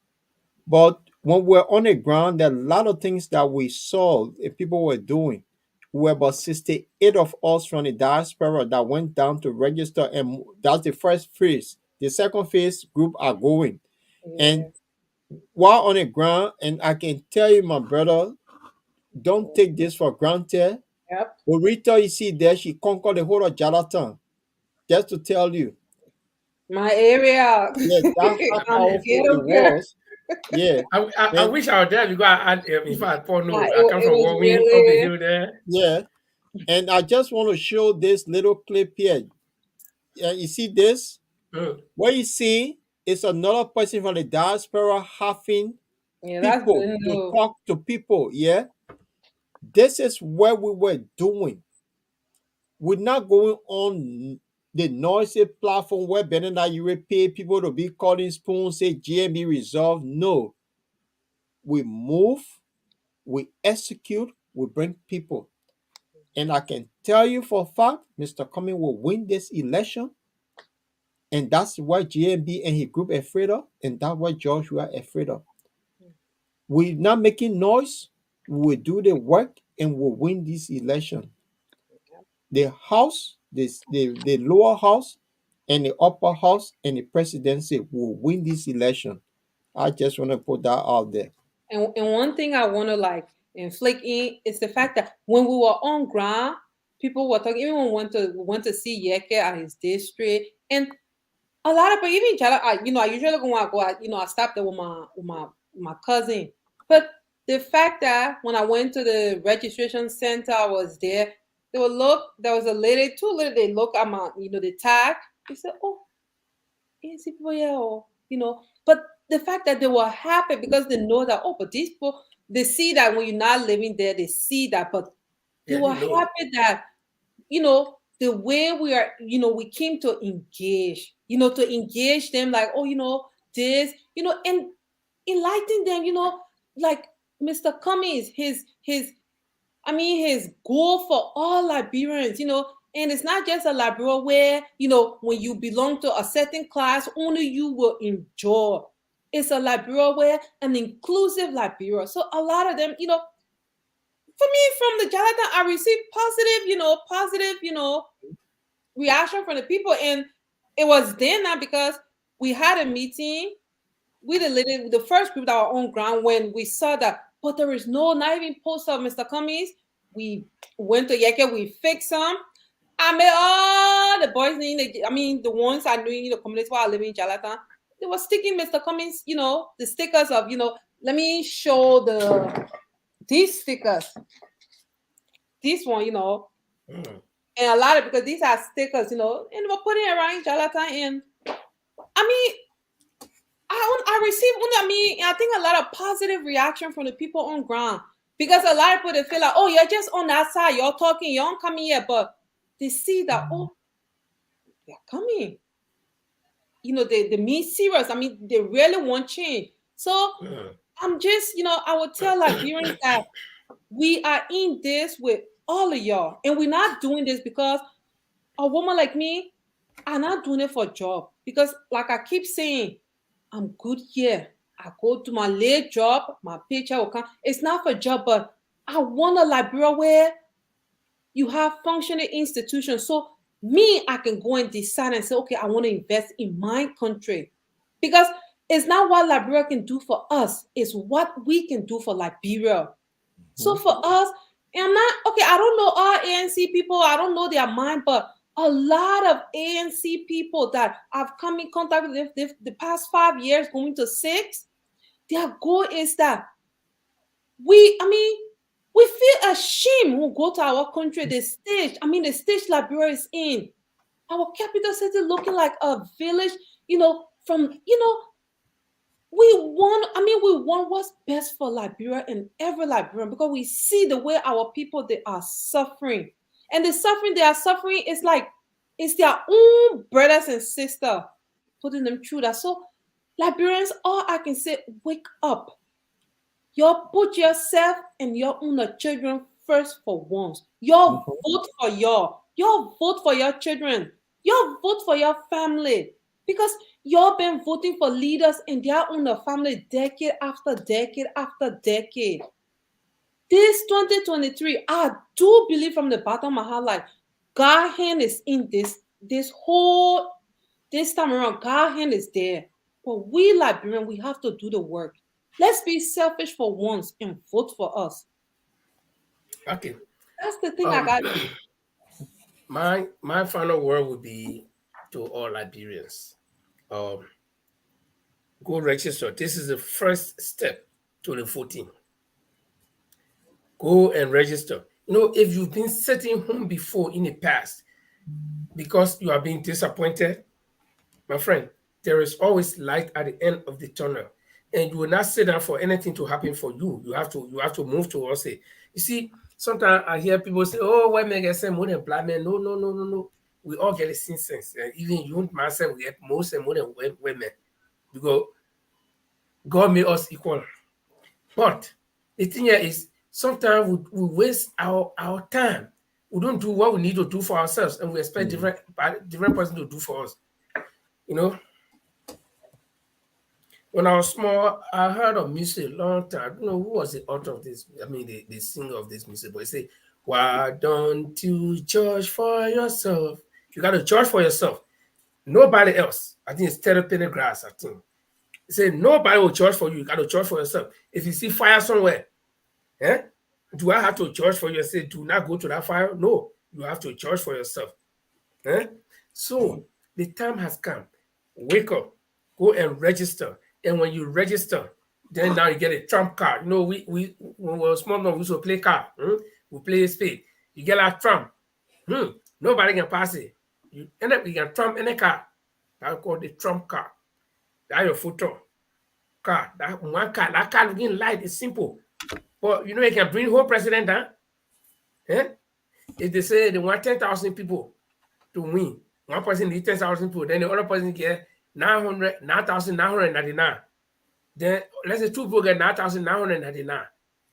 But when we're on the ground, there are a lot of things that we saw and people were doing. We were about 68 of us from the diaspora that went down to register, and that's the first phase. The second phase group are going. And yes. while on the ground, and I can tell you, my brother, don't take this for granted. Yep. Rita, you see there, she conquered the whole of Jonathan. Just to tell you, My area. yeah, that's how I'm a powerful it ghetto girl. was. Yeah. I And wish I was there because in fact, Paul Nah, knows I come it from was Warwing up the really hill there. yeah. And I just want to show this little clip here. You see this? Mm, What you see is another person from the diaspora having yeah, that's people good to news. talk to people. Yeah. This is what we were doing. We're not going on. the noisy platform where better that you will pay people to be calling spoons, say GMB resolved. No, we move, we execute, we bring people. And I can tell you for a fact, Mr. Cummings will win this election. And that's what GMB and his group are afraid of. And that's what George we are afraid of. We're not making noise. We will do the work and we'll win this election. The house, the lower house, and the upper house and the presidency will win this election. I just want to put that out there. And one thing I want to like inflict in is the fact that when we were on ground, people were talking. Everyone went to see Yeke at his district, and a lot of people, even I usually go out. I stopped there with my cousin, but the fact that when I went to the registration center, I was there. They would look. There was a lady, two lady. They look at my, the tag. They said, "Oh, ANC people, yeah, or, But the fact that they were happy because they know that, oh, but these people, they see that when you're not living there, they see that, but they were happy that, the way we are, we came to engage them, like, oh, this, and enlighten them, like Mr. Cummings, his goal for all Liberians, and it's not just a Liberia where, when you belong to a certain class, only you will enjoy. It's a Liberia where an inclusive Liberia. So a lot of them, for me, from the Jonathan, I received positive, reaction from the people. And it was then now because we had a meeting with the first group that were on ground when we saw that, but there is not even poster of Mr. Cummings. We went to Yeke, we fixed some. I met all the boys the ones I knew in the community where I live in Jalatan. They were sticking Mr. Cummings, the stickers of, let me show these stickers. This one, and a lot of, because these are stickers, and we're putting it around Jalatan. And I received, I think a lot of positive reaction from the people on ground, because a lot of people, they feel like, oh, you're just on that side, you're talking, you don't come here, but they see that, oh, they're coming. They mean serious. They really want change. So I'm just, I would tell Liberians that we are in this with all of y'all, and we're not doing this because a woman like me, I'm not doing it for a job, because like I keep saying, I'm good here. I go to my late job, my paycheck will come. It's not for a job, but I want a Liberia where you have functioning institutions. So me, I can go and decide and say, okay, I want to invest in my country. Because it's not what Liberia can do for us, it's what we can do for Liberia. So for us, and I don't know all ANC people, I don't know their mind, but a lot of ANC people that I've come in contact with the past 5 years, going to 6, their goal is that we feel ashamed when we go to our country, the stage Liberia is in. Our capital city looking like a village, we want what's best for Liberia and every Liberian, because we see the way our people, they are suffering. And the suffering they are suffering is like, it's their own brothers and sisters putting them through that. So Liberians, all I can say, wake up. You put yourself and your own children first for once. You vote for you vote for your children. You vote for your family. Because you've been voting for leaders in their own family decade after decade after decade. This 2023, I do believe from the bottom of my heart, like, God's hand is in this time around. God's hand is there. But we Liberians, we have to do the work. Let's be selfish for once and vote for us. Okay. That's the thing I got. My final word would be to all Liberians. Go register. This is the first step to the voting. Go and register. If you've been sitting home before in the past because you are being disappointed, my friend, there is always light at the end of the tunnel. And you will not sit down for anything to happen for you. You have to move towards it. You see, sometimes I hear people say, oh, why make I say more than black men? No. we all get the same sense. Even you myself, we get most and more than women because God made us equal. But the thing here is sometimes we waste our time. We don't do what we need to do for ourselves, and we expect different person to do for us. You know, when I was small, I heard of music a long time. I don't know who was the author of this. I mean, the singer of this music, but he say, "Why don't you judge for yourself? You got to judge for yourself. Nobody else." I think it's Terry Pendergrass. I think he said, "Nobody will judge for you. You got to judge for yourself. If you see fire somewhere, eh? Do I have to judge for you? Say, do not go to that fire? No, you have to judge for yourself. Eh? So the time has come. Wake up, go and register. And when you register, then now you get a trump card. You know, we when we were small, we used to play card. We play spade. You get a trump. Nobody can pass it. You end up you can trump any card. That's called the trump card. That's your photo card. That one card. That card looking light. It's simple. But you know you can bring whole president down. Eh? If they say they want 10,000 people to win, one person needs 10,000 people, then the other person get 9,999. Then let's say two people get 9,999.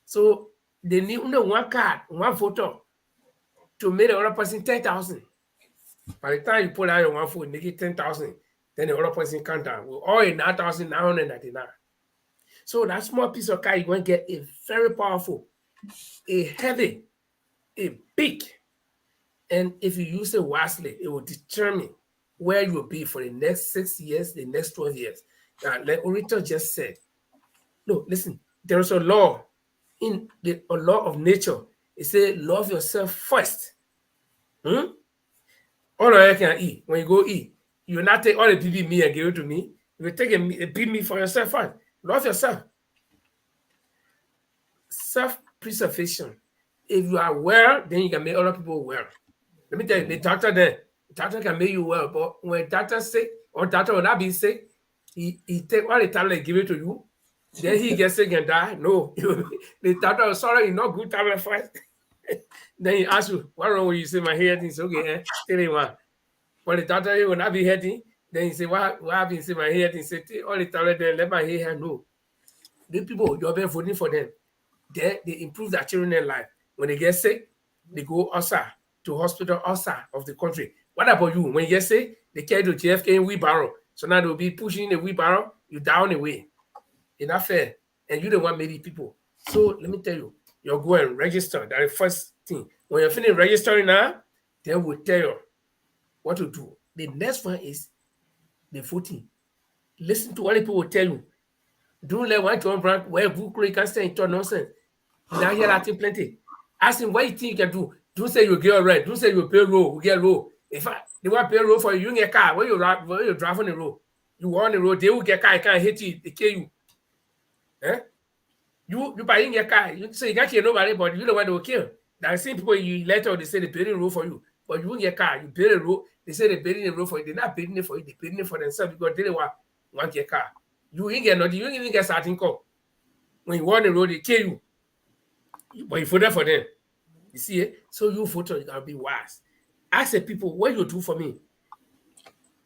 So they need only one card, one photo to make the other person 10,000. By the time you put out your one vote, make it 10,000. Then the other person count down. We're all in 9,999. So that small piece of card, you're going to get a very powerful, a heavy, a big. And if you use it wisely, it will determine where you will be for the next 6 years, the next 12 years. Like Orito just said, no, listen, there is a law in a law of nature. It says, love yourself first. All of you can eat. When you go eat, you will not take all the BB me and give it to me. You will take a BB me for yourself first. Love yourself. Self-preservation. If you are well, then you can make other people well. Let me tell you, the doctor can make you well, but when doctor sick or doctor will not be sick, he take all the tablet, give it to you, then he gets sick and die. No, the doctor will sorry, you not good tablet first. Then he asks you, what wrong with you? Say my head is okay, tell him what. But the doctor will not be healthy. Then he say, what happened? Say my head. He say, take all the tablet there, let my hair know. The people, you've been voting for them. They improve their children's life. When they get sick, they go outside to hospital outside of the country. What about you? When you get sick, they carry to JFK in wheelbarrow. So now they'll be pushing the wheelbarrow, you down the way. It's not fair. And you don't want many people. So let me tell you, you'll go and register. That's the first thing. When you're finished registering now, then we'll tell you what to do. The next one is the voting. Listen to what the people will tell you. Don't let one John Brown where book you can say into nonsense. Now hear that thing plenty. Ask him what you think you can do. Don't say you get all right. Don't say you pay road. We get road. In fact, they want pay road for you. You get car. When you drive on the road, you on the road. They will get car. They can't hit you. They kill you. Eh? You buying your car. You say you can't kill nobody, but you don't want to kill. There are same people you later they say they pay the road for you, but you won't get car. You pay the road. They say they pay the road for you. They're not paying it for you. They paying it for themselves because they don't want your car. You ain't get nothing. You ain't even get starting call. When you on the road, they kill you. But you voted for them. You see it? So you vote, you gotta be wise. Ask the people, what you do for me?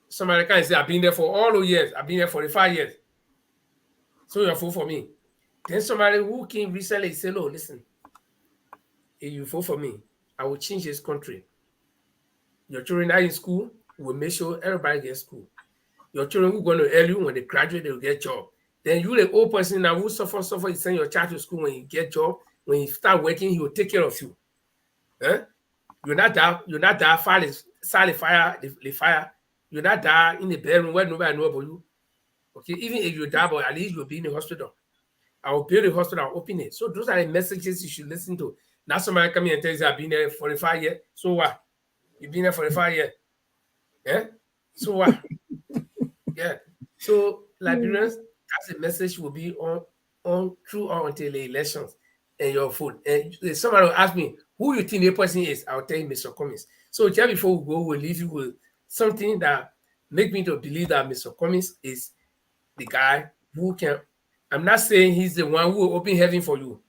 Somebody can say, I've been there for all those years. I've been there for 45 years. So you vote for me. Then somebody who came recently say, no, listen, if you vote for me, I will change this country. Your children are in school, we'll make sure everybody gets school. Your children who are going to early, when they graduate, they'll get job. Then you, the old person now who suffer, you send your child to school. When you get job, when you start working, he will take care of you. Eh? You're not there, fire the fire. You're not there in the bedroom where nobody knows about you. Okay, even if you die, but at least you'll be in the hospital. I will build a hospital, I'll open it. So those are the messages you should listen to. Now somebody come here and tells you I've been there 45 years. So what? You've been there 45 years. Yeah? So what? Yeah. So Liberians, that's the message will be on through or until the elections and your vote. And somebody will ask me who you think the person is, I'll tell you Mr. Cummings. So just before we go, we'll leave you with something that make me to believe that Mr. Cummings is the guy who can. I'm not saying he's the one who will open heaven for you.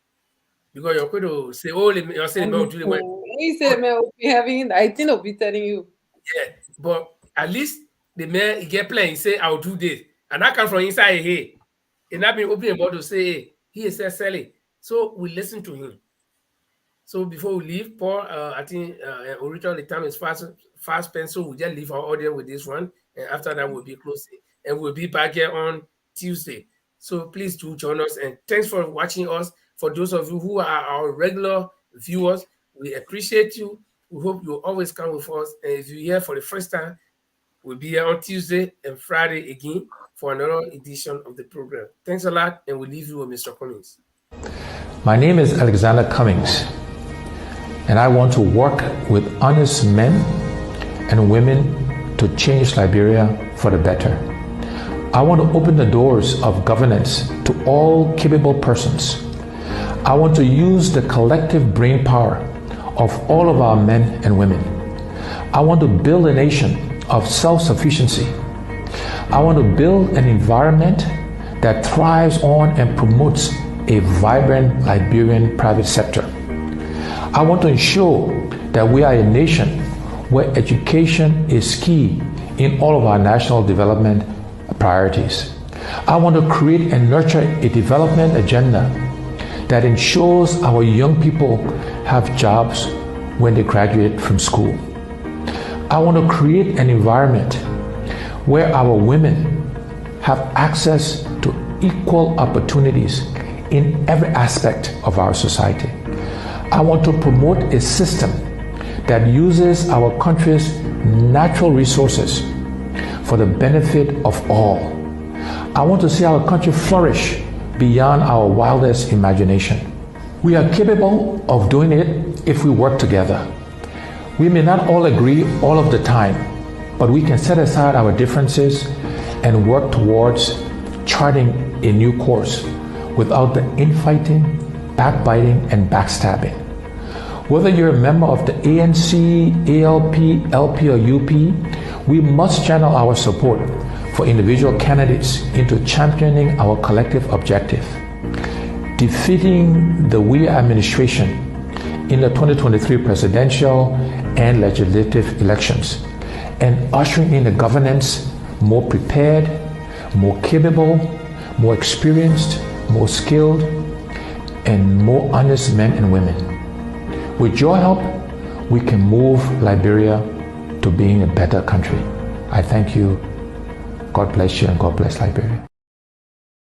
Because you're going to say, oh, you're saying, he said, man, open heaven. I think I'll be telling you. Yeah, but at least the man he get plan, he say, I'll do this. And I come from inside here. And I've been opening about to say, hey, he is selling. So we listen to him. So before we leave, Paul, I think originally the time is fast spent, so we just leave our audience with this one. And after that, we'll be closing. And we'll be back here on Tuesday. So please do join us. And thanks for watching us. For those of you who are our regular viewers, we appreciate you. We hope you always come with us. And if you're here for the first time, we'll be here on Tuesday and Friday again for another edition of the program. Thanks a lot, and we'll leave you with Mr. Cummings. My name is Alexander Cummings, and I want to work with honest men and women to change Liberia for the better. I want to open the doors of governance to all capable persons. I want to use the collective brain power of all of our men and women. I want to build a nation of self-sufficiency. I want to build an environment that thrives on and promotes a vibrant Liberian private sector. I want to ensure that we are a nation where education is key in all of our national development priorities. I want to create and nurture a development agenda that ensures our young people have jobs when they graduate from school. I want to create an environment where our women have access to equal opportunities in every aspect of our society. I want to promote a system that uses our country's natural resources for the benefit of all. I want to see our country flourish beyond our wildest imagination. We are capable of doing it if we work together. We may not all agree all of the time, but we can set aside our differences and work towards charting a new course without the infighting, backbiting, and backstabbing. Whether you're a member of the ANC, ALP, LP, or UP, we must channel our support for individual candidates into championing our collective objective, defeating the Weah administration in the 2023 presidential and legislative elections, and ushering in a governance more prepared, more capable, more experienced, more skilled, and more honest men and women. With your help, we can move Liberia to being a better country. I thank you. God bless you and God bless Liberia.